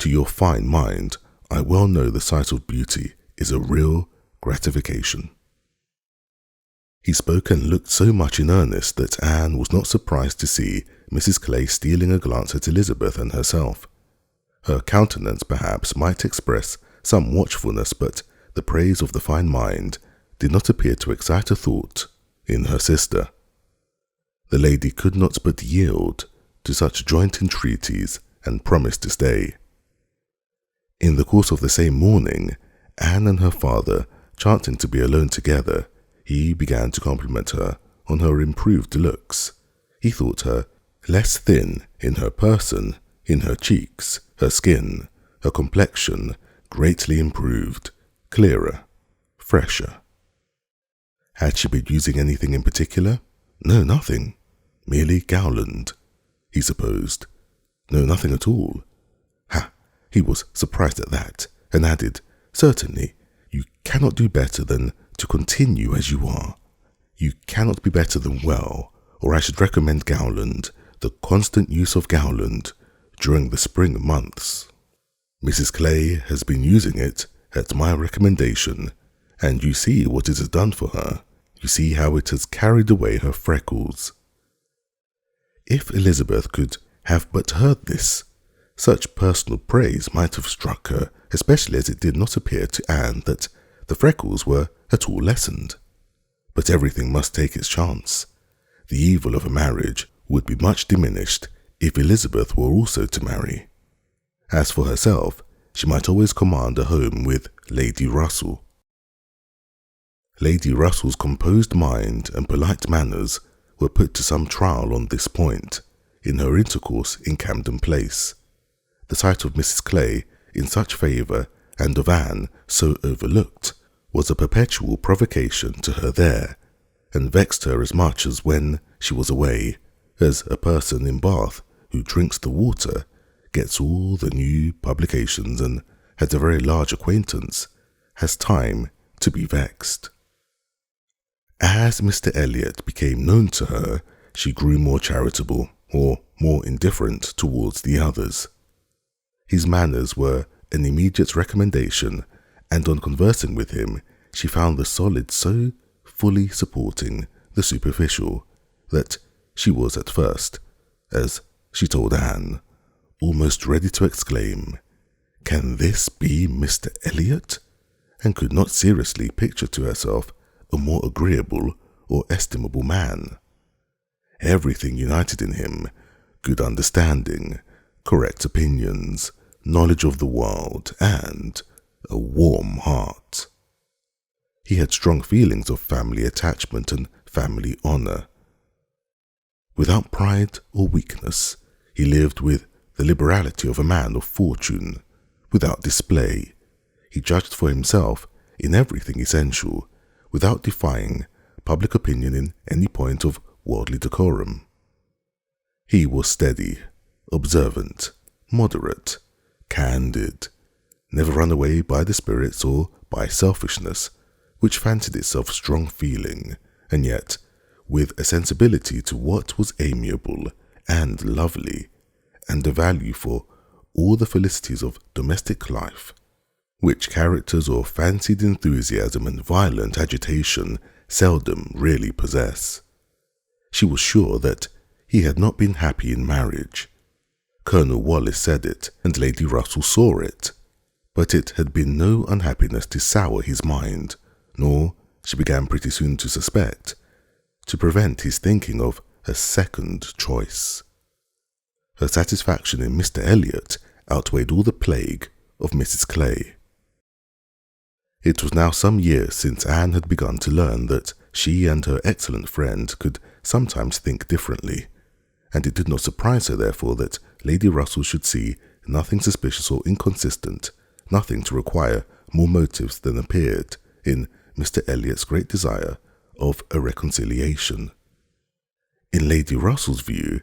To your fine mind, I well know the sight of beauty is a real gratification. He spoke and looked so much in earnest that Anne was not surprised to see Mrs. Clay stealing a glance at Elizabeth and herself. Her countenance perhaps might express some watchfulness, but the praise of the fine mind did not appear to excite a thought in her sister. The lady could not but yield to such joint entreaties and promised to stay. In the course of the same morning, Anne and her father chancing to be alone together, he began to compliment her on her improved looks. He thought her less thin in her person, in her cheeks, her skin, her complexion greatly improved, clearer, fresher. Had she been using anything in particular? No, nothing. Merely Gowland, he supposed. No, nothing at all. He was surprised at that, and added, Certainly, you cannot do better than to continue as you are. You cannot be better than well, or I should recommend Gowland, the constant use of Gowland, during the spring months. Mrs. Clay has been using it at my recommendation, and you see what it has done for her. you see how it has carried away her freckles. If Elizabeth could have but heard this, such personal praise might have struck her, especially as it did not appear to Anne that the freckles were at all lessened. But everything must take its chance. The evil of a marriage would be much diminished if Elizabeth were also to marry. As for herself, she might always command a home with Lady Russell. Lady Russell's composed mind and polite manners were put to some trial on this point in her intercourse in Camden Place. The sight of Mrs. Clay in such favour and of Anne so overlooked was a perpetual provocation to her there, and vexed her as much as when she was away, as a person in Bath who drinks the water, gets all the new publications and has a very large acquaintance, has time to be vexed. As Mr. Elliot became known to her, she grew more charitable or more indifferent towards the others. His manners were an immediate recommendation, and on conversing with him, she found the solid so fully supporting the superficial that she was at first, as she told Anne, almost ready to exclaim, "Can this be Mr. Elliot?" and could not seriously picture to herself a more agreeable or estimable man. Everything united in him: good understanding, correct opinions, knowledge of the world, and a warm heart. He had strong feelings of family attachment and family honour. Without pride or weakness, he lived with the liberality of a man of fortune. Without display, he judged for himself in everything essential, without defying public opinion in any point of worldly decorum. He was steady, observant, moderate, candid, never run away by the spirits or by selfishness, which fancied itself strong feeling, and yet with a sensibility to what was amiable and lovely, and a value for all the felicities of domestic life, which characters or fancied enthusiasm and violent agitation seldom really possess. She was sure that he had not been happy in marriage. Colonel Wallis said it, and Lady Russell saw it, but it had been no unhappiness to sour his mind, nor, she began pretty soon to suspect, to prevent his thinking of a second choice. Her satisfaction in Mr. Elliot outweighed all the plague of Mrs. Clay. It was now some years since Anne had begun to learn that she and her excellent friend could sometimes think differently, and it did not surprise her therefore that Lady Russell should see nothing suspicious or inconsistent, nothing to require more motives than appeared in Mr. Elliot's great desire of a reconciliation. In Lady Russell's view,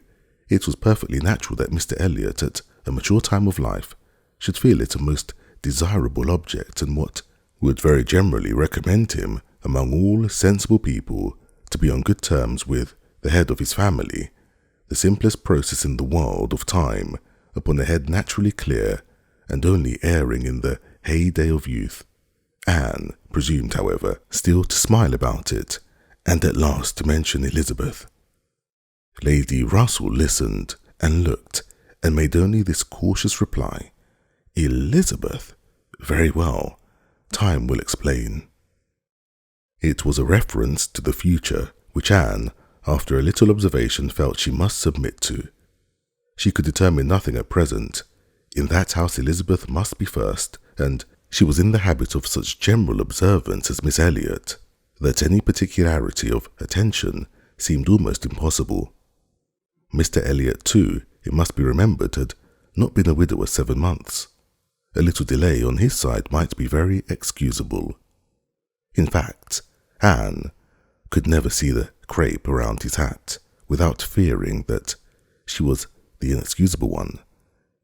it was perfectly natural that Mr. Elliot, at a mature time of life, should feel it a most desirable object, and what would very generally recommend him among all sensible people to be on good terms with the head of his family, the simplest process in the world of time, upon a head naturally clear and only erring in the heyday of youth. Anne presumed, however, still to smile about it, and at last to mention Elizabeth. Lady Russell listened and looked, and made only this cautious reply, "Elizabeth? Very well. Time will explain." It was a reference to the future, which Anne, after a little observation, felt she must submit to. She could determine nothing at present. In that house Elizabeth must be first, and she was in the habit of such general observance as Miss Elliot, that any particularity of attention seemed almost impossible. Mr. Elliot, too, it must be remembered, had not been a widower 7 months. A little delay on his side might be very excusable. In fact, Anne could never see the crape around his hat without fearing that she was the inexcusable one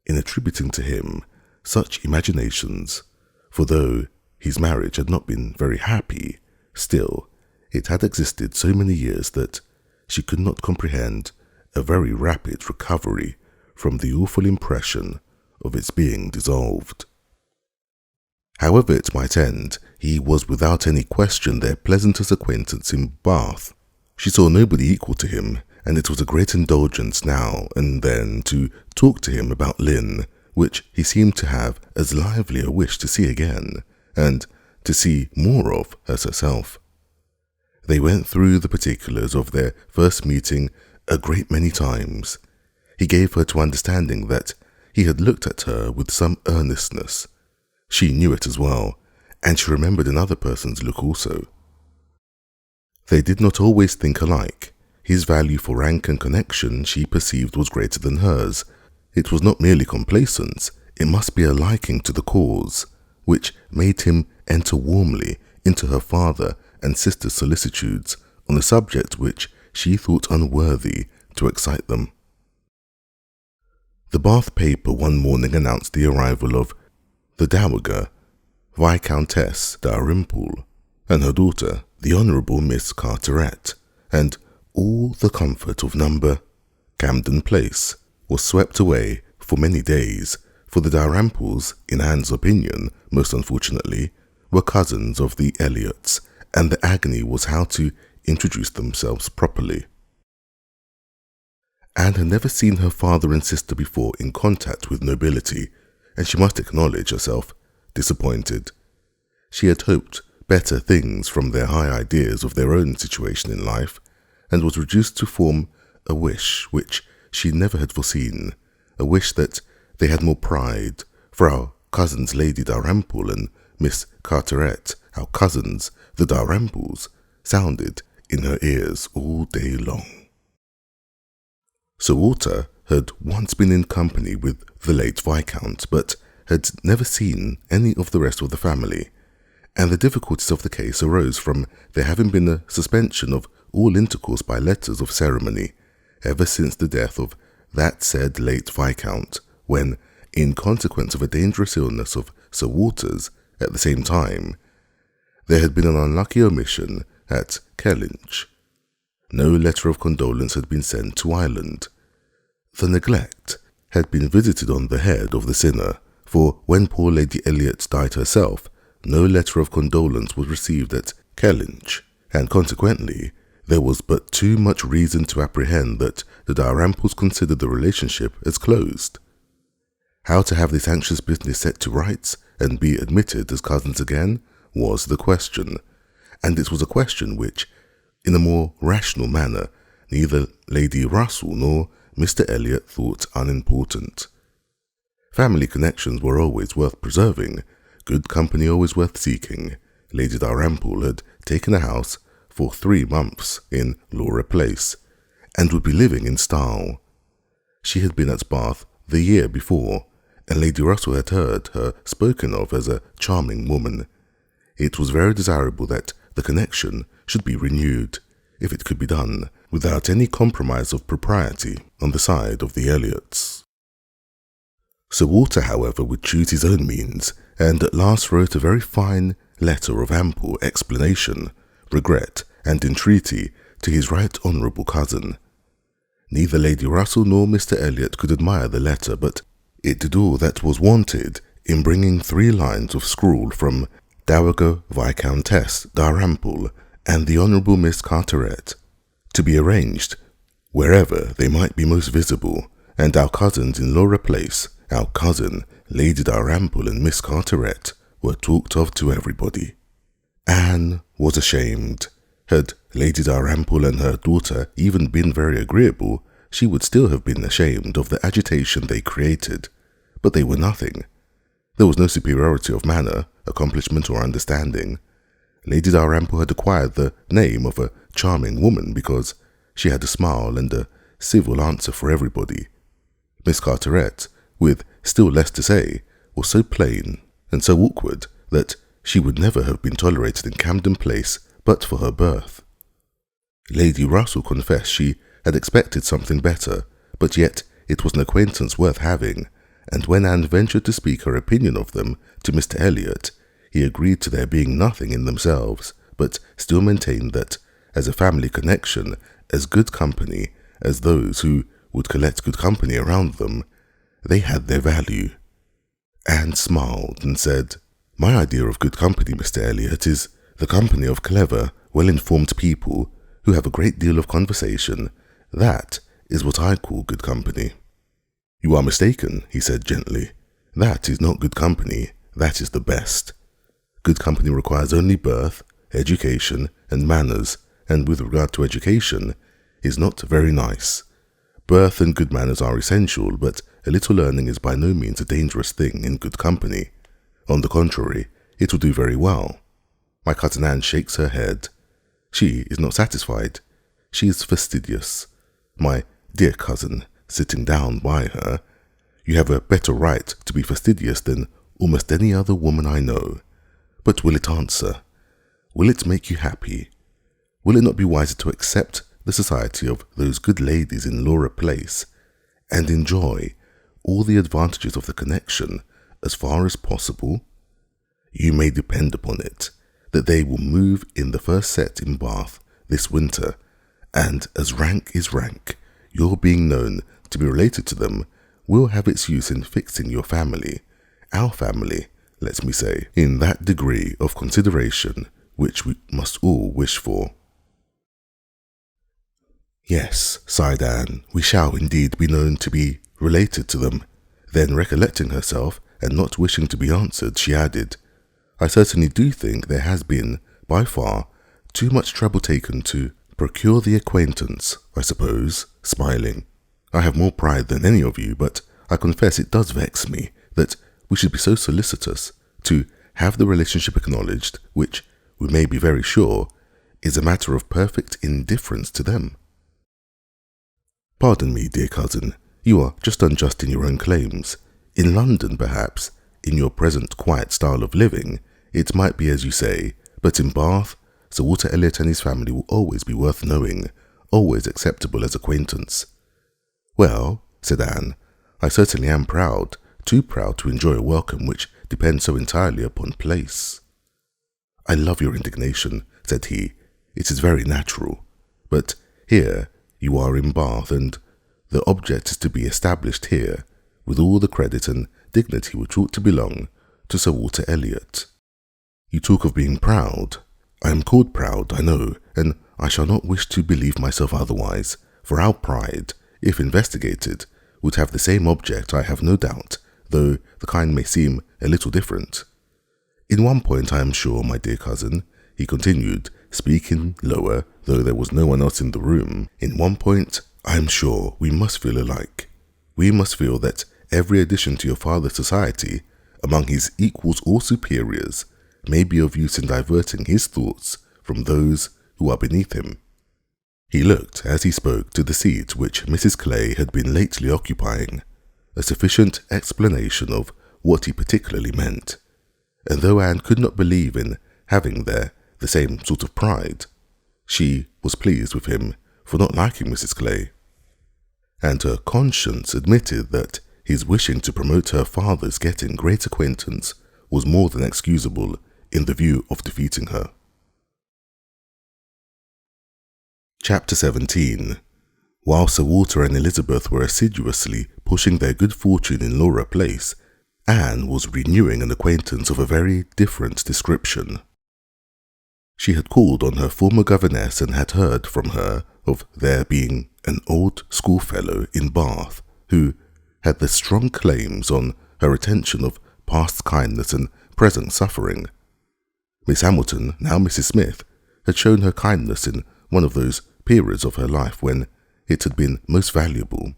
in attributing to him such imaginations, for though his marriage had not been very happy, still it had existed so many years that she could not comprehend a very rapid recovery from the awful impression of its being dissolved. However it might end, he He was without any question their pleasantest acquaintance in Bath. She saw nobody equal to him, and it was a great indulgence now and then to talk to him about Lynn, which he seemed to have as lively a wish to see again, and to see more of as herself. They went through the particulars of their first meeting a great many times. He gave her to understanding that he had looked at her with some earnestness. She knew it as well, and she remembered another person's look also. They did not always think alike. His value for rank and connection she perceived was greater than hers. It was not merely complacence, it must be a liking to the cause, which made him enter warmly into her father and sister's solicitudes on a subject which she thought unworthy to excite them. The Bath paper one morning announced the arrival of the Dowager Viscountess Dalrymple and her daughter, the Honourable Miss Carteret, and all the comfort of number Camden Place was swept away for many days, for the Dalrymples, in Anne's opinion, most unfortunately, were cousins of the Elliots, and the agony was how to introduce themselves properly. Anne had never seen her father and sister before in contact with nobility, and she must acknowledge herself disappointed. She had hoped better things from their high ideas of their own situation in life, and was reduced to form a wish which she never had foreseen, a wish that they had more pride, for our cousins Lady Dalrymple and Miss Carteret, our cousins, the Dalrymples, sounded in her ears all day long. Sir Walter had once been in company with the late Viscount, but had never seen any of the rest of the family, and the difficulties of the case arose from there having been a suspension of all intercourse by letters of ceremony ever since the death of that said late Viscount, when, in consequence of a dangerous illness of Sir Walter's at the same time, there had been an unlucky omission at Kellynch. No letter of condolence had been sent to Ireland. The neglect had been visited on the head of the sinner, for when poor Lady Elliot died herself, no letter of condolence was received at Kellynch, and consequently there was but too much reason to apprehend that the Dalrymples considered the relationship as closed. How to have this anxious business set to rights and be admitted as cousins again was the question, and it was a question which, in a more rational manner, neither Lady Russell nor Mr. Elliot thought unimportant. Family connections were always worth preserving, good company always worth seeking. Lady Dalrymple had taken a house for 3 months in Laura Place, and would be living in style. She had been at Bath the year before, and Lady Russell had heard her spoken of as a charming woman. It was very desirable that the connection should be renewed, if it could be done, without any compromise of propriety on the side of the Elliots. Sir Walter, however, would choose his own means, and at last wrote a very fine letter of ample explanation, regret, and entreaty to his right honourable cousin. Neither Lady Russell nor Mr. Elliot could admire the letter, but it did all that was wanted in bringing 3 lines of scrawl from Dowager Viscountess Dalrymple and the Honourable Miss Carteret, to be arranged wherever they might be most visible, and our cousins in Laura Place, our cousin Lady Dalrymple and Miss Carteret, were talked of to everybody. Anne was ashamed. Had Lady Dalrymple and her daughter even been very agreeable, she would still have been ashamed of the agitation they created, but they were nothing. There was no superiority of manner, accomplishment, or understanding. Lady Dalrymple had acquired the name of a charming woman because she had a smile and a civil answer for everybody. Miss Carteret, with still less to say, was so plain and so awkward that she would never have been tolerated in Camden Place but for her birth. Lady Russell confessed she had expected something better, but yet it was an acquaintance worth having, and when Anne ventured to speak her opinion of them to Mr. Elliot, he agreed to their being nothing in themselves, but still maintained that, as a family connection, as good company as those who would collect good company around them, they had their value. Anne smiled and said, My idea of good company, Mr. Elliot, is the company of clever, well-informed people who have a great deal of conversation. That is what I call good company." "You are mistaken," he said gently. "That is not good company, that is the best. Good company requires only birth, education, and manners, and with regard to education, is not very nice. Birth and good manners are essential, but a little learning is by no means a dangerous thing in good company. On the contrary, it will do very well." My cousin Anne shakes her head. She is not satisfied. She is fastidious. My dear cousin, sitting down by her, "You have a better right to be fastidious than almost any other woman I know. But will it answer? Will it make you happy? Will it not be wiser to accept the society of those good ladies in Laura Place, and enjoy all the advantages of the connection as far as possible? You may depend upon it that they will move in the first set in Bath this winter, and as rank is rank, your being known to be related to them will have its use in fixing your family, our family, let me say, in that degree of consideration which we must all wish for." "Yes," sighed Anne, "we shall indeed be known to be related to them." Then, recollecting herself and not wishing to be answered, she added, "I certainly do think there has been, by far, too much trouble taken to procure the acquaintance, I suppose," smiling. "I have more pride than any of you, but I confess it does vex me that we should be so solicitous to have the relationship acknowledged, which, we may be very sure, is a matter of perfect indifference to them." "Pardon me, dear cousin, you are just unjust in your own claims. In London, perhaps, in your present quiet style of living, it might be as you say, but in Bath, Sir Walter Elliot and his family will always be worth knowing, always acceptable as acquaintance." "Well," said Anne, "I certainly am proud, too proud to enjoy a welcome which depends so entirely upon place." "I love your indignation," said he. "It is very natural. But here you are in Bath, and the object is to be established here, with all the credit and dignity which ought to belong to Sir Walter Elliot. You talk of being proud. I am called proud, I know, and I shall not wish to believe myself otherwise, for our pride, if investigated, would have the same object, I have no doubt, though the kind may seem a little different. In one point I am sure, my dear cousin," he continued, speaking lower, though there was no one else in the room, "in one point I am sure we must feel alike. We must feel that every addition to your father's society, among his equals or superiors, may be of use in diverting his thoughts from those who are beneath him." He looked, as he spoke, to the seat which Mrs. Clay had been lately occupying, a sufficient explanation of what he particularly meant, and though Anne could not believe in having there the same sort of pride, she was pleased with him for not liking Mrs. Clay, and her conscience admitted that his wishing to promote her father's getting great acquaintance was more than excusable in the view of defeating her. Chapter 17. While Sir Walter and Elizabeth were assiduously pushing their good fortune in Laura Place, Anne was renewing an acquaintance of a very different description. She had called on her former governess and had heard from her of there being an old schoolfellow in Bath who had the strong claims on her attention of past kindness and present suffering. Miss Hamilton, now Mrs. Smith, had shown her kindness in one of those periods of her life when it had been most valuable.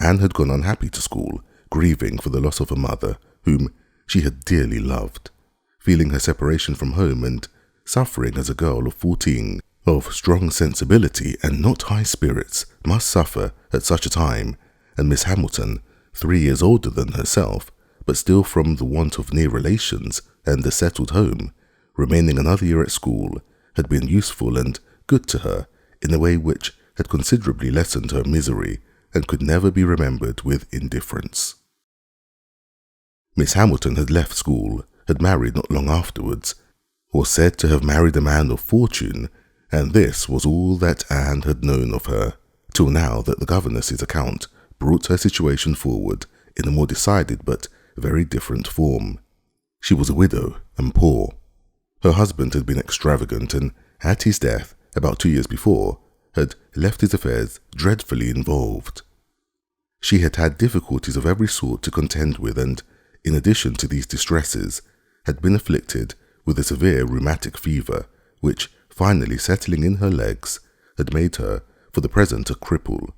Anne had gone unhappy to school, grieving for the loss of a mother whom she had dearly loved, feeling her separation from home and suffering as a girl of 14, of strong sensibility and not high spirits, must suffer at such a time, and Miss Hamilton, 3 years older than herself, but still from the want of near relations and a settled home, remaining another year at school, had been useful and good to her in a way which had considerably lessened her misery and could never be remembered with indifference. Miss Hamilton had left school, had married not long afterwards, was said to have married a man of fortune, and this was all that Anne had known of her, till now that the governess's account brought her situation forward in a more decided but very different form. She was a widow and poor. Her husband had been extravagant and, at his death, about 2 years before, had left his affairs dreadfully involved. She had had difficulties of every sort to contend with and, in addition to these distresses, had been afflicted with a severe rheumatic fever, which, finally settling in her legs, had made her, for the present, a cripple.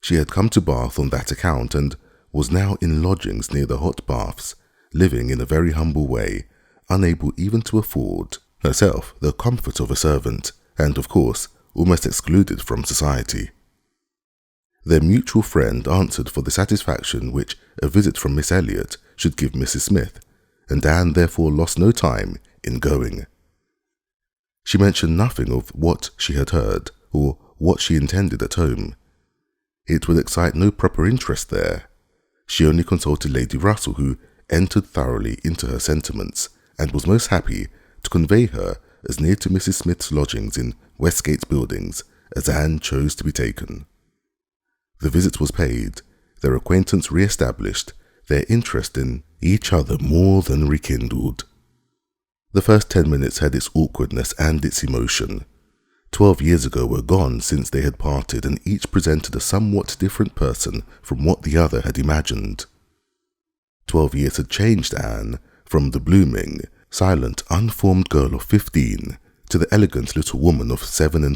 She had come to Bath on that account and was now in lodgings near the hot baths, living in a very humble way, unable even to afford herself the comfort of a servant, and, of course, almost excluded from society. Their mutual friend answered for the satisfaction which a visit from Miss Elliot should give Mrs. Smith, and Anne therefore lost no time in going. She mentioned nothing of what she had heard, or what she intended at home. It would excite no proper interest there. She only consulted Lady Russell, who entered thoroughly into her sentiments, and was most happy to convey her as near to Mrs. Smith's lodgings in Westgate's buildings as Anne chose to be taken. The visit was paid, their acquaintance re-established, their interest in each other more than rekindled. The first 10 minutes had its awkwardness and its emotion. 12 years ago were gone since they had parted, and each presented a somewhat different person from what the other had imagined. 12 years had changed Anne from the blooming, silent, unformed girl of 15 to the elegant little woman of 27,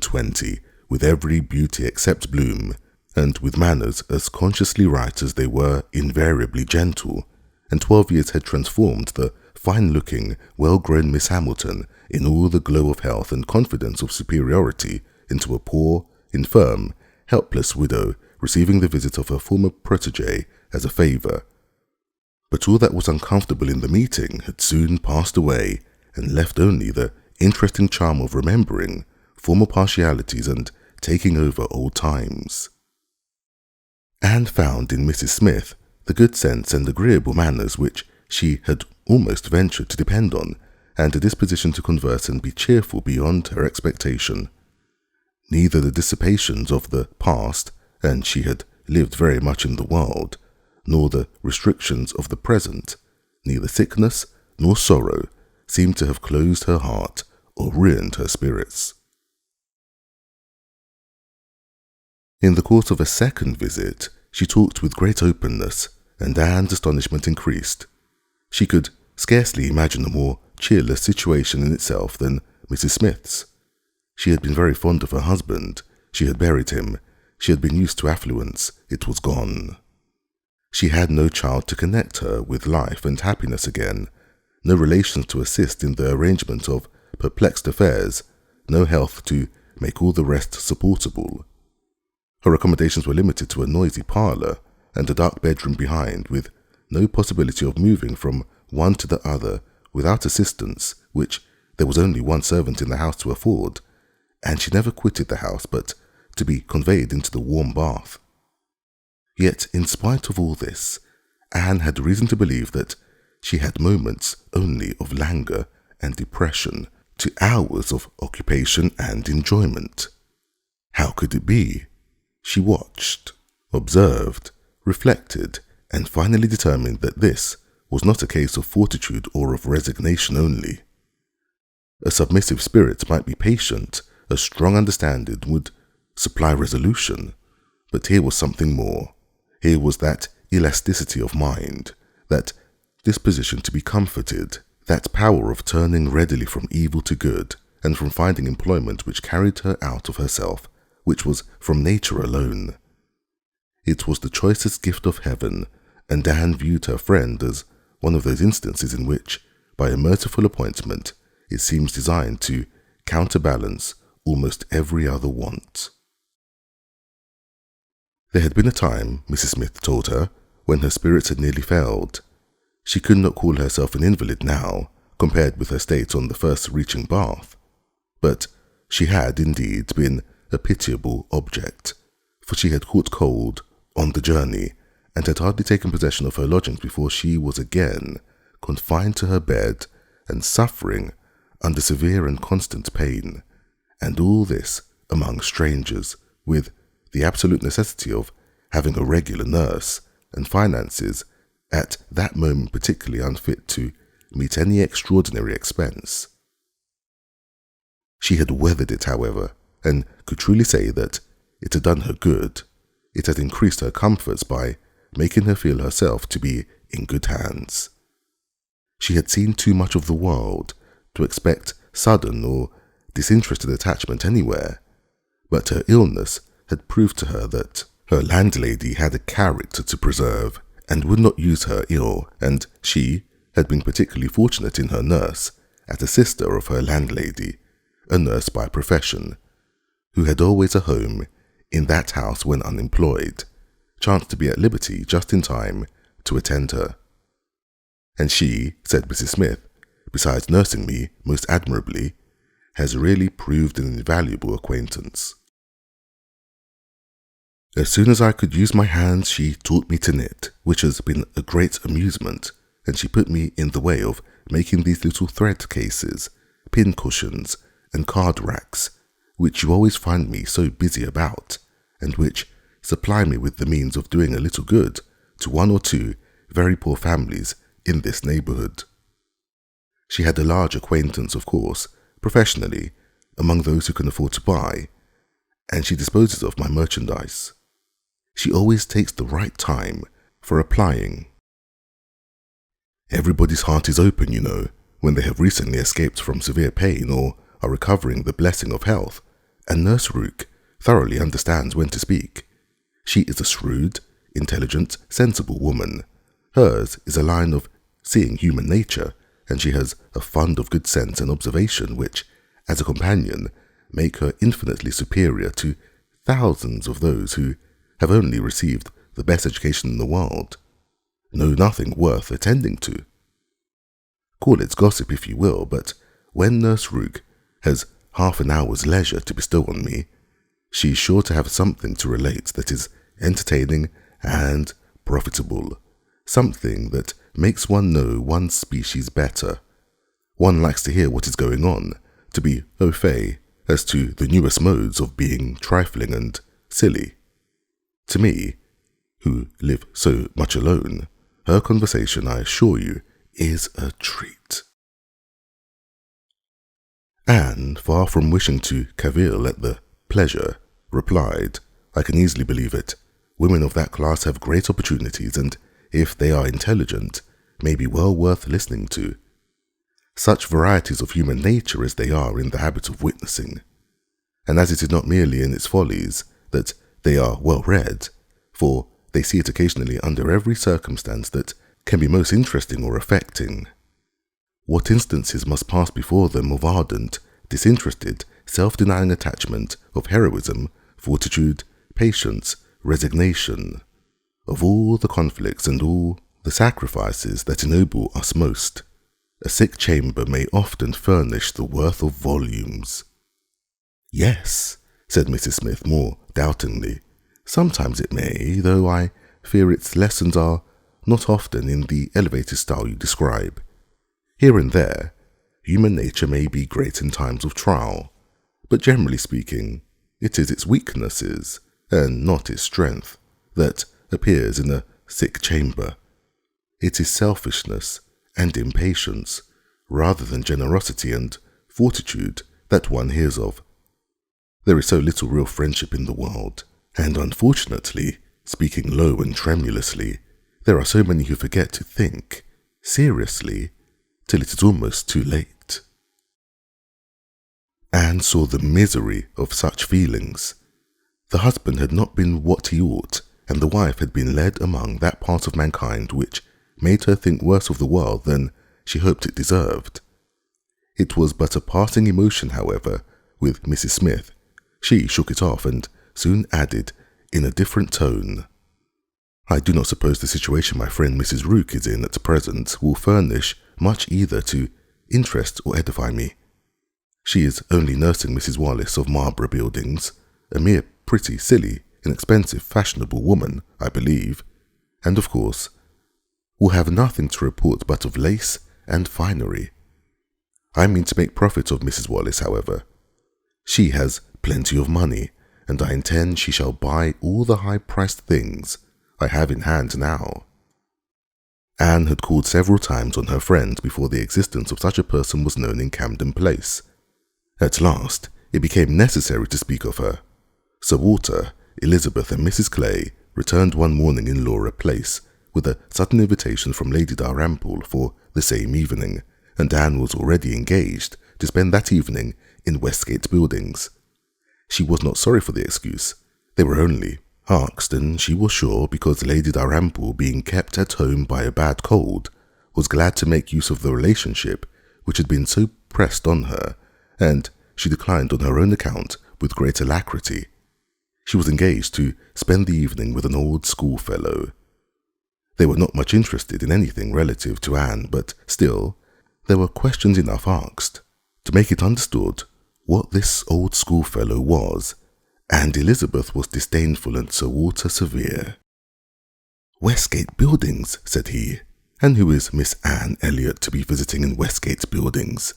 with every beauty except bloom, and with manners as consciously right as they were invariably gentle, and 12 years had transformed the fine-looking, well-grown Miss Hamilton in all the glow of health and confidence of superiority into a poor, infirm, helpless widow receiving the visit of her former protégé as a favour. But all that was uncomfortable in the meeting had soon passed away and left only the interesting charm of remembering former partialities and taking over old times. Anne found in Mrs. Smith the good sense and agreeable manners which she had almost ventured to depend on, and a disposition to converse and be cheerful beyond her expectation. Neither the dissipations of the past, and she had lived very much in the world, nor the restrictions of the present, neither sickness nor sorrow seemed to have closed her heart or ruined her spirits. In the course of a second visit, she talked with great openness, and Anne's astonishment increased. She could scarcely imagine a more cheerless situation in itself than Mrs. Smith's. She had been very fond of her husband. She had buried him. She had been used to affluence. It was gone. She had no child to connect her with life and happiness again, no relations to assist in the arrangement of perplexed affairs, no health to make all the rest supportable. Her accommodations were limited to a noisy parlour and a dark bedroom behind, with no possibility of moving from one to the other without assistance, which there was only one servant in the house to afford, and she never quitted the house but to be conveyed into the warm bath. Yet, in spite of all this, Anne had reason to believe that she had moments only of languor and depression to hours of occupation and enjoyment. How could it be? She watched, observed, reflected, and finally determined that this was not a case of fortitude or of resignation only. A submissive spirit might be patient, a strong understanding would supply resolution, but here was something more. Here was that elasticity of mind, that disposition to be comforted, that power of turning readily from evil to good, and from finding employment which carried her out of herself, which was from nature alone. It was the choicest gift of heaven, and Anne viewed her friend as one of those instances in which, by a merciful appointment, it seems designed to counterbalance almost every other want. There had been a time, Mrs. Smith told her, when her spirits had nearly failed. She could not call herself an invalid now, compared with her state on the first reaching Bath. But she had, indeed, been a pitiable object, for she had caught cold on the journey, and had hardly taken possession of her lodgings before she was again confined to her bed and suffering under severe and constant pain, and all this among strangers, with the absolute necessity of having a regular nurse and finances at that moment particularly unfit to meet any extraordinary expense. She had weathered it, however, and could truly say that it had done her good. It had increased her comforts by making her feel herself to be in good hands. She had seen too much of the world to expect sudden or disinterested attachment anywhere, but her illness had proved to her that her landlady had a character to preserve and would not use her ill, and she had been particularly fortunate in her nurse as a sister of her landlady, a nurse by profession, who had always a home in that house when unemployed, chanced to be at liberty just in time to attend her. And she, said Mrs. Smith, besides nursing me most admirably, has really proved an invaluable acquaintance. As soon as I could use my hands, she taught me to knit, which has been a great amusement, and she put me in the way of making these little thread cases, pin cushions, and card racks, which you always find me so busy about, and which supply me with the means of doing a little good to one or two very poor families in this neighbourhood. She had a large acquaintance, of course, professionally, among those who can afford to buy, and she disposes of my merchandise. She always takes the right time for applying. Everybody's heart is open, you know, when they have recently escaped from severe pain or are recovering the blessing of health, and Nurse Rook thoroughly understands when to speak. She is a shrewd, intelligent, sensible woman. Hers is a line of seeing human nature, and she has a fund of good sense and observation which, as a companion, make her infinitely superior to thousands of those who have only received the best education in the world, know nothing worth attending to. Call it gossip if you will, but when Nurse Rook has half an hour's leisure to bestow on me, she is sure to have something to relate that is entertaining and profitable, something that makes one know one's species better. One likes to hear what is going on, to be au fait as to the newest modes of being trifling and silly. To me, who live so much alone, her conversation, I assure you, is a treat. Anne, far from wishing to cavil at the pleasure, replied, I can easily believe it. Women of that class have great opportunities, and if they are intelligent, may be well worth listening to. Such varieties of human nature as they are in the habit of witnessing. And as it is not merely in its follies that they are well read, for they see it occasionally under every circumstance that can be most interesting or affecting. What instances must pass before them of ardent, disinterested, self-denying attachment, of heroism, fortitude, patience, resignation, of all the conflicts and all the sacrifices that ennoble us most. A sick chamber may often furnish the worth of volumes. Yes, said Mrs. Smith more doubtingly. Sometimes it may, though I fear its lessons are not often in the elevated style you describe. Here and there, human nature may be great in times of trial, but generally speaking, it is its weaknesses, and not its strength, that appears in a sick chamber. It is selfishness and impatience, rather than generosity and fortitude, that one hears of. There is so little real friendship in the world, and unfortunately, speaking low and tremulously, there are so many who forget to think seriously till it is almost too late. Anne saw the misery of such feelings. The husband had not been what he ought, and the wife had been led among that part of mankind which made her think worse of the world than she hoped it deserved. It was but a passing emotion, however, with Mrs. Smith. She shook it off and soon added, in a different tone, I do not suppose the situation my friend Mrs. Rook is in at present will furnish much either to interest or edify me. She is only nursing Mrs. Wallace of Marlborough Buildings, a mere pretty, silly, inexpensive, fashionable woman, I believe, and of course will have nothing to report but of lace and finery. I mean to make profit of Mrs. Wallace, however. She has plenty of money, and I intend she shall buy all the high-priced things I have in hand now. Anne had called several times on her friend before the existence of such a person was known in Camden Place. At last, it became necessary to speak of her. Sir Walter, Elizabeth and Mrs. Clay returned one morning in Laura Place with a sudden invitation from Lady Dalrymple for the same evening, and Anne was already engaged to spend that evening in Westgate Buildings. She was not sorry for the excuse. They were only asked, and she was sure, because Lady Dalrymple, being kept at home by a bad cold, was glad to make use of the relationship which had been so pressed on her, and she declined on her own account with great alacrity. She was engaged to spend the evening with an old schoolfellow. They were not much interested in anything relative to Anne, but still, there were questions enough asked to make it understood what this old schoolfellow was, and Elizabeth was disdainful and Sir Walter severe. "Westgate Buildings," said he, "and who is Miss Anne Elliot to be visiting in Westgate Buildings?"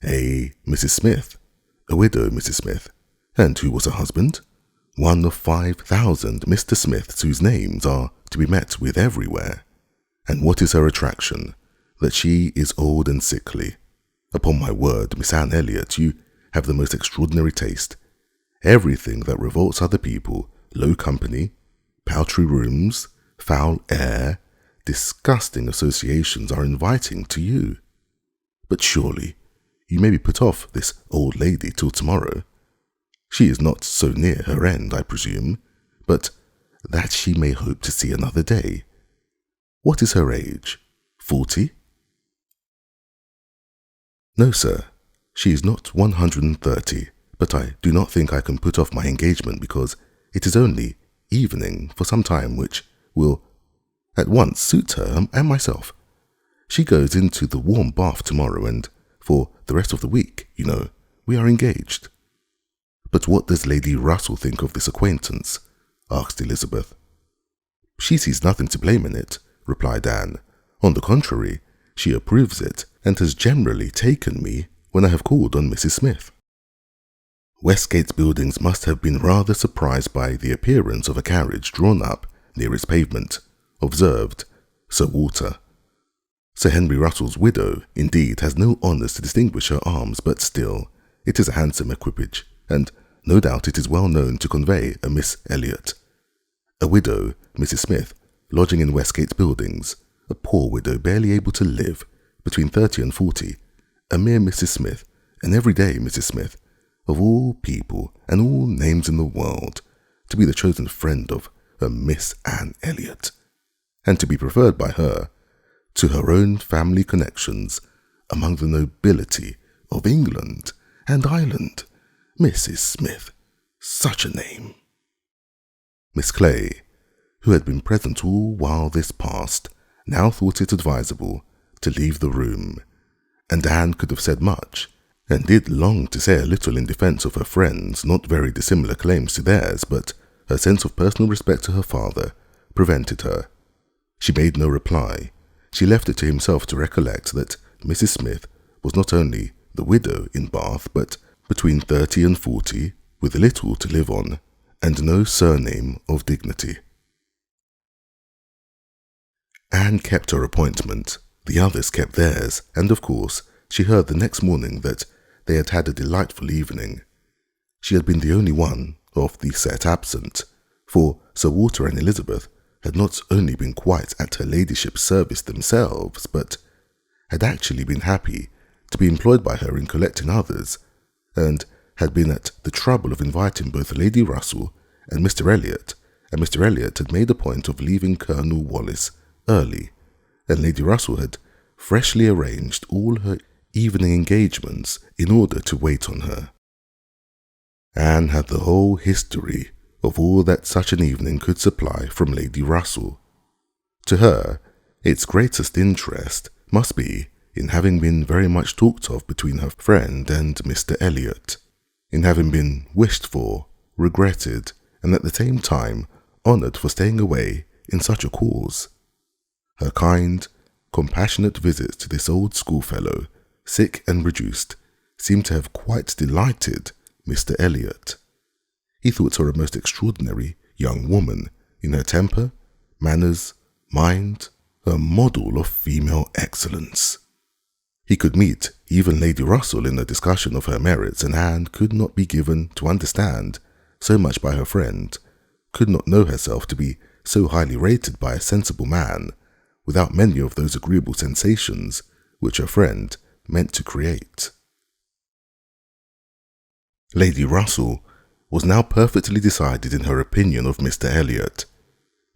"A Mrs. Smith, a widow Mrs. Smith." "And who was her husband?" "One of 5,000 Mr. Smiths whose names are to be met with everywhere." "And what is her attraction?" "That she is old and sickly." "Upon my word, Miss Anne Elliot, you have the most extraordinary taste. Everything that revolts other people, low company, paltry rooms, foul air, disgusting associations are inviting to you. But surely you may be put off this old lady till tomorrow. She is not so near her end, I presume, but that she may hope to see another day. What is her age? 40? "No, sir, she is not 130, but I do not think I can put off my engagement because it is only evening for some time which will at once suit her and myself. She goes into the warm bath tomorrow, and for the rest of the week, you know, we are engaged." "But what does Lady Russell think of this acquaintance?" asked Elizabeth. "She sees nothing to blame in it," replied Anne. "On the contrary, she approves it, and has generally taken me when I have called on Mrs. Smith." Westgate Buildings must have been rather surprised by the appearance of a carriage drawn up near its pavement, observed Sir Walter. "Sir Henry Russell's widow, indeed, has no honours to distinguish her arms, but still, it is a handsome equipage, and no doubt it is well known to convey a Miss Elliot. A widow, Mrs. Smith, lodging in Westgate Buildings, a poor widow barely able to live, between 30 and 40, a mere Mrs. Smith, an everyday Mrs. Smith, of all people and all names in the world, to be the chosen friend of a Miss Anne Elliot, and to be preferred by her to her own family connections among the nobility of England and Ireland. Mrs. Smith, such a name." Miss Clay, who had been present all while this passed, now thought it advisable to leave the room, and Anne could have said much, and did long to say a little in defence of her friends' not very dissimilar claims to theirs, but her sense of personal respect to her father prevented her. She made no reply. She left it to himself to recollect that Mrs. Smith was not only the widow in Bath, but between 30 and 40, with little to live on, and no surname of dignity. Anne kept her appointment, the others kept theirs, and of course she heard the next morning that they had had a delightful evening. She had been the only one of the set absent, for Sir Walter and Elizabeth had not only been quite at her ladyship's service themselves, but had actually been happy to be employed by her in collecting others, and had been at the trouble of inviting both Lady Russell and Mr. Elliot, and Mr. Elliot had made a point of leaving Colonel Wallis early, and Lady Russell had freshly arranged all her evening engagements in order to wait on her. Anne had the whole history of all that such an evening could supply from Lady Russell. To her, its greatest interest must be in having been very much talked of between her friend and Mr. Elliot, in having been wished for, regretted, and at the same time honoured for staying away in such a cause. Her kind, compassionate visits to this old schoolfellow, sick and reduced, seemed to have quite delighted Mr. Elliot. He thought her a most extraordinary young woman in her temper, manners, mind, a model of female excellence. He could meet even Lady Russell in a discussion of her merits, and Anne could not be given to understand so much by her friend, could not know herself to be so highly rated by a sensible man, without many of those agreeable sensations which her friend meant to create. Lady Russell was now perfectly decided in her opinion of Mr. Elliot.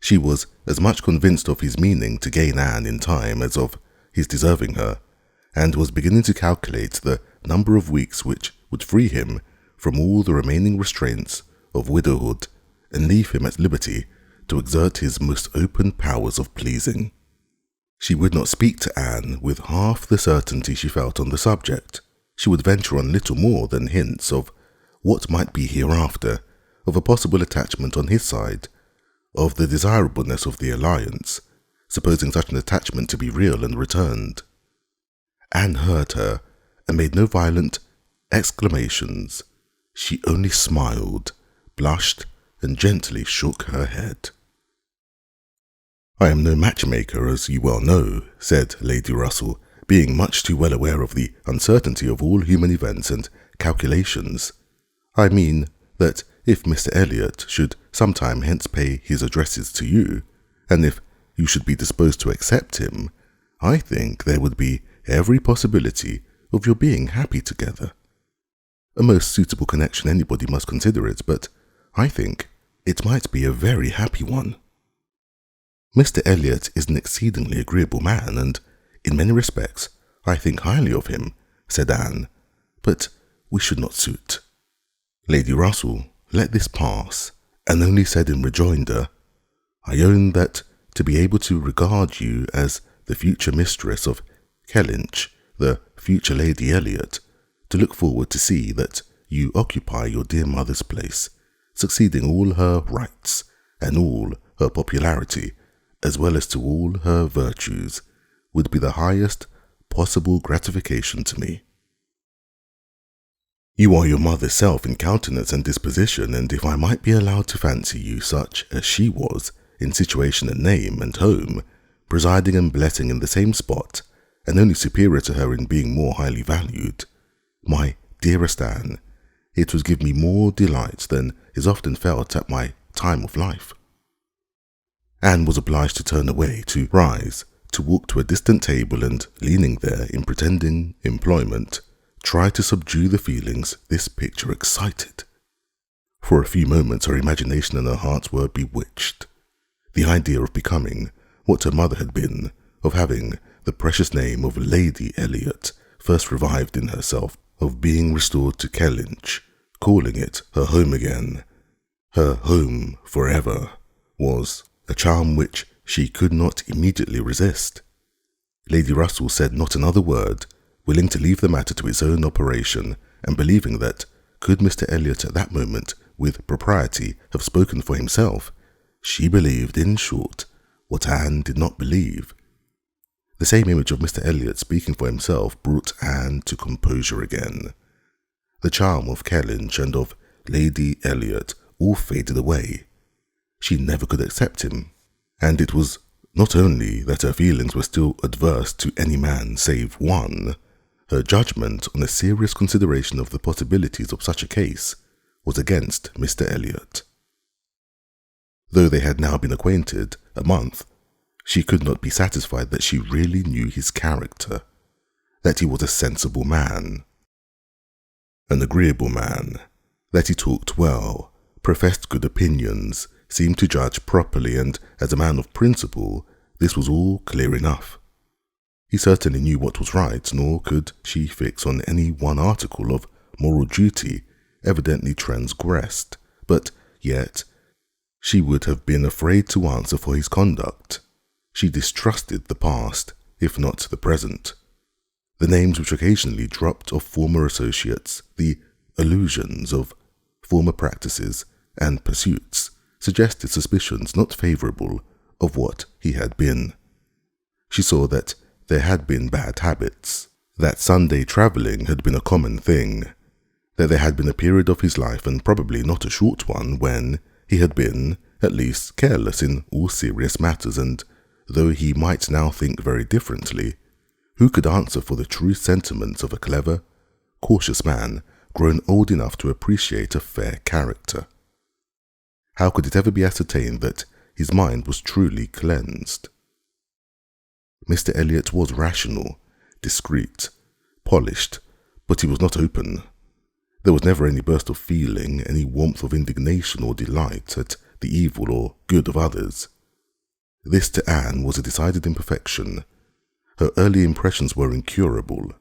She was as much convinced of his meaning to gain Anne in time as of his deserving her, and was beginning to calculate the number of weeks which would free him from all the remaining restraints of widowhood and leave him at liberty to exert his most open powers of pleasing. She would not speak to Anne with half the certainty she felt on the subject. She would venture on little more than hints of what might be hereafter, of a possible attachment on his side, of the desirableness of the alliance, supposing such an attachment to be real and returned. Anne heard her, and made no violent exclamations. She only smiled, blushed, and gently shook her head. "I am no matchmaker, as you well know," said Lady Russell, being much too well aware of the uncertainty of all human events and calculations. "I mean that if Mr. Elliot should sometime hence pay his addresses to you, and if you should be disposed to accept him, I think there would be every possibility of your being happy together. A most suitable connection, anybody must consider it, but I think it might be a very happy one. Mr. Elliot is an exceedingly agreeable man, and in many respects I think highly of him," said Anne, "but we should not suit." Lady Russell let this pass, and only said in rejoinder, "I own that to be able to regard you as the future mistress of Kellynch, the future Lady Elliot, to look forward to see that you occupy your dear mother's place, succeeding all her rights and all her popularity, as well as to all her virtues, would be the highest possible gratification to me. You are your mother's self in countenance and disposition, and if I might be allowed to fancy you such as she was, in situation and name and home, presiding and blessing in the same spot, and only superior to her in being more highly valued, my dearest Anne, it would give me more delight than is often felt at my time of life." Anne was obliged to turn away, to rise, to walk to a distant table, and, leaning there in pretending employment, try to subdue the feelings this picture excited. For a few moments her imagination and her heart were bewitched. The idea of becoming what her mother had been, of having the precious name of Lady Elliot first revived in herself, of being restored to Kellynch, calling it her home again, her home forever, was a charm which she could not immediately resist. Lady Russell said not another word, willing to leave the matter to its own operation, and believing that, could Mr. Elliot at that moment with propriety have spoken for himself, she believed, in short, what Anne did not believe. The same image of Mr. Elliot speaking for himself brought Anne to composure again. The charm of Kellynch and of Lady Elliot all faded away. She never could accept him, and it was not only that her feelings were still adverse to any man save one, her judgment on a serious consideration of the possibilities of such a case was against Mr. Elliot. Though they had now been acquainted a month, she could not be satisfied that she really knew his character, that he was a sensible man, an agreeable man, that he talked well, professed good opinions, seemed to judge properly, and as a man of principle, this was all clear enough. He certainly knew what was right, nor could she fix on any one article of moral duty evidently transgressed, but yet she would have been afraid to answer for his conduct. She distrusted the past, if not the present. The names which occasionally dropped of former associates, the allusions of former practices and pursuits, suggested suspicions not favourable of what he had been. She saw that there had been bad habits, that Sunday travelling had been a common thing, that there had been a period of his life, and probably not a short one, when he had been, at least, careless in all serious matters, and though he might now think very differently, who could answer for the true sentiments of a clever, cautious man grown old enough to appreciate a fair character? How could it ever be ascertained that his mind was truly cleansed? Mr. Elliot was rational, discreet, polished, but he was not open. There was never any burst of feeling, any warmth of indignation or delight at the evil or good of others. This to Anne was a decided imperfection. Her early impressions were incurable.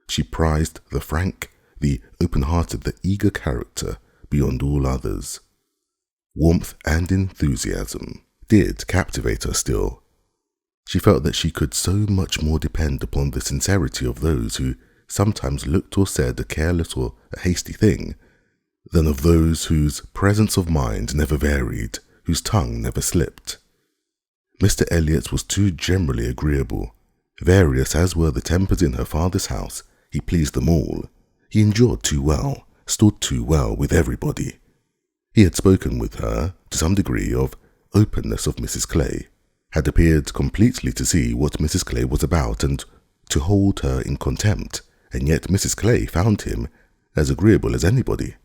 She prized the frank, the open-hearted, the eager character beyond all others. Warmth and enthusiasm did captivate her still. She felt that she could so much more depend upon the sincerity of those who sometimes looked or said a careless or a hasty thing, than of those whose presence of mind never varied, whose tongue never slipped. Mr. Elliot was too generally agreeable. Various as were the tempers in her father's house, he pleased them all. He endured too well, stood too well with everybody. He had spoken with her, to some degree, of openness of Mrs. Clay, had appeared completely to see what Mrs. Clay was about and to hold her in contempt, and yet Mrs. Clay found him as agreeable as anybody.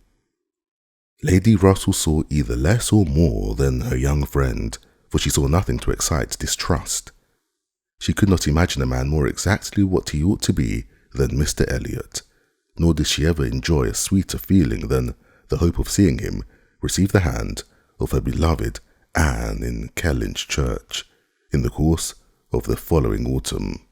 Lady Russell saw either less or more than her young friend, for she saw nothing to excite distrust. She could not imagine a man more exactly what he ought to be than Mr. Elliot, nor did she ever enjoy a sweeter feeling than the hope of seeing him receive the hand of her beloved Anne in Kellynch Church in the course of the following autumn.